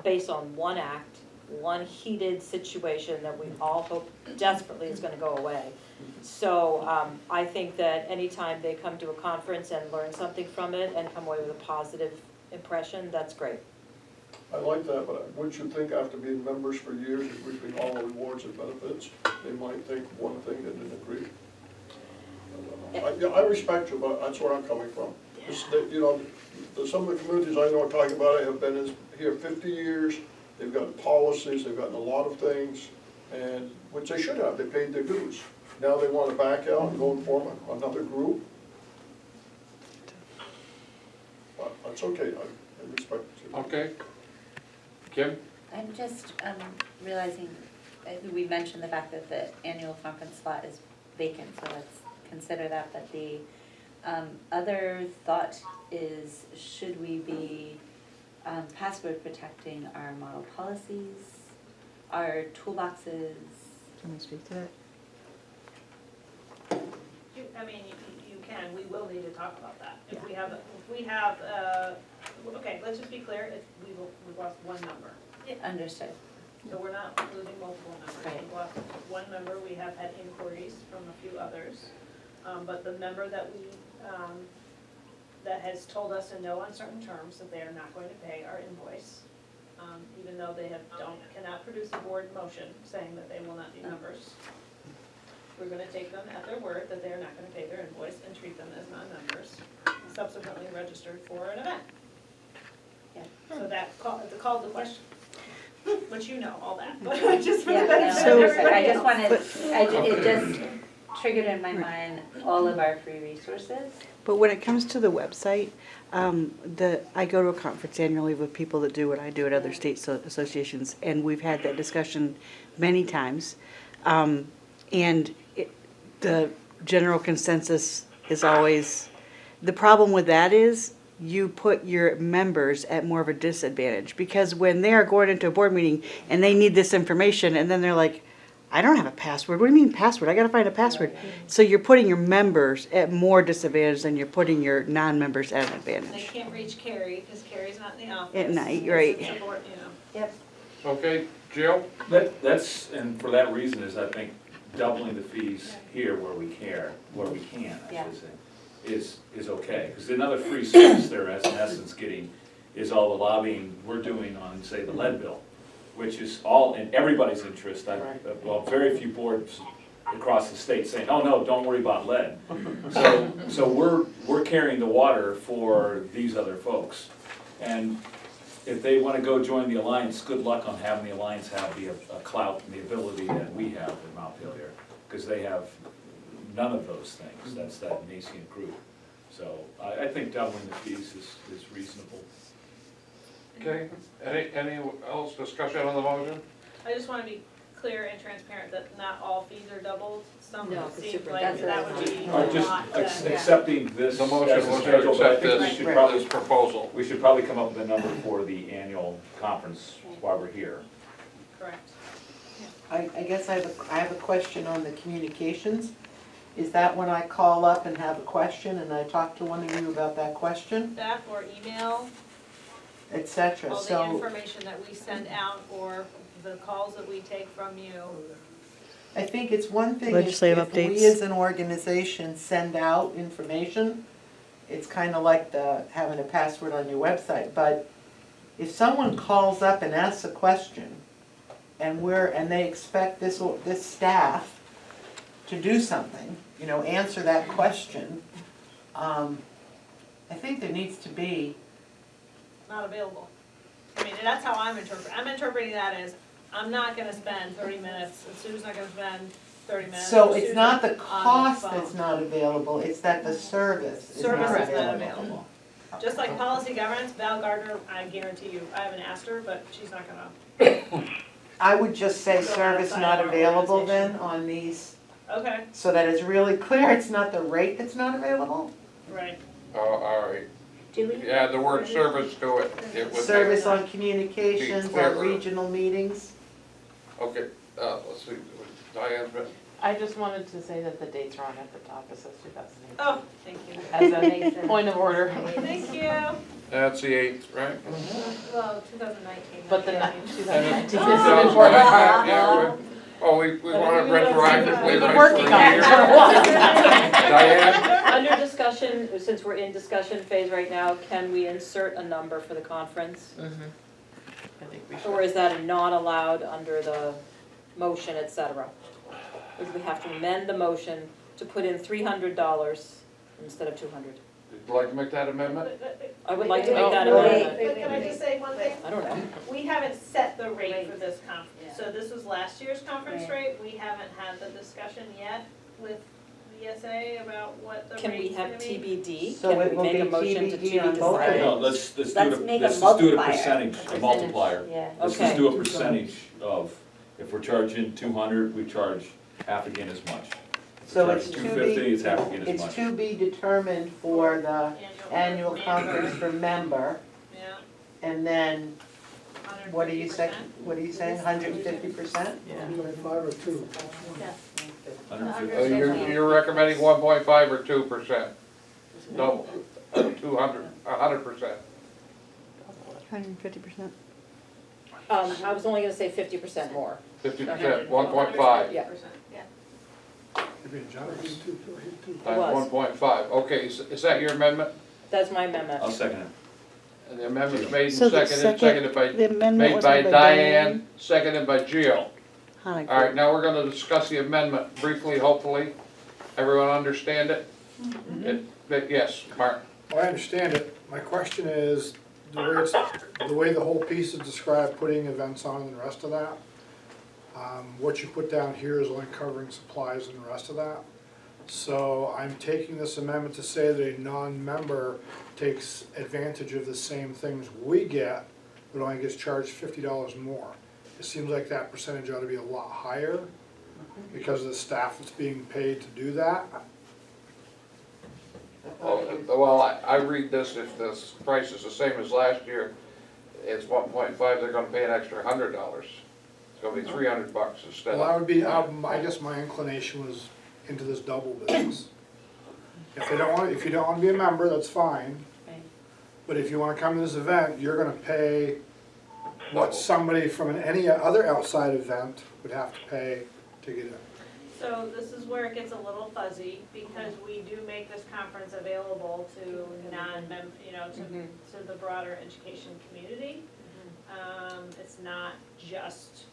based on one act, one heated situation that we all hope desperately is gonna go away. So I think that anytime they come to a conference and learn something from it and come away with a positive impression, that's great. I like that, but wouldn't you think after being members for years and reaping all the rewards and benefits, they might think one thing and then agree? I respect you, but that's where I'm coming from. You know, some of the communities I know are talking about it have been here 50 years, they've gotten policies, they've gotten a lot of things, and, which they should have, they paid their dues. Now they want to back out and go and form another group. But that's okay, I respect you. Okay. Kim? I'm just realizing, we mentioned the fact that the annual conference slot is vacant, so let's consider that. But the other thought is, should we be password protecting our model policies, our toolboxes? Can we speak to that? I mean, you can, we will need to talk about that. If we have okay, let's just be clear, we've lost one member. Understood. So we're not losing multiple members. Right. We've lost one member, we have had inquiries from a few others. But the member that that has told us in no uncertain terms that they are not going to pay our invoice, even though they cannot produce a board motion saying that they will not be members. We're gonna take them at their word that they are not gonna pay their invoice and treat them as non-members, subsequently registered for an event. Yeah. So that called the question, which you know all that, but just for the Yeah, benefit no, of understood. everybody I just else. wanted, it just triggered in my mind all of our free resources. But when it comes to the website, I go to a conference annually with people that do what I do at other state associations, and we've had that discussion many times. And the general consensus is always, the problem with that is you put your members at more of a disadvantage, because when they are going into a board meeting and they need this information, and then they're like, I don't have a password. What do you mean password? I gotta find a password. So you're putting your members at more disadvantage than you're putting your non-members at an They advantage. can't reach Carrie, because Carrie's not in the office. At night, right. It's a board, you know. Yep. Okay, Jill? That's, and for that reason is I think doubling the fees here where we can, I should say, is okay. Because another free service they're in essence getting is all the lobbying we're doing on, say, the lead bill, which is all in everybody's interest. Well, very few boards across the state saying, oh, no, don't worry about lead. So we're carrying the water for these other folks. And if they want to go join the Alliance, good luck on having the Alliance have the clout and the ability that we have in Montpelier, because they have none of those things. That's that nascent group. So I think doubling the fees is reasonable. Okay, any else discussion on the motion? I just wanna be clear and transparent that not all fees are doubled. Some No, 'cause seem like that would be a Or just lot to. accepting this The motion as a was to schedule, but I accept think we this, should probably, this proposal. we should probably come up with a number for the annual conference while we're here. Correct. I guess I have a question on the communications. Is that when I call up and have a question and I talk to one of you about that question, That or email, et cetera? all the So information that we send out or the calls that we take from you. I think it's one thing if Legislative we updates. as an organization send out information, it's kind of like having a password on your website. But if someone calls up and asks a question and they expect this staff to do something, answer that question, I think there needs to be. Not available. I mean, that's how I'm interpreting that as, I'm not gonna spend 30 minutes, and Sue's not gonna spend 30 minutes. So or it's Sue's not the on cost phone. that's not available, it's that the service is not Service available. is not available. Just like policy governance, Val Gardner, I guarantee you, I haven't asked her, but she's not gonna. I would just say Go service outside not our available organization. then on these, Okay, so that it's really clear, it's not the rate that's not available? right. All right. Do we? Add the word service to it. It would Service on communications, Be clearer. on regional meetings. Okay, let's see, Diane's been, I just wanted to say that the date's wrong at the top, it says 2018. Oh, thank you. As a point of order. Thank you. that's the 8th, right? Well, 2019. But the yeah. 2019 is And an important part. yeah, oh, we want it retroactively. We've been right, working for on a it year. for a while. Diane? Under discussion, since we're in discussion phase right now, can we insert a number for the conference? I think we Or is that not allowed under the motion, et cetera? Because we have to amend the motion to put in $300 instead of 200. Would you like to make that amendment? I would like to make that Wait, amendment. But can I just say one thing? I don't know. We haven't set the rate for this conference, so this was last year's conference Right. rate. We haven't had the discussion yet with VSA about what the Can we rate's have gonna be. TBD? So Can it we will make a be motion to TBD on be both of decided? No, let's do Let's make a let's just do it a multiplier. percentage, a multiplier. Yeah. Let's Okay. just do a percentage of, if we're charging 200, we charge half again as much. If So we're it's charging to 250, be, it's half again as it's much. to be determined for the annual member. conference for member, Yeah. and then, what are you 150%. saying, 150%? Like 5 or 2. 150. You're recommending 1.5 or 2%? No, 100%. 150%. I was only gonna say 50% more. 50%, 1.5. Yeah. Yeah. You're being generous. Times 1.5. Okay, is that your amendment? That's my amendment. I'll second it. And the amendment's made and So the seconded by, the amendment made was by made by Diane, seconded by Gio. All All right, now we're gonna discuss the amendment briefly, hopefully. Everyone understand it? Yes, Mark? Well, I understand it. My question is, the way the whole piece is described, putting events on and the rest of that, what you put down here is only covering supplies and the rest of that. So I'm taking this amendment to say that a non-member takes advantage of the same things we get, but only gets charged $50 more. It seems like that percentage ought to be a lot higher because of the staff that's being paid to do that. Well, I read this, if this price is the same as last year, it's 1.5, they're gonna pay an extra $100. It's gonna be $300 instead Well, I of. would be, I guess my inclination was into this double business. If you don't want to be a member, that's fine. Right. But if you want to come to this event, you're gonna pay what somebody from any other outside event would have to pay to get in. So this is where it gets a little fuzzy, because we do make this conference available to non-mem, to the broader education community. It's not just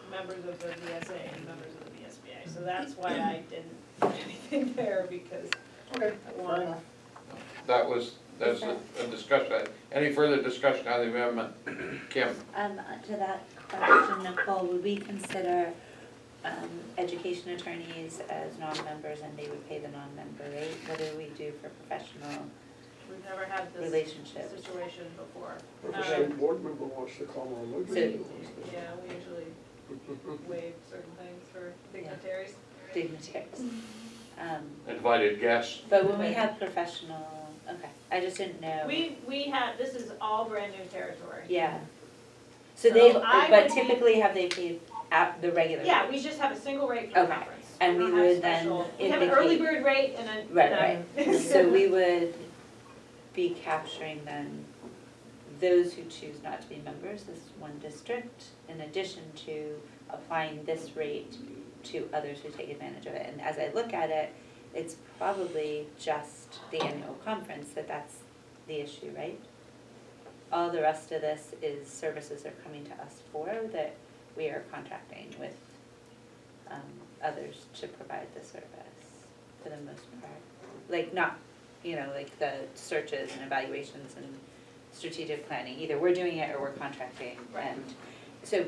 members of the VSA and members of the VSBA, so that's why I didn't put anything there, because Okay, I want. That's a discussion. Any further discussion on the amendment? Kim? To that question, Nicole, would we consider education attorneys as non-members and they would pay the non-member rate? What do we do for professional We've never had this relationships? situation before. If a state board member wants to come on, look. So- Yeah, we usually waive certain things for dignitaries. Dignitaries. Invited guests? But when we have professional, okay, I just didn't know. We have, this is all brand new territory. Yeah. So they, I but would be- typically have they paid at the regular? Yeah, rate? we just have a single rate for the Okay. conference. And We we don't have would then special- We have an early indicate- bird rate and a. Right. So we would be capturing then those who choose not to be members as one district, in addition to applying this rate to others who take advantage of it. And as I look at it, it's probably just the annual conference that's the issue, right? All the rest of this is services are coming to us for that we are contracting with others to provide the service for the most part. Like not, like the searches and evaluations and strategic planning, either we're doing it or we're contracting. Right. And so,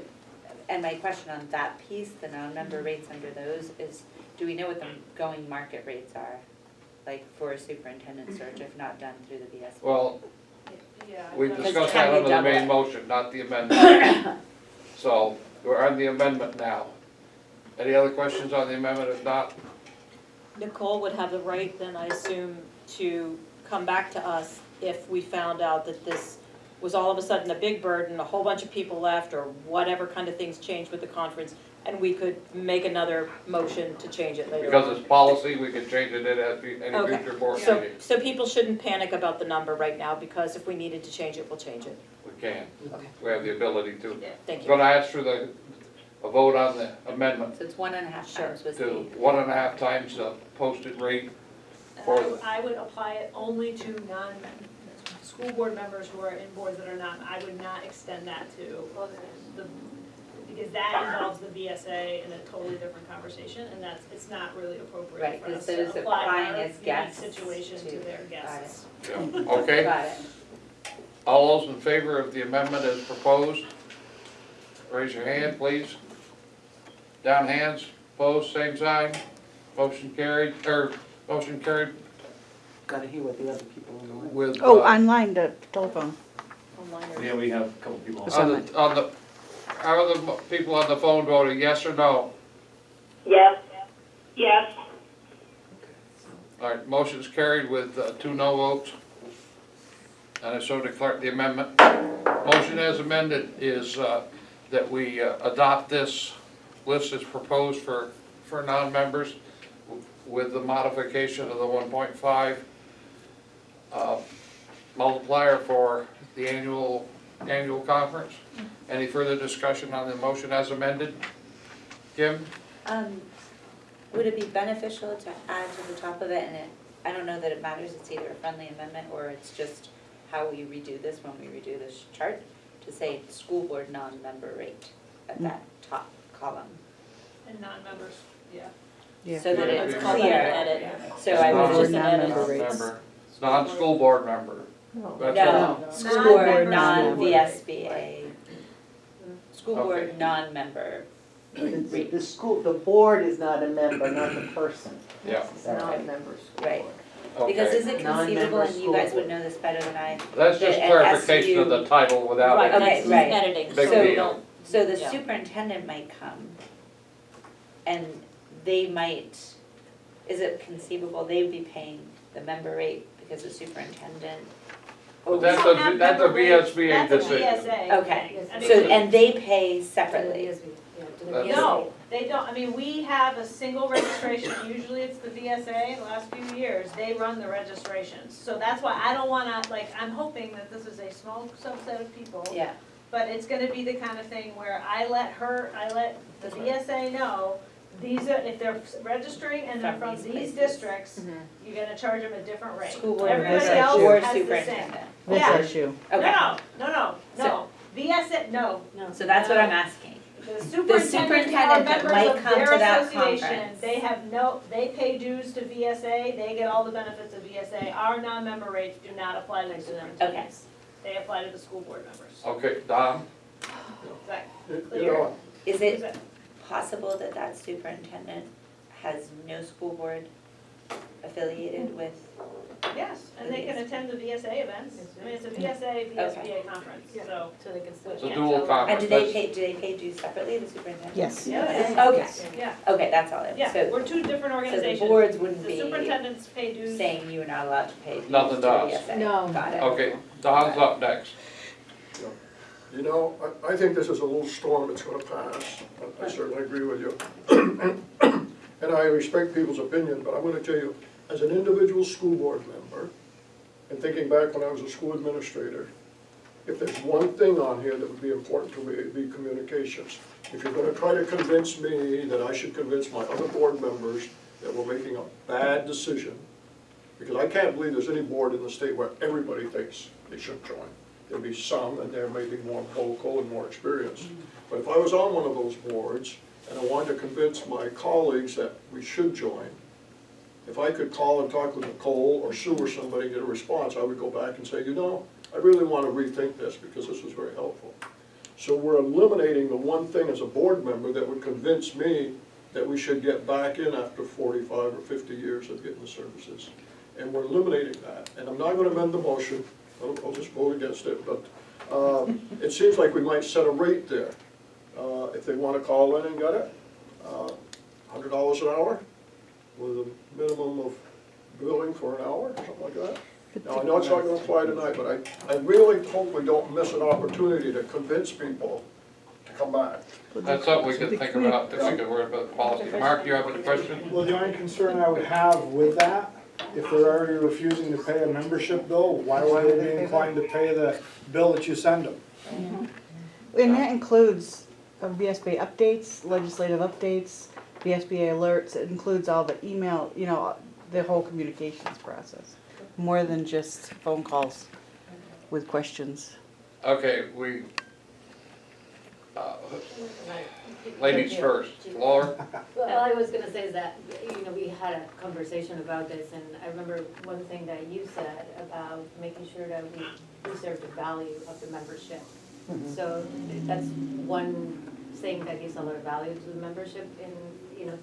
and my question on that piece, the non-member rates under those is, do we know what the going market rates are? Like for a superintendent search, if not done through the VSBA? Well, Yeah. we I- discussed Can that we under the double main it? motion, not the amendment. So, we're on the amendment now. Any other questions on the amendment? If not, Nicole would have the right, then I assume, to come back to us if we found out that this was all of a sudden a big burden, a whole bunch of people left, or whatever kind of things changed with the conference, and we could make another motion to change it later on. because it's policy, we can change it at any Okay. future board So, meeting. so people shouldn't panic about the number right now, because if we needed to change it, we'll change it. We can. Okay. We have the ability to. Thank you. Gonna ask for a vote on the amendment So it's 1.5 times was to the. 1.5 times the posted rate for the. I would apply it only to school board members who are in boards that are not, I would not extend that to because that involves the VSA in a totally different conversation, and it's not really appropriate Right, for us because those to apply applying our as unique guests situation to their guests. Yeah. Okay, Got it. all those in favor of the amendment as proposed, raise your hand, please. Down hands, opposed, same sign. Motion carried. Gotta hear what the other people in the way. With. Online, the telephone. Yeah, we have a couple people on. It's How are the people on the phone voting, yes or no? Yes. Yes. All right, motion's carried with 2 no votes. And I so declare the amendment. Motion as amended is that we adopt this list as proposed for non-members with the modification of the 1.5 multiplier for the annual annual conference. Any further discussion on the motion as amended? Kim? Would it be beneficial to add to the top of it, and I don't know that it matters, it's either a friendly amendment or it's just how we redo this when we redo this chart, to say school board non-member rate at that top column, And non-members, yeah. Yeah. so that it's Let's call that clear. an edit. So I would just Non-member edit. rates. Non-member, non-school board member. That's No, what- school board, Non-member, non-VSBA. School Okay. board, non-member. The school, the board is not a member, not the person. Yeah, It's not a member school Right. board. Because okay. is it conceivable, Non-member and you school guys would board. know this better than I, That's just at clarification of SU the title without Right, it. Okay, that's right. editing, Big so we deal. don't, so the Yeah. superintendent might come, and they might, is it conceivable they'd be paying the member rate because the superintendent? But that's a, that's a VSBA That's a decision. VSA. Okay, I so, mean, and they pay separately? That's- no, they don't, I mean, we have a single registration, usually it's the VSA, the last few years, they run the registrations. So that's why I don't wanna, like, I'm hoping that this is a small subset of people. Yeah, But it's gonna be the kind of thing where I let the VSA know, these are, if they're registering and they're From from these these places. districts, you're gonna charge them a different rate. school board, Everybody member, else board has the same. superintendent. This Yeah. issue. Okay, No, VSA, no. so that's what I'm asking. The superintendent superintendent are members might of come their to that association, conference. they have they pay dues to VSA, they get all the benefits of VSA. Our non-member rates do not apply to the superintendents. They apply to the school board members. Okay, Don? Is that You clear? know, Is Is it it- possible that that superintendent has no school board affiliated with? Yes, and they can attend the VSA events. I mean, it's a VSA, VSBA conference, so. so they can switch. It's a dual And conference. do they pay dues separately, the superintendent? Yes. Okay, Yeah, okay, that's all it was. yeah, So we're two different so organizations. the boards wouldn't The be superintendents pay dues. saying you are not allowed to pay dues to Nothing to us. VSA? No. Got it. Okay, Don's up next. You know, I think this is a little storm that's gonna pass. I certainly agree with you. And I respect people's opinion, but I'm gonna tell you, as an individual school board member, and thinking back when I was a school administrator, if there's one thing on here that would be important to me, it'd be communications. If you're gonna try to convince me that I should convince my other board members that we're making a bad decision, because I can't believe there's any board in the state where everybody thinks they should join. There'll be some, and they're maybe more vocal and more experienced. But if I was on one of those boards, and I wanted to convince my colleagues that we should join, if I could call and talk with Nicole or Sue or somebody and get a response, I would go back and say, you know, I really want to rethink this because this was very helpful. So we're eliminating the one thing as a board member that would convince me that we should get back in after 45 or 50 years of getting the services. And we're eliminating that. And I'm not going to amend the motion, I'll just vote against it, but it seems like we might set a rate there. If they want to call in and get it, $100 an hour with a minimum of billing for an hour, or something like that. Now, I know it's not going to apply tonight, but I really hope we don't miss an opportunity to convince people to come back. That's something we could think about, if we could worry about the policy. Mark, you have any question? Well, the only concern I would have with that, if they're already refusing to pay a membership bill, why would they be inclined to pay the bill that you send them? And that includes VSBA updates, legislative updates, VSBA alerts, it includes all the email, you know, the whole communications process. More than just phone calls with questions. Okay, ladies first. Laura? Well, all I was gonna say is that, we had a conversation about this, and I remember one thing that you said about making sure that we preserve the value of the membership. So that's one thing that gives a lot of value to the membership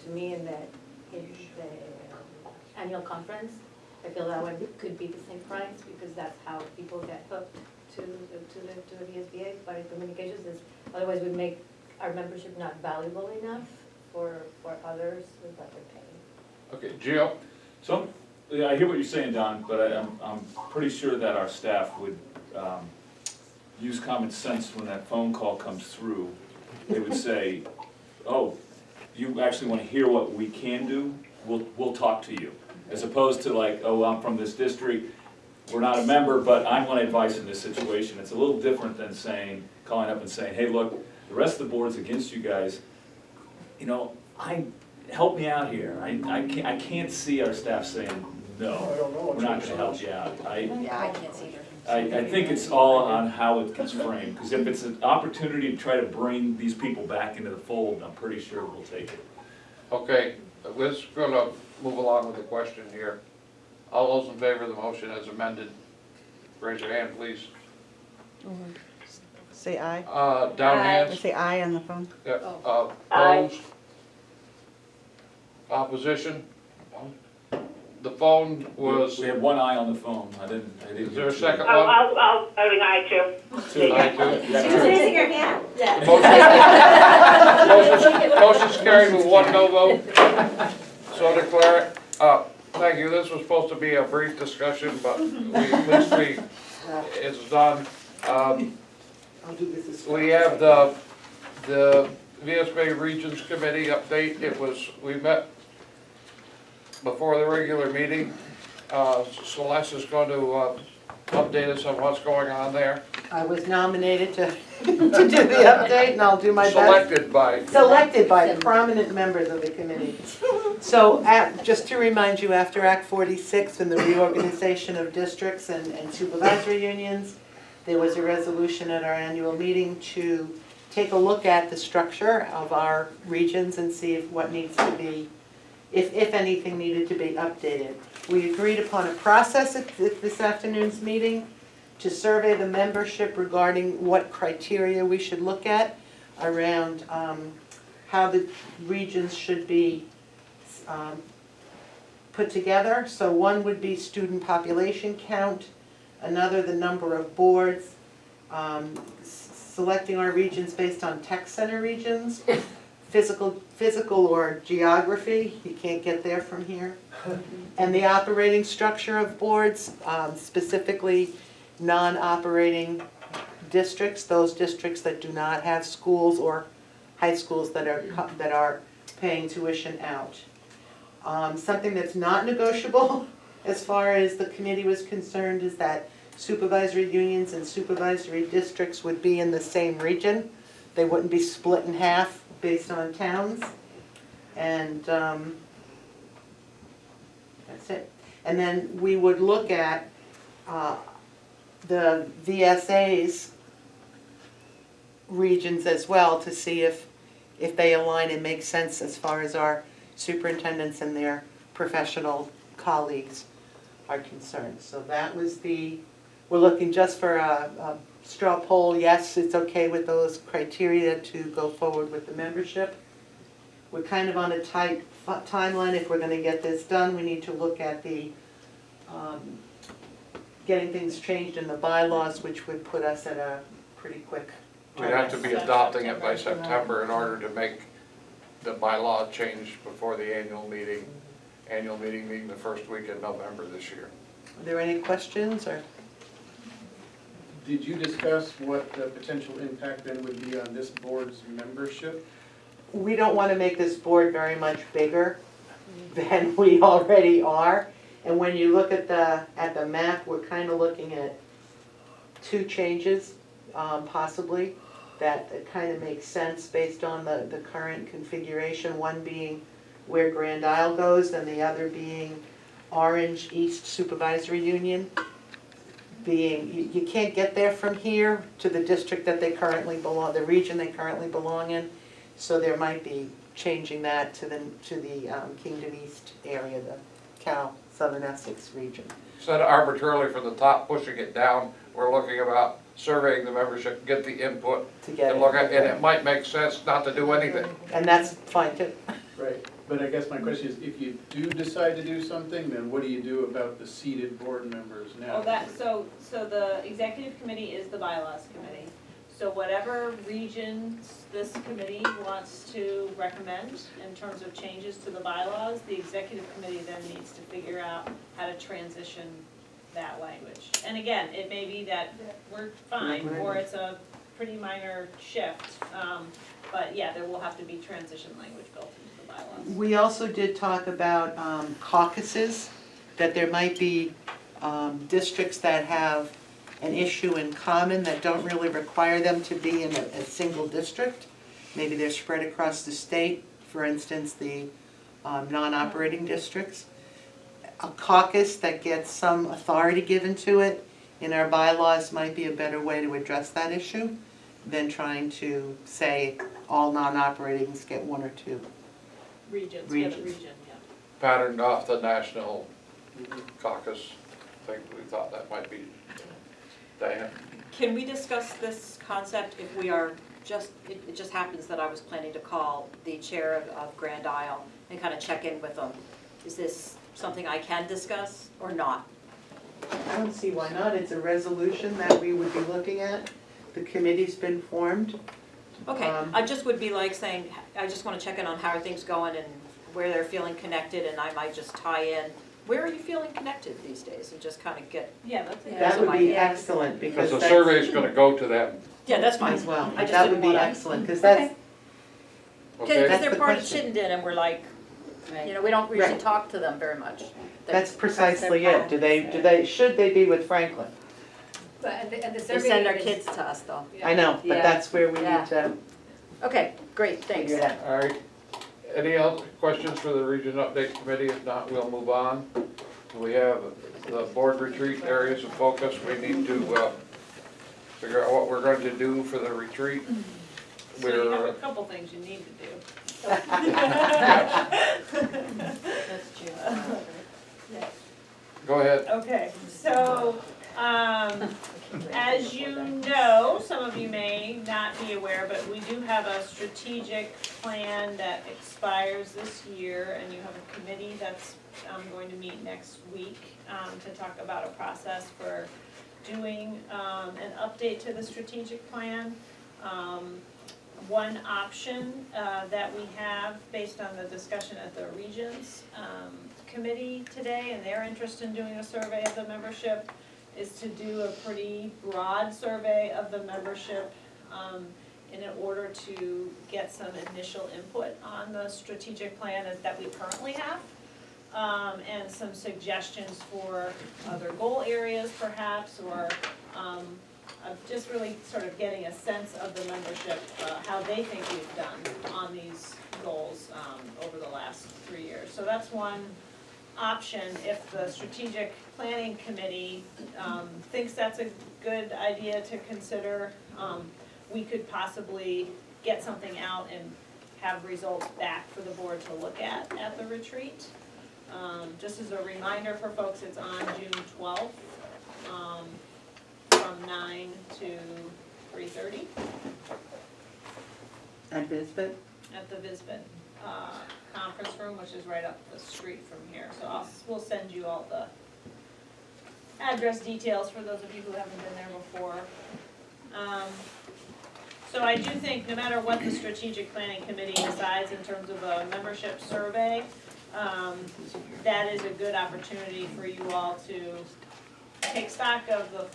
to me in the annual conference. I feel that one could be the same price, because that's how people get hooked to the VSBA by communications, is otherwise we make our membership not valuable enough for others that they're paying. Okay, Gio? So, yeah, I hear what you're saying, Don, but I'm pretty sure that our staff would use common sense when that phone call comes through. They would say, oh, you actually want to hear what we can do? We'll talk to you. As opposed to like, oh, I'm from this district, we're not a member, but I want advice in this situation. It's a little different than saying, calling up and saying, hey, look, the rest of the board's against you guys. You know, help me out here. I can't see our staff saying, no, we're not gonna help you out. Yeah, I can't see her. I think it's all on how it gets framed, because if it's an opportunity to try to bring these people back into the fold, I'm pretty sure we'll take it. Okay, let's gonna move along with the question here. All those in favor of the motion as amended, raise your hand, please. Say aye. Down Or hands. say aye on the phone. Yeah, Aye. opposed? Opposition? The phone was, We had one eye on the phone, I didn't. is there a second Oh, one? I'll voting aye too. Aye, too. Yeah. raising her hand. Motion's carried with one no vote. So declare it. Thank you, this was supposed to be a brief discussion, but at least it's done. I'll do this as well. We have the VSBA Regions Committee update. We met before the regular meeting. Celeste is going to update us on what's going on there. I was nominated to do the update, and I'll do my best. Selected by prominent members of the committee. So, just to remind you, after Act 46 and the reorganization of districts and supervisory unions, there was a resolution at our annual meeting to take a look at the structure of our regions and see what needs to be, if anything needed to be updated. We agreed upon a process at this afternoon's meeting to survey the membership regarding what criteria we should look at around how the regions should be put together. So one would be student population count, another the number of boards, selecting our regions based on tech center regions, physical or geography, you can't get there from here, and the operating structure of boards, specifically non-operating districts, those districts that do not have schools or high schools that are paying tuition out. Something that's not negotiable as far as the committee was concerned is that supervisory unions and supervisory districts would be in the same region. They wouldn't be split in half based on towns. And that's it. And then we would look at the VSA's regions as well to see if they align and make sense as far as our superintendents and their professional colleagues are concerned. So that was we're looking just for a straw poll. Yes, it's okay with those criteria to go forward with the membership. We're kind of on a tight timeline. If we're going to get this done, we need to look at the getting things changed in the bylaws, which would put us at a pretty quick. We'd have to be adopting it by September in order to make the bylaw change before the annual meeting. Annual meeting being the first week in November this year. Are there any questions or? Did you discuss what the potential impact then would be on this board's membership? We don't want to make this board very much bigger than we already are. And when you look at the map, we're kind of looking at two changes, possibly, that kind of makes sense based on the current configuration. One being where Grand Isle goes, and the other being Orange East Supervisory Union. You can't get there from here to the district that they currently belong, the region they currently belong in. So there might be changing that to the Kingdom East area, the Cal Southern Essex region. Instead of arbitrarily from the top pushing it down, we're looking about surveying the membership, get the input, and look at, and it might make sense not to do anything. And that's fine too. Right, but I guess my question is, if you do decide to do something, then what do you do about the seated board members now? Well, so the executive committee is the bylaws committee. So whatever regions this committee wants to recommend in terms of changes to the bylaws, the executive committee then needs to figure out how to transition that language. And again, it may be that we're fine, or it's a pretty minor shift. But yeah, there will have to be transition language built into the bylaws. We also did talk about caucuses, that there might be districts that have an issue in common that don't really require them to be in a single district. Maybe they're spread across the state, for instance, the non-operating districts. A caucus that gets some authority given to it in our bylaws might be a better way to address that issue than trying to say all non-operatings get one or two. Regions, Regions. region, yeah. Patterned off the national caucus, I think we thought that might be, Diane? Can we discuss this concept if we are it just happens that I was planning to call the chair of Grand Isle and kind of check in with them. Is this something I can discuss or not? I don't see why not. It's a resolution that we would be looking at. The committee's been formed. Okay, I just would be like saying, I just want to check in on how are things going and where they're feeling connected, and I might just tie in, where are you feeling connected these days, and just kind of get. Yeah, that's it. That would be excellent Because because the survey's gonna go to them, Yeah, that's fine. as well. I just That didn't would be wanna- excellent, because that's, Because okay? That's they're the part of question. Chittenden, and we're like, you know, we don't usually Right. talk to them very much. that's precisely their it. Do they, should they be with Franklin? But, and the They survey send their is- kids to us, though. I know, but Yeah. that's where we Yeah. need to Okay, great, thanks. figure it out. All right, any other questions for the Region Update Committee? If not, we'll move on. We have the board retreat areas of focus. We need to figure out what we're going to do for the retreat. So you have We're, a couple things you need to do. That's June. go ahead. Okay, so, as you know, some of you may not be aware, but we do have a strategic plan that expires this year, and you have a committee that's going to meet next week to talk about a process for doing an update to the strategic plan. One option that we have, based on the discussion at the Regions Committee today, and their interest in doing a survey of the membership, is to do a pretty broad survey of the membership in order to get some initial input on the strategic plan that we currently have, and some suggestions for other goal areas perhaps, or just really sort of getting a sense of the membership, how they think we've done on these goals over the last 3 years. So that's one option. If the strategic planning committee thinks that's a good idea to consider, we could possibly get something out and have results back for the board to look at the retreat. Just as a reminder for folks, it's on June 12th. From 9 to 3:30 At Bisbee? at the VSBA conference room, which is right up the street from here. So we'll send you all the address details for those of you who haven't been there before. So I do think no matter what the strategic planning committee decides in terms of a membership survey, that is a good opportunity for you all to take stock of the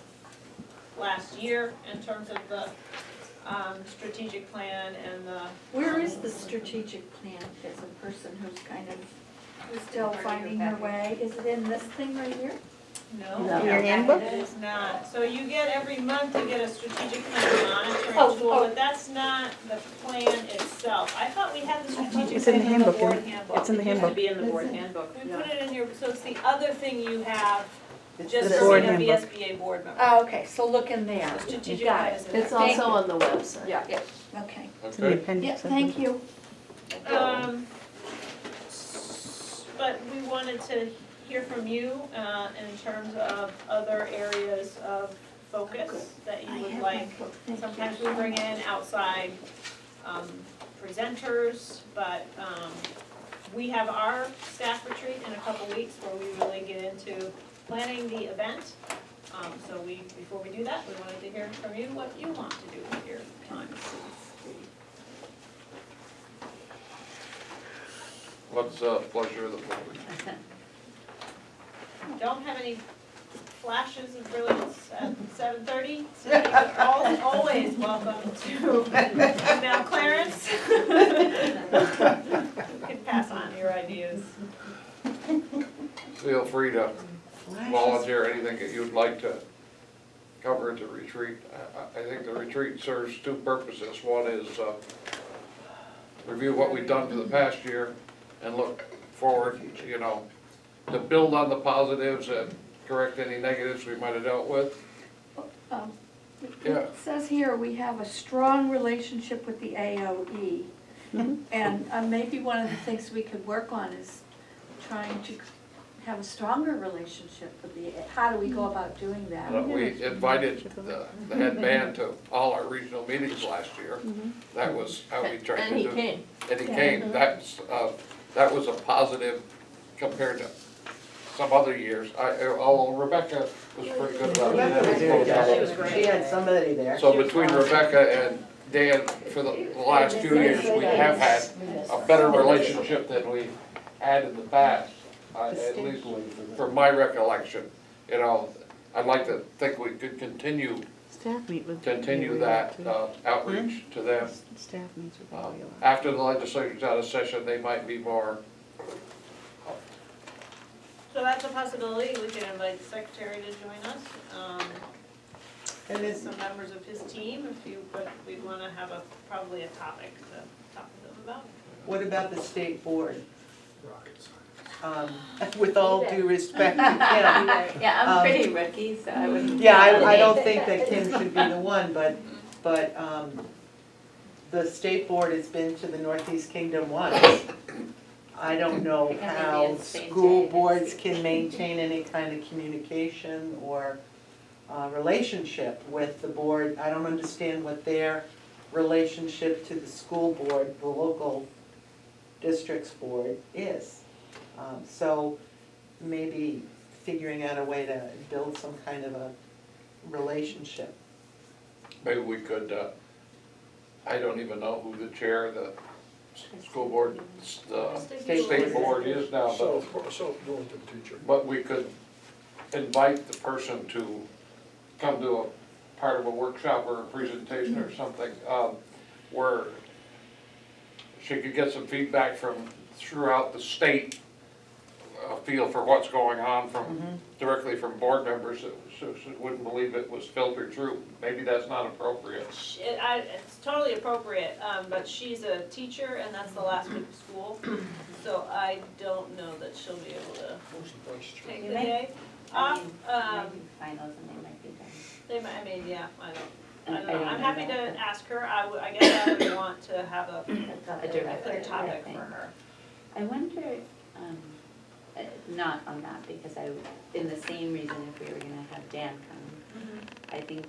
last year in terms of the strategic plan and the. Where is the strategic plan as a person who's kind of still finding her way? Is it in this thing right here? No. In your handbook? It is not. So you get, every month you get a strategic plan monitoring Oh, tool, oh. but that's not the plan itself. I thought we had the strategic It's in the plan in the handbook, board isn't it? handbook. It's in the It used to handbook. be in the board handbook. We yeah. put it in your, so it's the other thing you have, It's just the for board being a handbook. VSBA board member. Oh, okay, so look in there. The strategic Got plan it. is in there. It's also on the website. Yeah. Okay. It's in the Okay, Yeah, appendix. I thank think. you. But we wanted to hear from you in terms of other areas of focus that you I would have like. my book. Thank you. Sometimes we bring in outside presenters, but we have our staff retreat in a couple weeks where we really get into planning the event. So before we do that, we wanted to hear from you what you want to do with your time. what's pleasure of the board? Don't have any flashes of brilliance at 7:30, so you're always welcome to email Clarence. You can pass on your ideas. Feel free to volunteer anything that you'd like to cover at the retreat. I think the retreat serves two purposes. One is review what we've done for the past year and look forward, you know, to build on the positives and correct any negatives we might have dealt with. Yeah. It says here, we have a strong relationship with the AOE. And maybe one of the things we could work on is trying to have a stronger relationship with the, how do we go about doing that? We invited the head band to all our regional meetings last year. That was how we tried to do. And he came. And he came. That was a positive compared to some other years. Although Rebecca was pretty good about it. Rebecca was very good. She had somebody there. So between Rebecca and Dan, for the last 2 years, we have had a better relationship than we had in the past. At least from my recollection, you know, I'd like to think we could continue that outreach to them. Staff meets with all you. After the legislature's out of session, they might be more. So that's a possibility, we can invite the secretary to join us, and some members of his team, but we'd wanna have probably a topic to talk to them about. What about the state board? Rocket science. With all due respect to Kim. Yeah, I'm pretty rookie, so I wouldn't. Yeah, I don't think that Kim should be the one, but the state board has been to the Northeast Kingdom once. I don't know how school boards can maintain any kind of communication or relationship with the board. I don't understand what their relationship to the school board, the local district's board is. So maybe figuring out a way to build some kind of a relationship. Maybe we could, I don't even know who the chair of the school board, the state board is now, but. South Burlington teacher. But we could invite the person to come to a part of a workshop or a presentation or something, where she could get some feedback from throughout the state, a feel for what's going on directly from board members, so she wouldn't believe it was filtered through. Maybe that's not appropriate. It's totally appropriate, but she's a teacher and that's the last week of school, so I don't know that she'll be able to take the day off. Maybe finals and they might be done. They might, I mean, yeah, I don't know. I'm happy to ask her. I guess I would want to have a clear topic for her. I wonder, not on that, because in the same reason if we were gonna have Dan come, I think,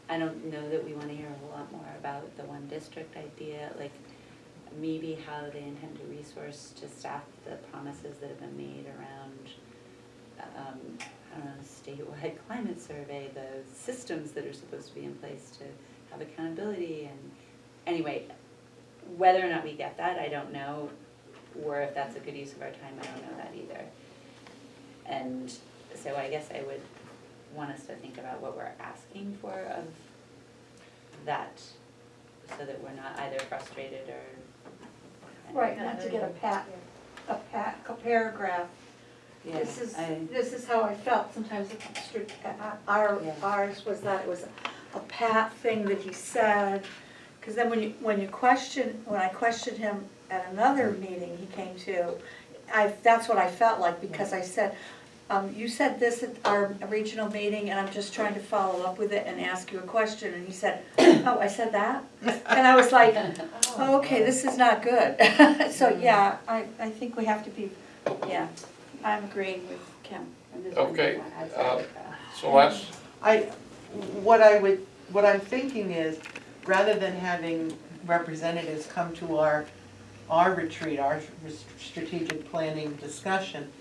I don't know that we wanna hear a whole lot more about the one district idea, like maybe how they intend to resource to staff the promises that have been made around, I don't know, statewide climate survey, the systems that are supposed to be in place to have accountability, and anyway, whether or not we get that, I don't know, or if that's a good use of our time, I don't know that either. And so I guess I would want us to think about what we're asking for of that, so that we're not either frustrated or. Right, not to get a paragraph. Yeah, This is how I felt sometimes, ours was that it was a pat thing that he said. Because then when I questioned him at another meeting he came to, that's what I felt like, because I said, you said this at our regional meeting, and I'm just trying to follow up with it and ask you a question, and he said, oh, I said that? And I was like, oh, okay, this is not good. So, yeah, I think we have to be, yeah, I'm agreeing with Kim. Okay, so let's. What I'm thinking is, rather than having representatives come to our retreat, our strategic planning discussion,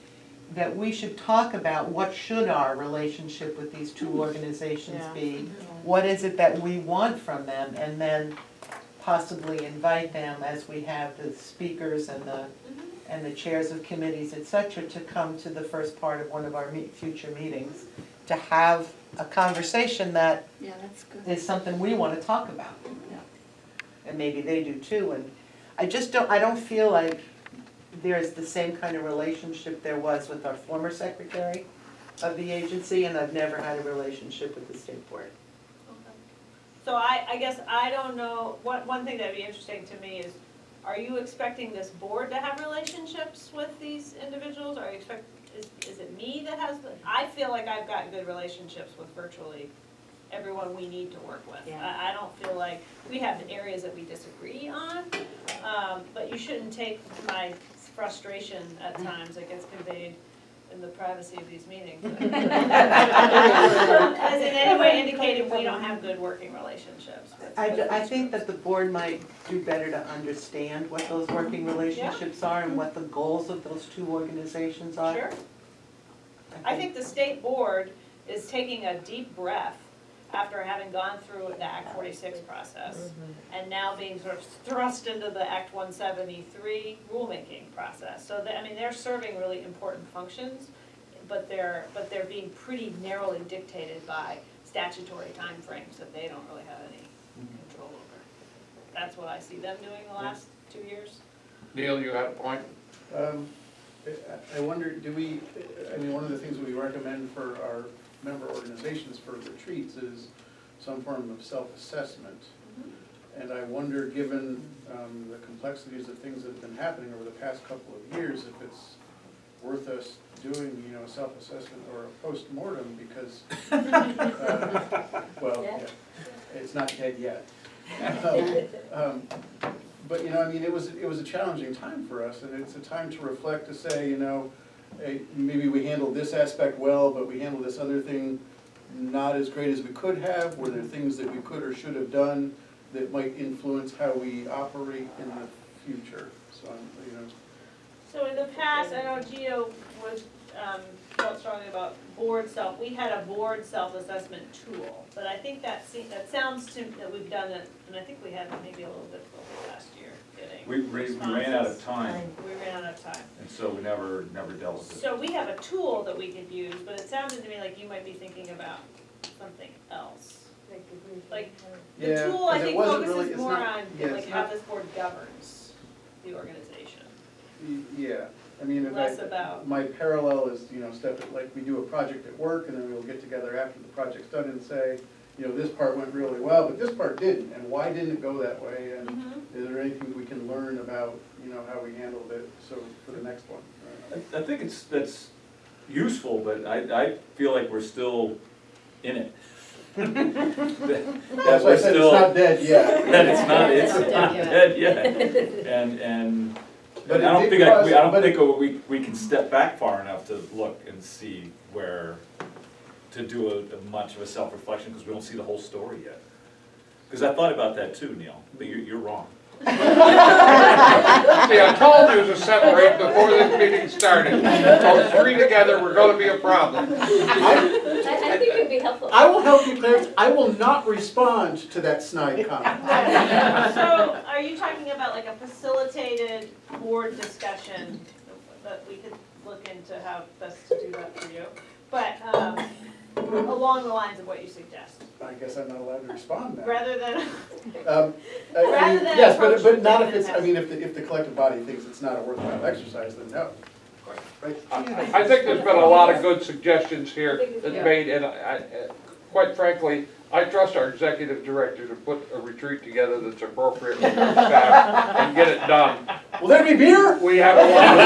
that we should talk about what should our relationship with these two organizations be, what is it that we want from them, and then possibly invite them, as we have the speakers and the chairs of committees, et cetera, to come to the first part of one of our future meetings, to have a conversation that is something we want to talk about. And maybe they do too, and I don't feel like there's the same kind of relationship there was with our former secretary of the agency, and I've never had a relationship with the state board. So I guess I don't know, one thing that'd be interesting to me is, are you expecting this board to have relationships with these individuals? Are you is it me that has, I feel like I've got good relationships with virtually everyone we need to work with. Yeah. I don't feel like, we have areas that we disagree on, but you shouldn't take my frustration at times that gets conveyed in the privacy of these meetings as in any way indicating we don't have good working relationships with. I think that the board might do better to understand what those working relationships are and what the goals of those two organizations are. Sure. I think the state board is taking a deep breath after having gone through the Act 46 process and now being sort of thrust into the Act 173 rulemaking process. So I mean, they're serving really important functions, but they're being pretty narrowly dictated by statutory timeframes that they don't really have any control over. That's what I see them doing the last 2 years. Neil, you had a point? I wonder, one of the things we recommend for our member organizations for retreats is some form of self-assessment. And I wonder, given the complexities of things that have been happening over the past couple of years, if it's worth us doing, a self-assessment or a post-mortem, because, it's not dead yet. But, it was a challenging time for us, and it's a time to reflect, to say, hey, maybe we handled this aspect well, but we handled this other thing not as great as we could have. Were there things that we could or should have done that might influence how we operate in the future? So, So in the past, I know Gio was, felt strongly about we had a board self-assessment tool, but I think that sounds that we've done it, and I think we had maybe a little difficulty last year getting We ran out of time, We ran out of time. and so we never dealt with it. So we have a tool that we could use, but it sounded to me like you might be thinking about something else. Like, the Yeah, tool, I 'cause it think, wasn't focuses really- it's more not- on, yeah, like, it's how not- this board governs the organization. yeah, Less about. my parallel is, like we do a project at work, and then we'll get together after the project's done and say, this part went really well, but this part didn't, and why didn't it go that way, and is there anything we can learn about, how we handled it, so for the next one? I think that's useful, but I feel like we're still in it. That's why I said it's not dead yet. That it's not dead yet. And I don't think we can step back far enough to look and see to do a much of a self-reflection, because we don't see the whole story yet. Because I thought about that too, Neil, but you're wrong. See, I told you to separate before this meeting started. So three together, we're gonna be a problem. I think it'd be helpful. I will help you clarify, I will not respond to that snide comment. So, are you talking about like a facilitated board discussion that we could look into how best to do that for you? But, along the lines of what you suggest, I guess I'm not allowed to respond now. rather than, Rather than yes, approach but not it if it's, as- if the collective body thinks it's not a worthwhile exercise, then no. Right? I think there's been a lot of good suggestions here that's made, and quite frankly, I trust our executive director to put a retreat together that's appropriate for the staff and get it done. Will there be beer? We have a lot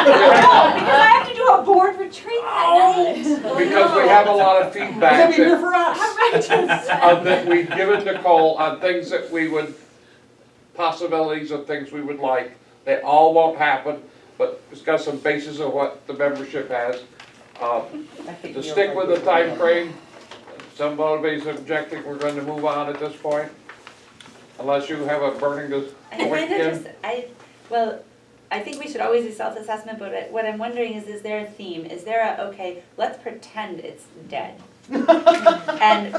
Because I have to do a board retreat that night. because we have a lot of Will there feedback be beer for us? that we've given Nicole on things that we would, possibilities of things we would like. They all won't happen, but it's got some basis of what the membership has. To stick with the time frame. Somebody's objecting, we're going to move on at this point, unless you have a burning point, Kim. I think we should always do self-assessment, but what I'm wondering is there a theme? Is there okay, let's pretend it's dead. And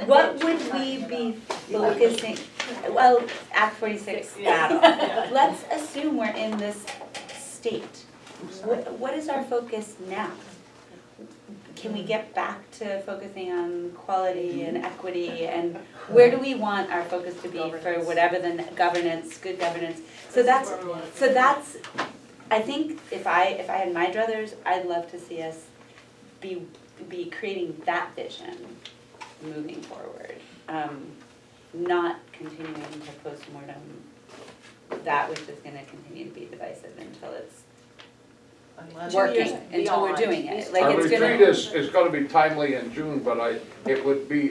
what would we be focusing, well, Act 46 battle. Let's assume we're in this state. What is our focus now? can we get back to focusing on quality and equity, and where do we want our focus to be for whatever the governance, good governance? So that's, I think if I had my druthers, I'd love to see us be creating that vision moving forward. Not continuing to postmortem that which is gonna continue to be divisive until it's working, until we're doing it. Like Our it's gonna. retreat is gonna be timely in June, but it would be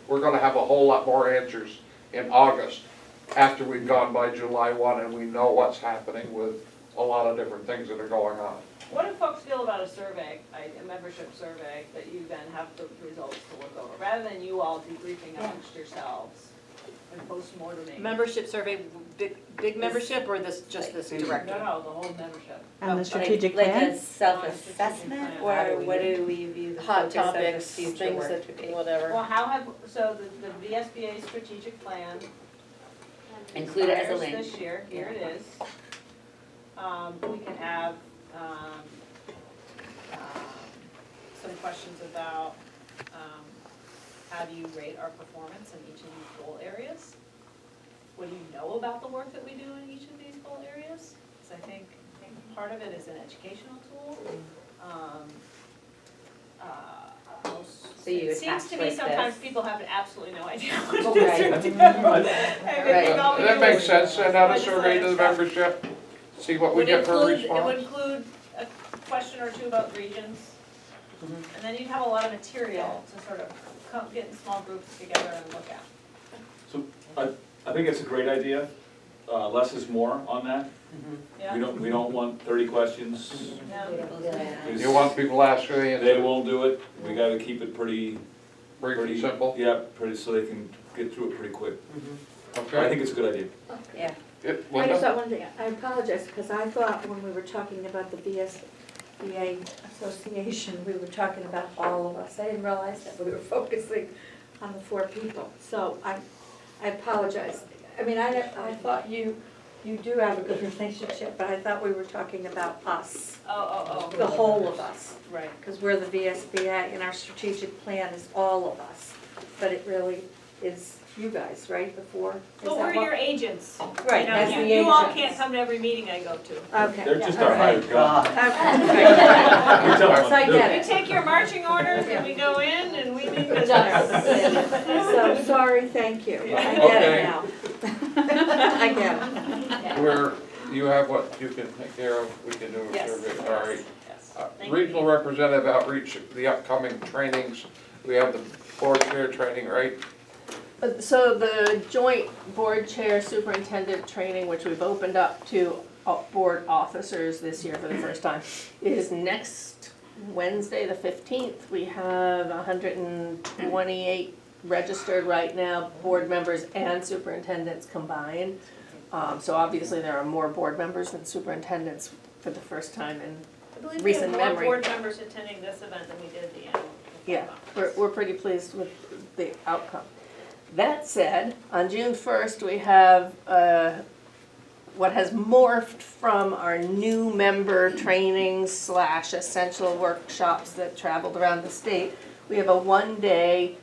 we're gonna have a whole lot more answers in August after we've gone by July 1 and we know what's happening with a lot of different things that are going on. What do folks feel about a survey, a membership survey, that you then have the results to look over, rather than you all debriefing amongst yourselves and post-morteming? Membership survey, big membership, or just this director? No, the whole membership. And the strategic Like plan? a self-assessment, or what do we view the Hot focus of the topics, future things work that, to be? whatever. Well, so the VSBA strategic plan. Include it as a expires link. This year, here it is. We can have, some questions about, how do you rate our performance in each of these goal areas? What do you know about the work that we do in each of these goal areas? Because I think part of it is an educational tool. you It seems attach to me like sometimes this. people have absolutely no idea what Oh, to right. do. That makes sense, send out a survey to the membership, see what we get for a It would response. include a question or two about regions. And then you'd have a lot of material to sort of get in small groups together and look at. So I think it's a great idea. Less is more on that. Yeah. We don't want 30 questions. Yeah. You want people to ask you the answer. They won't do it. We gotta keep it pretty. Brief and simple. Yeah, pretty, so they can get through it pretty quick. I Okay. think it's a good idea. Yeah. I just Linda? thought one thing, I apologize, because I thought when we were talking about the VSBA Association, we were talking about all of us. I didn't realize that we were focusing on the 4 people, so I apologize. I mean, I thought you do have a good relationship, but I thought we were talking about us, the whole of us. Right. Because we're the VSBA, and our strategic plan is all of us, but it really is you guys, right, the 4? Is But that we're what- your agents. Right, You know, as you- the You all agents. can't come to every meeting I go to. Okay. They're just yeah, our all right. hired gun. Okay. You tell them So I what to do. get We it. take your marching orders and we go in and we mean business. So, sorry, thank you. I get Okay. it now. I get it. Where you have what you can take care of, we can do a Yes. survey, all right. Yes. Thank Regional you. representative outreach, the upcoming trainings, we have the board chair training, right? So the joint board chair superintendent training, which we've opened up to board officers this year for the first time, is next Wednesday, the 15th. We have 128 registered right now, board members and superintendents combined. So obviously there are more board members than superintendents for the first time in I believe we have recent more memory. board members attending this event than we did the annual. Yeah, we're pretty pleased with the outcome. That said, on June 1st, we have what has morphed from our new member trainings / essential workshops that traveled around the state. We have a 1-day,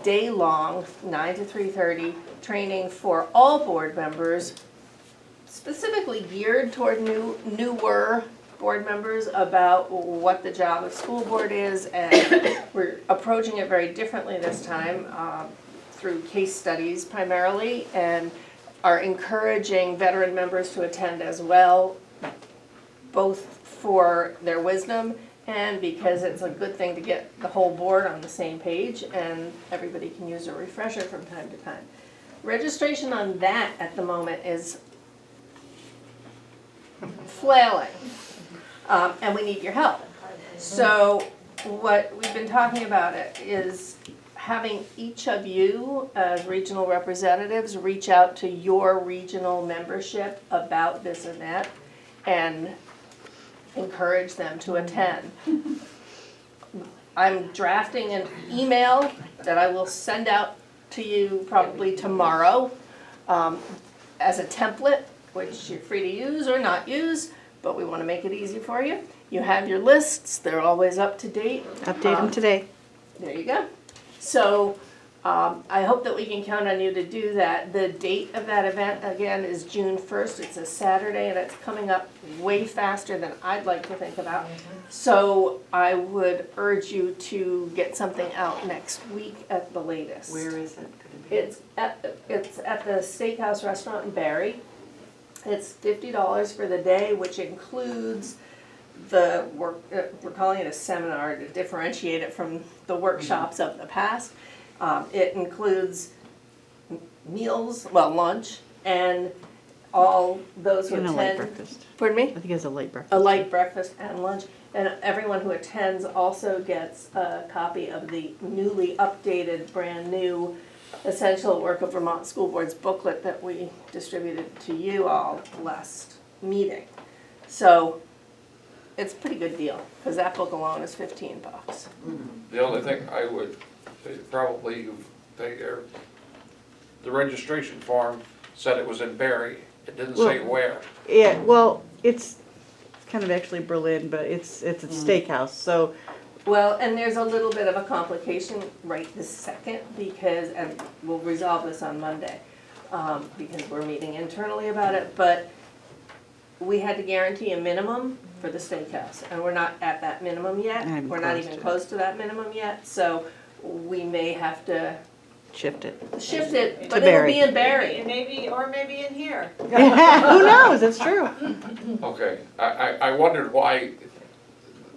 day-long, 9 to 3:30 training for all board members, specifically geared toward newer board members about what the job of school board is, and we're approaching it very differently this time through case studies primarily, and are encouraging veteran members to attend as well, both for their wisdom and because it's a good thing to get the whole board on the same page and everybody can use a refresher from time to time. Registration on that at the moment is flailing, and we need your help. So what we've been talking about it is having each of you as regional representatives reach out to your regional membership about this event and encourage them to attend. I'm drafting an email that I will send out to you probably tomorrow as a template, which you're free to use or not use, but we want to make it easy for you. You have your lists, they're always up to date. Update them today. There you go. So, I hope that we can count on you to do that. The date of that event, again, is June 1st. It's a Saturday, and it's coming up way faster than I'd like to think about. So I would urge you to get something out next week at the latest. Where is it gonna be? It's at the Steakhouse Restaurant in Barry. It's $50 for the day, which includes the work, we're calling it a seminar to differentiate it from the workshops of the past. It includes meals, well, lunch, and all those who And a attend. light breakfast. Pardon me? I think it's a light breakfast. A light breakfast and lunch. And everyone who attends also gets a copy of the newly updated, brand new Essential Work of Vermont School Boards booklet that we distributed to you all last meeting. So it's a pretty good deal, because that book alone is $15. The only thing I would say, probably the registration form said it was in Barry. It didn't say where. Yeah, well, it's kind of actually Berlin, but it's a steakhouse, so. Well, and there's a little bit of a complication right this second, because, and we'll resolve this on Monday, because we're meeting internally about it, but we had to guarantee a minimum for the steakhouse, and we're not at that minimum yet. I'm We're not close even to it. close to that minimum yet, so we may have to Shift it. shift it, To but it'll Barry. be in Barry. Maybe, or maybe in here. Who knows, that's true. Okay, I wondered why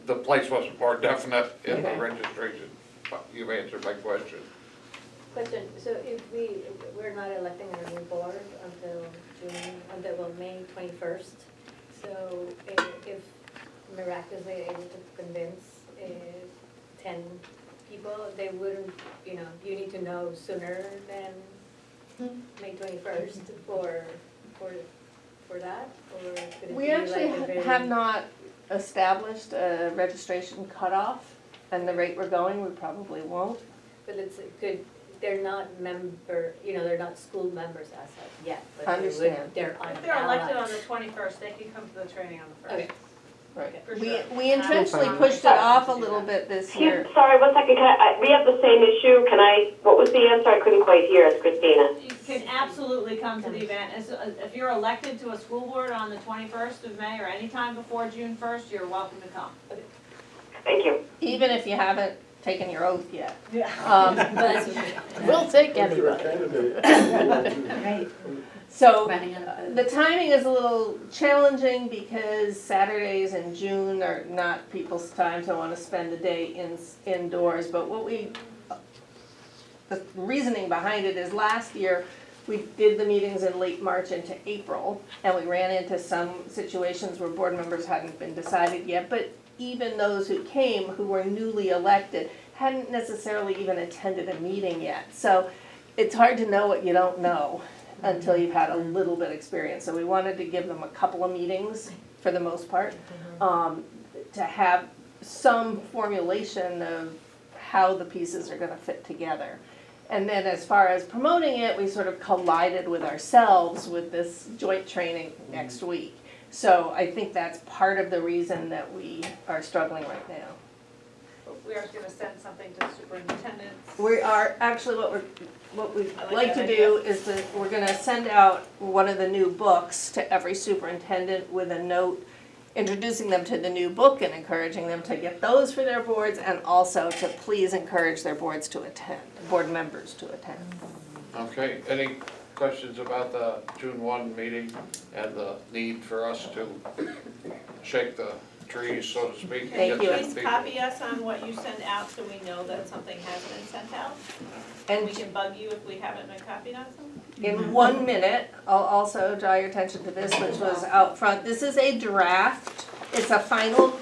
the place wasn't more definite in the Okay. registration, but you've answered my question. Question, so if we're not electing our new board until May 21st, so if miraculously able to convince 10 people, they wouldn't, you need to know sooner than May 21st for that, or could it We be actually like a very? have not established a registration cutoff, and the rate we're going, we probably won't. But they're not they're not school members as of yet, but Understand. they're on If they're elected on ballot. the 21st, they can come to the training on the 1st. Okay. Right. For We, sure. we intentionally I'm pushed it excited off to a do little that. bit this year. Sorry, 1 second, we have the same issue, what was the answer? I couldn't quite hear us, Christina. You can absolutely come to the event. If you're elected to a school board on the 21st of May or anytime before June 1st, you're welcome to come. Thank you. Even if you haven't taken your oath yet. Yeah. We'll take If you're a everybody. candidate. Right. So, Running out of the timing is a little challenging because Saturdays in June are not people's time to want to spend the day indoors, but the reasoning behind it is last year, we did the meetings in late March into April, and we ran into some situations where board members hadn't been decided yet, but even those who came, who were newly elected, hadn't necessarily even attended a meeting yet. So it's hard to know what you don't know until you've had a little bit of experience. So we wanted to give them a couple of meetings, for the most part, to have some formulation of how the pieces are gonna fit together. And then as far as promoting it, we sort of collided with ourselves with this joint training next week. So I think that's part of the reason that we are struggling right now. We are gonna send something to the superintendents. We are, actually, what we'd like to do is that we're gonna send out one of the new books to every superintendent with a note introducing them to the new book and encouraging them to get those for their boards, and also to please encourage their boards to attend, board members to attend. Okay, any questions about the June 1 meeting and the need for us to shake the trees, so to speak? and Thank get you. some Please people? copy us on what you send out so we know that something has been sent out. And We can bug you if we haven't been copied on something. in 1 minute, I'll also draw your attention to this, which was out front. This is a draft. It's a final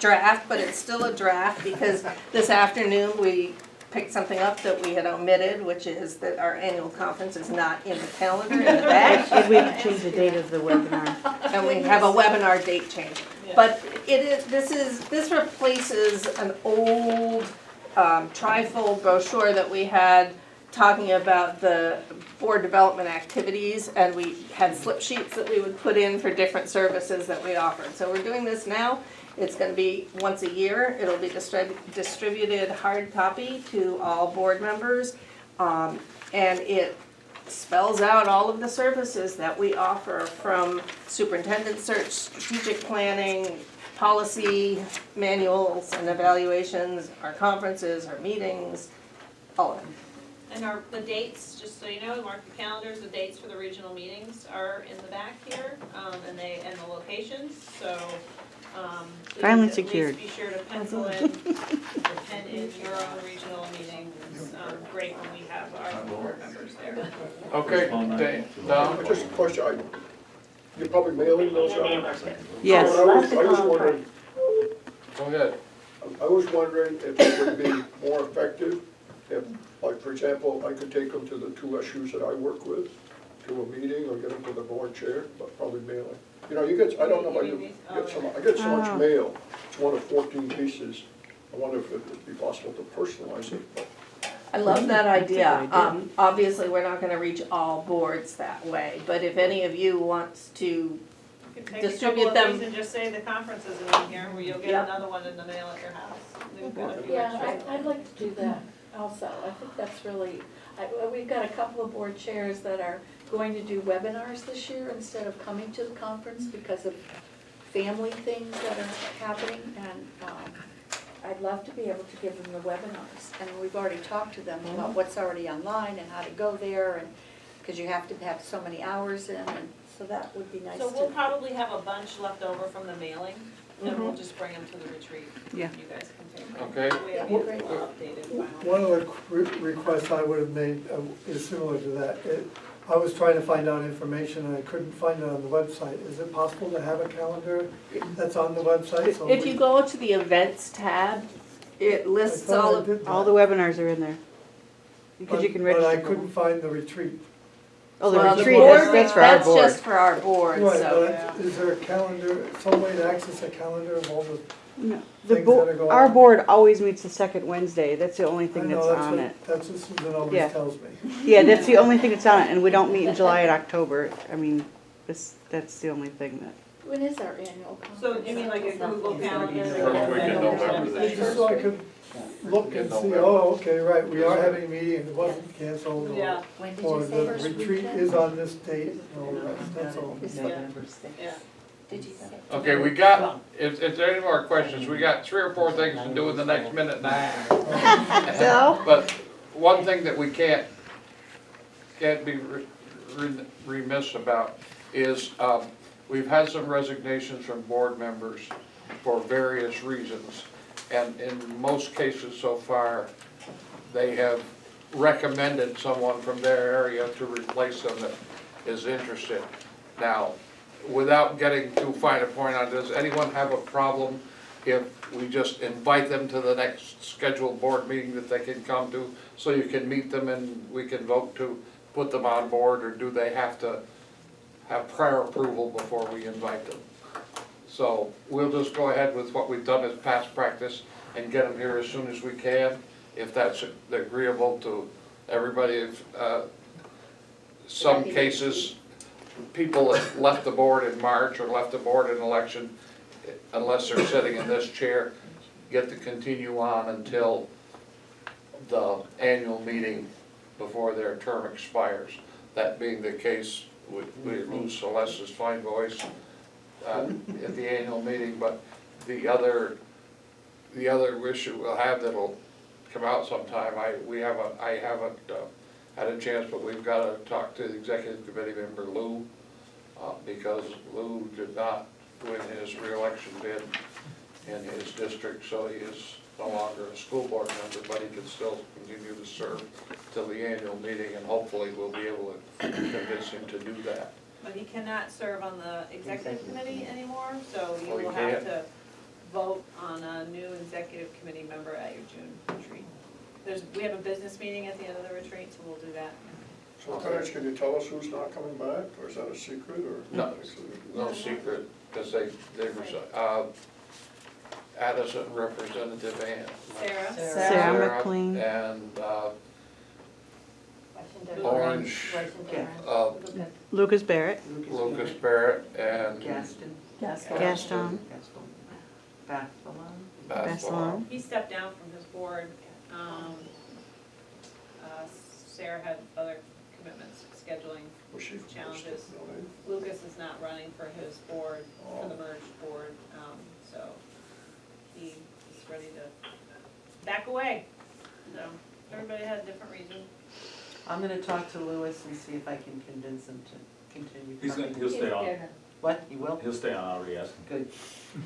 draft, but it's still a draft because this afternoon we picked something up that we had omitted, which is that our annual conference is not in the calendar in the back. And we have to change the date of the webinar. And we have a webinar date change. But this replaces an old trifold brochure that we had talking about the board development activities, and we had slip sheets that we would put in for different services that we offered. So we're doing this now, It's gonna be once a year. It'll be distributed hard copy to all board members. And it spells out all of the services that we offer, from superintendent search, strategic planning, policy manuals and evaluations, our conferences, our meetings, all of it. And the dates, just so you know, mark your calendars, the dates for the regional meetings are in the back here, and the locations, so, Finally please at secured. least be sure to pencil in, or pen in your own regional meeting. It's, great when we have our board members there. Okay, Don? Just a question, you're probably mailing those out? Yes. I was wondering, Go ahead. I was wondering if it would be more effective if, like, for example, I could take them to the two issues that I work with, to a meeting, or get them to the board chair, but probably mailing. You know, you get, I don't know about you, I get so much mail, it's one of 14 pieces. I wonder if it would be possible to personalize it, but. I love that idea. Obviously, we're not gonna reach all boards that way, but if any of you wants to You can take distribute a couple of them. these and just say the conferences are in here, where you'll get Yep. another one in the mail at your house. We've got a few Yeah, extras. I'd like to do that also. I think that's really, we've got a couple of board chairs that are going to do webinars this year instead of coming to the conference because of family things that are happening. And I'd love to be able to give them the webinars. And we've already talked to them about what's already online and how to go there, and, because you have to have so many hours in, and so that would be nice So we'll to. probably have a bunch left over from the mailing, and we'll just bring them to the retreat. Yeah. You guys can take them. Okay. We have That'd be great. all updated final. One of the requests I would have made is similar to that. I was trying to find out information and I couldn't find it on the website. Is it possible to have a calendar that's on the website? So If you go to the events tab, it lists I thought all I of, did that. All the webinars are in there. Because you can But I register. for couldn't them. find the retreat. Oh, the well, retreat, board that's for our that's board. just for our board, Right, so. but is there a calendar, some way to access a calendar of all the, No, things that are going our on? board always meets the second Wednesday. That's the only I thing know, that's on what- it. that's what Susan Yeah. always tells me. Yeah, that's the only thing that's on it, and we don't meet in July and October. I mean, that's the only thing that. When is our annual conference? So you mean like a Google Calendar? First week in November. Just so I could look and see, oh, okay, right, we are having a meeting, and it wasn't canceled, Yeah, When did or you say the first retreat weekend? is on this date, and all that, that's all. yeah. Did you say? Okay, we got, if there are any more questions, we got 3 or 4 things to do in the next minute and a half. So? But one thing that we can't be remiss about is, we've had some resignations from board members for various reasons. And in most cases so far, they have recommended someone from their area to replace them that is interested. Now, without getting too fine a point on, does anyone have a problem if we just invite them to the next scheduled board meeting that they can come to, so you can meet them and we can vote to put them on board, or do they have to have prior approval before we invite them? So we'll just go ahead with what we've done as past practice and get them here as soon as we can, if that's agreeable to everybody. If, some cases, people that left the board in March or left the board in election, unless they're sitting in this chair, get to continue on until the annual meeting before their term expires. That being the case, we lose Celeste's fine voice at the annual meeting, but the other issue we'll have that'll come out sometime, I haven't had a chance, but we've got to talk to the executive committee member Lou, because Lou did not win his re-election bid in his district, so he is no longer a school board member, but he can still continue to serve till the annual meeting, and hopefully we'll be able to convince him to do that. But he cannot serve on the executive committee anymore, so you Oh, he will have can't? to vote on a new executive committee member at your June retreat. We have a business meeting at the end of the retreat, so we'll do that. So Clarence, can you tell us who's not coming back, or is that a secret, or? No secret, because they were, Addison Representative Ann. Sarah McLean. And, Washington Orange, Lucas Barrett. Lucas Barrett, and Gaston. Bacelon. He stepped down from his board. Sarah had other commitments, scheduling Was she from challenges. Bristol? Lucas is not running for his board, for the merged board, so he is ready to back away. So everybody had a different reason. I'm gonna talk to Louis and see if I can convince him to continue. He'll stay on. What, he will? He'll stay on, I already asked him.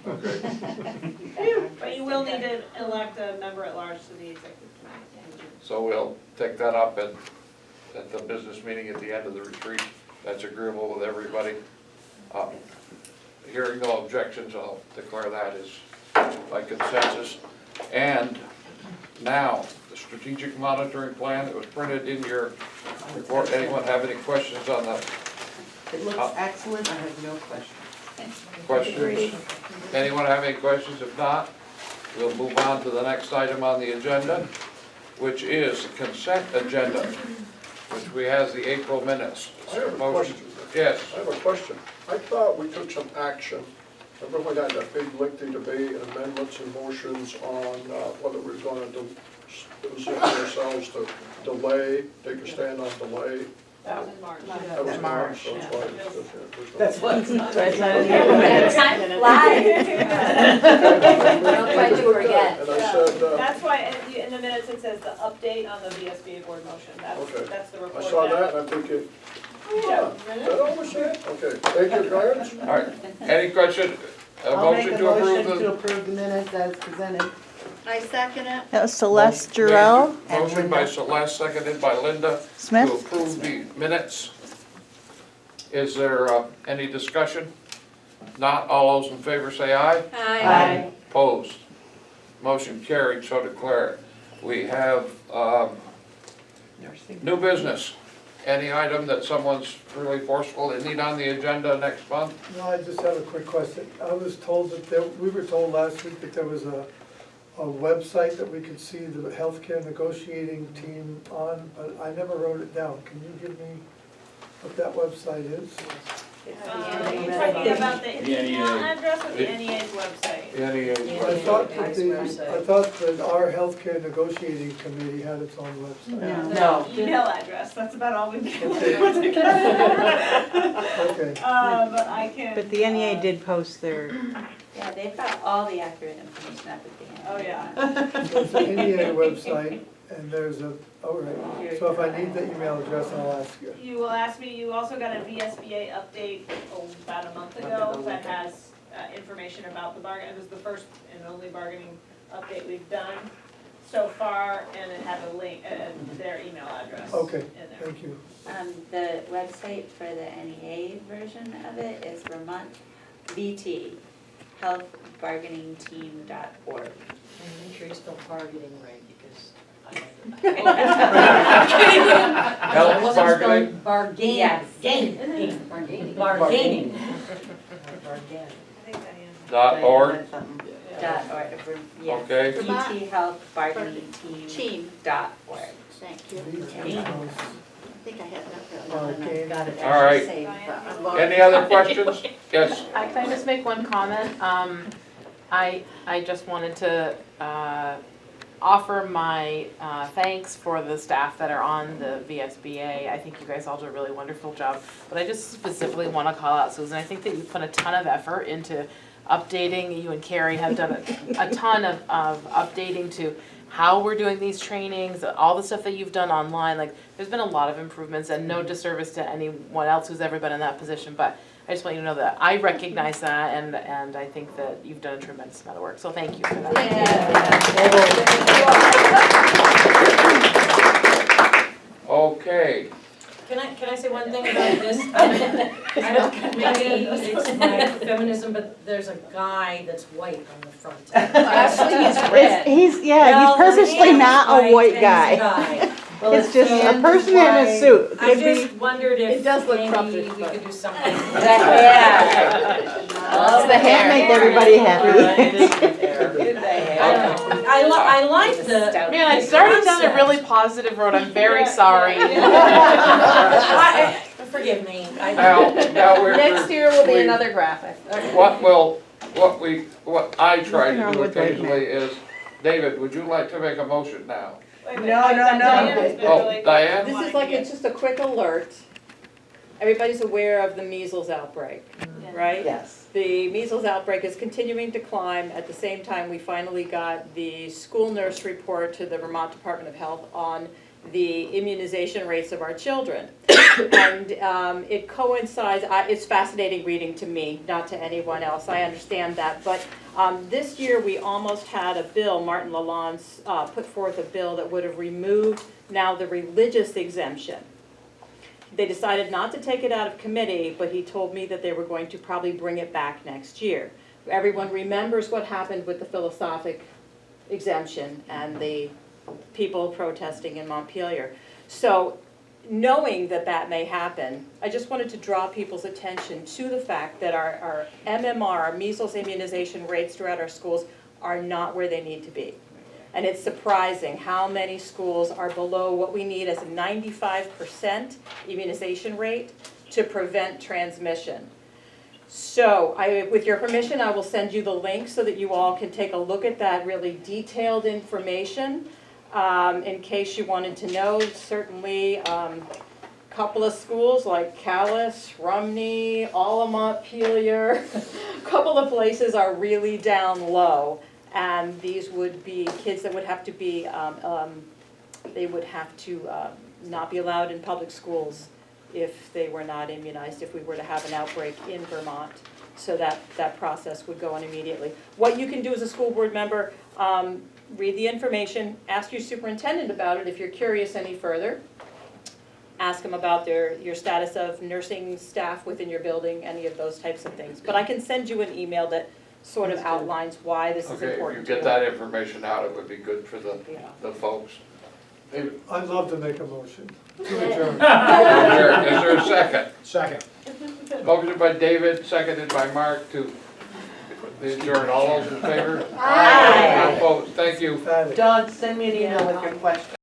Good. But you will need to elect a member at large to the executive committee. So we'll take that up at the business meeting at the end of the retreat. That's agreeable with everybody. Hearing no objections, I'll declare that as by consensus. And now, the strategic monitoring plan that was printed in your report. Anyone have any questions on that? It looks excellent, I have no questions. Questions? Anyone have any questions? If not, we'll move on to the next item on the agenda, which is the consent agenda, which we have the April minutes. I have a Motion- question. Yes. I have a question. I thought we took some action. Remember we had that big lengthy debate and amendments and motions on whether we were gonna position ourselves to delay, take a stand on delay? That was in March. That was March, so it's why it's- That's what it's not. Time flies. Don't quite forget. And I said, That's why in the minutes it says the update on the VSBA board motion. Okay. That's the I report. saw that and I'm thinking, yeah, is that all we said? Okay, thank you, guys. All right, any question? A I'll make motion a to motion approve to approve the minutes as presented. I second it. That was Celeste Jarrell. Motion by Celeste, seconded by Linda. Smith? To approve the minutes. Is there any discussion? Not, all those in favor say aye. Aye. Opposed? Motion carried, so declared. We have new business. Any item that someone's really forceful, they need on the agenda next month? No, I just have a quick question. I was told that we were told last week that there was a website that we could see the healthcare negotiating team on, but I never wrote it down. Can you give me what that website is? You're talking about the email address or the NEA's website? NEA's I thought that our healthcare negotiating committee had its own website. No. Email address, that's about all we've been able to Okay. put together. Okay. But I can. But the NEA did post their, Yeah, they've got all the accurate information up at the end. Oh, yeah. There's an NEA website and there's a, all right. So if I need the email address, I'll ask you. You will ask me, you also got a VSBA update about a month ago that has information about the bargain. It was the first and only bargaining update we've done so far, and it had a link, their email address Okay, in there. thank you. The website for the NEA version of it is Vermont VT, healthbargainingteam.org. And make sure you spell bargaining right, because Health bargaining? bargain. Yes. Bargaining. I think .org, .org, yes. okay? VT healthbargainingteam.org. Thank you. These I emails think I have that. are Got it. All right. Any other questions? Yes, Can I just make one comment? I just wanted to offer my thanks for the staff that are on the VSBA. I think you guys all do a really wonderful job. But I just specifically want to call out Susan. I think that you've put a ton of effort into updating. You and Carrie have done a ton of updating to how we're doing these trainings, all the stuff that you've done online. Like, there's been a lot of improvements, and no disservice to anyone else who's ever been in that position. But I just want you to know that I recognize that, and I think that you've done a tremendous amount of work. So thank you for that. okay. Can I say one thing about this? I don't, maybe it's my feminism, but there's a guy that's white on the front. Actually, he's purposely not a white guy. It's just a person in a suit. I just wondered if It does look maybe Trumpish, we but- could do something. It's the hair make everybody happy. I like the. Man, I started down a really positive road. I'm very sorry. Forgive me. Now we're. Next year will be another graphic. What will what I try Nothing to wrong do with white occasionally is, David, would you like to make a motion now? No, no, no. Diana's been Oh, really Diane? This is like, it's just a quick alert. Everybody's aware of the measles outbreak, right? Yes. The measles outbreak is continuing to climb. At the same time, we finally got the school nurse report to the Vermont Department of Health on the immunization rates of our children. And it coincides, it's fascinating reading to me, not to anyone else, I understand that. But this year, we almost had a bill, Martin Lalonde put forth a bill that would have removed now the religious exemption. They decided not to take it out of committee, but he told me that they were going to probably bring it back next year. Everyone remembers what happened with the philosophic exemption and the people protesting in Montpelier. So knowing that that may happen, I just wanted to draw people's attention to the fact that our MMR, our measles immunization rates throughout our schools are not where they need to be. And it's surprising how many schools are below what we need as a 95% immunization rate to prevent transmission. So with your permission, I will send you the link so that you all can take a look at that really detailed information. In case you wanted to know, certainly a couple of schools like Calais, Rumney, all of Montpelier, a couple of places are really down low. And these would be kids that would have to be, they would have to not be allowed in public schools if they were not immunized, if we were to have an outbreak in Vermont. So that process would go on immediately. What you can do as a school board member, read the information, ask your superintendent about it if you're curious any further. Ask them about your status of nursing staff within your building, any of those types of things. But I can send you an email that sort of outlines why this is Okay, if you important. get that information out, it would be good for the folks. David? I'd love to make a motion to adjourn. Is there a second? Second. Motion by David, seconded by Mark to adjourn. All those in favor? Aye. Opposed? Thank you. Dawn, send me an email with your question.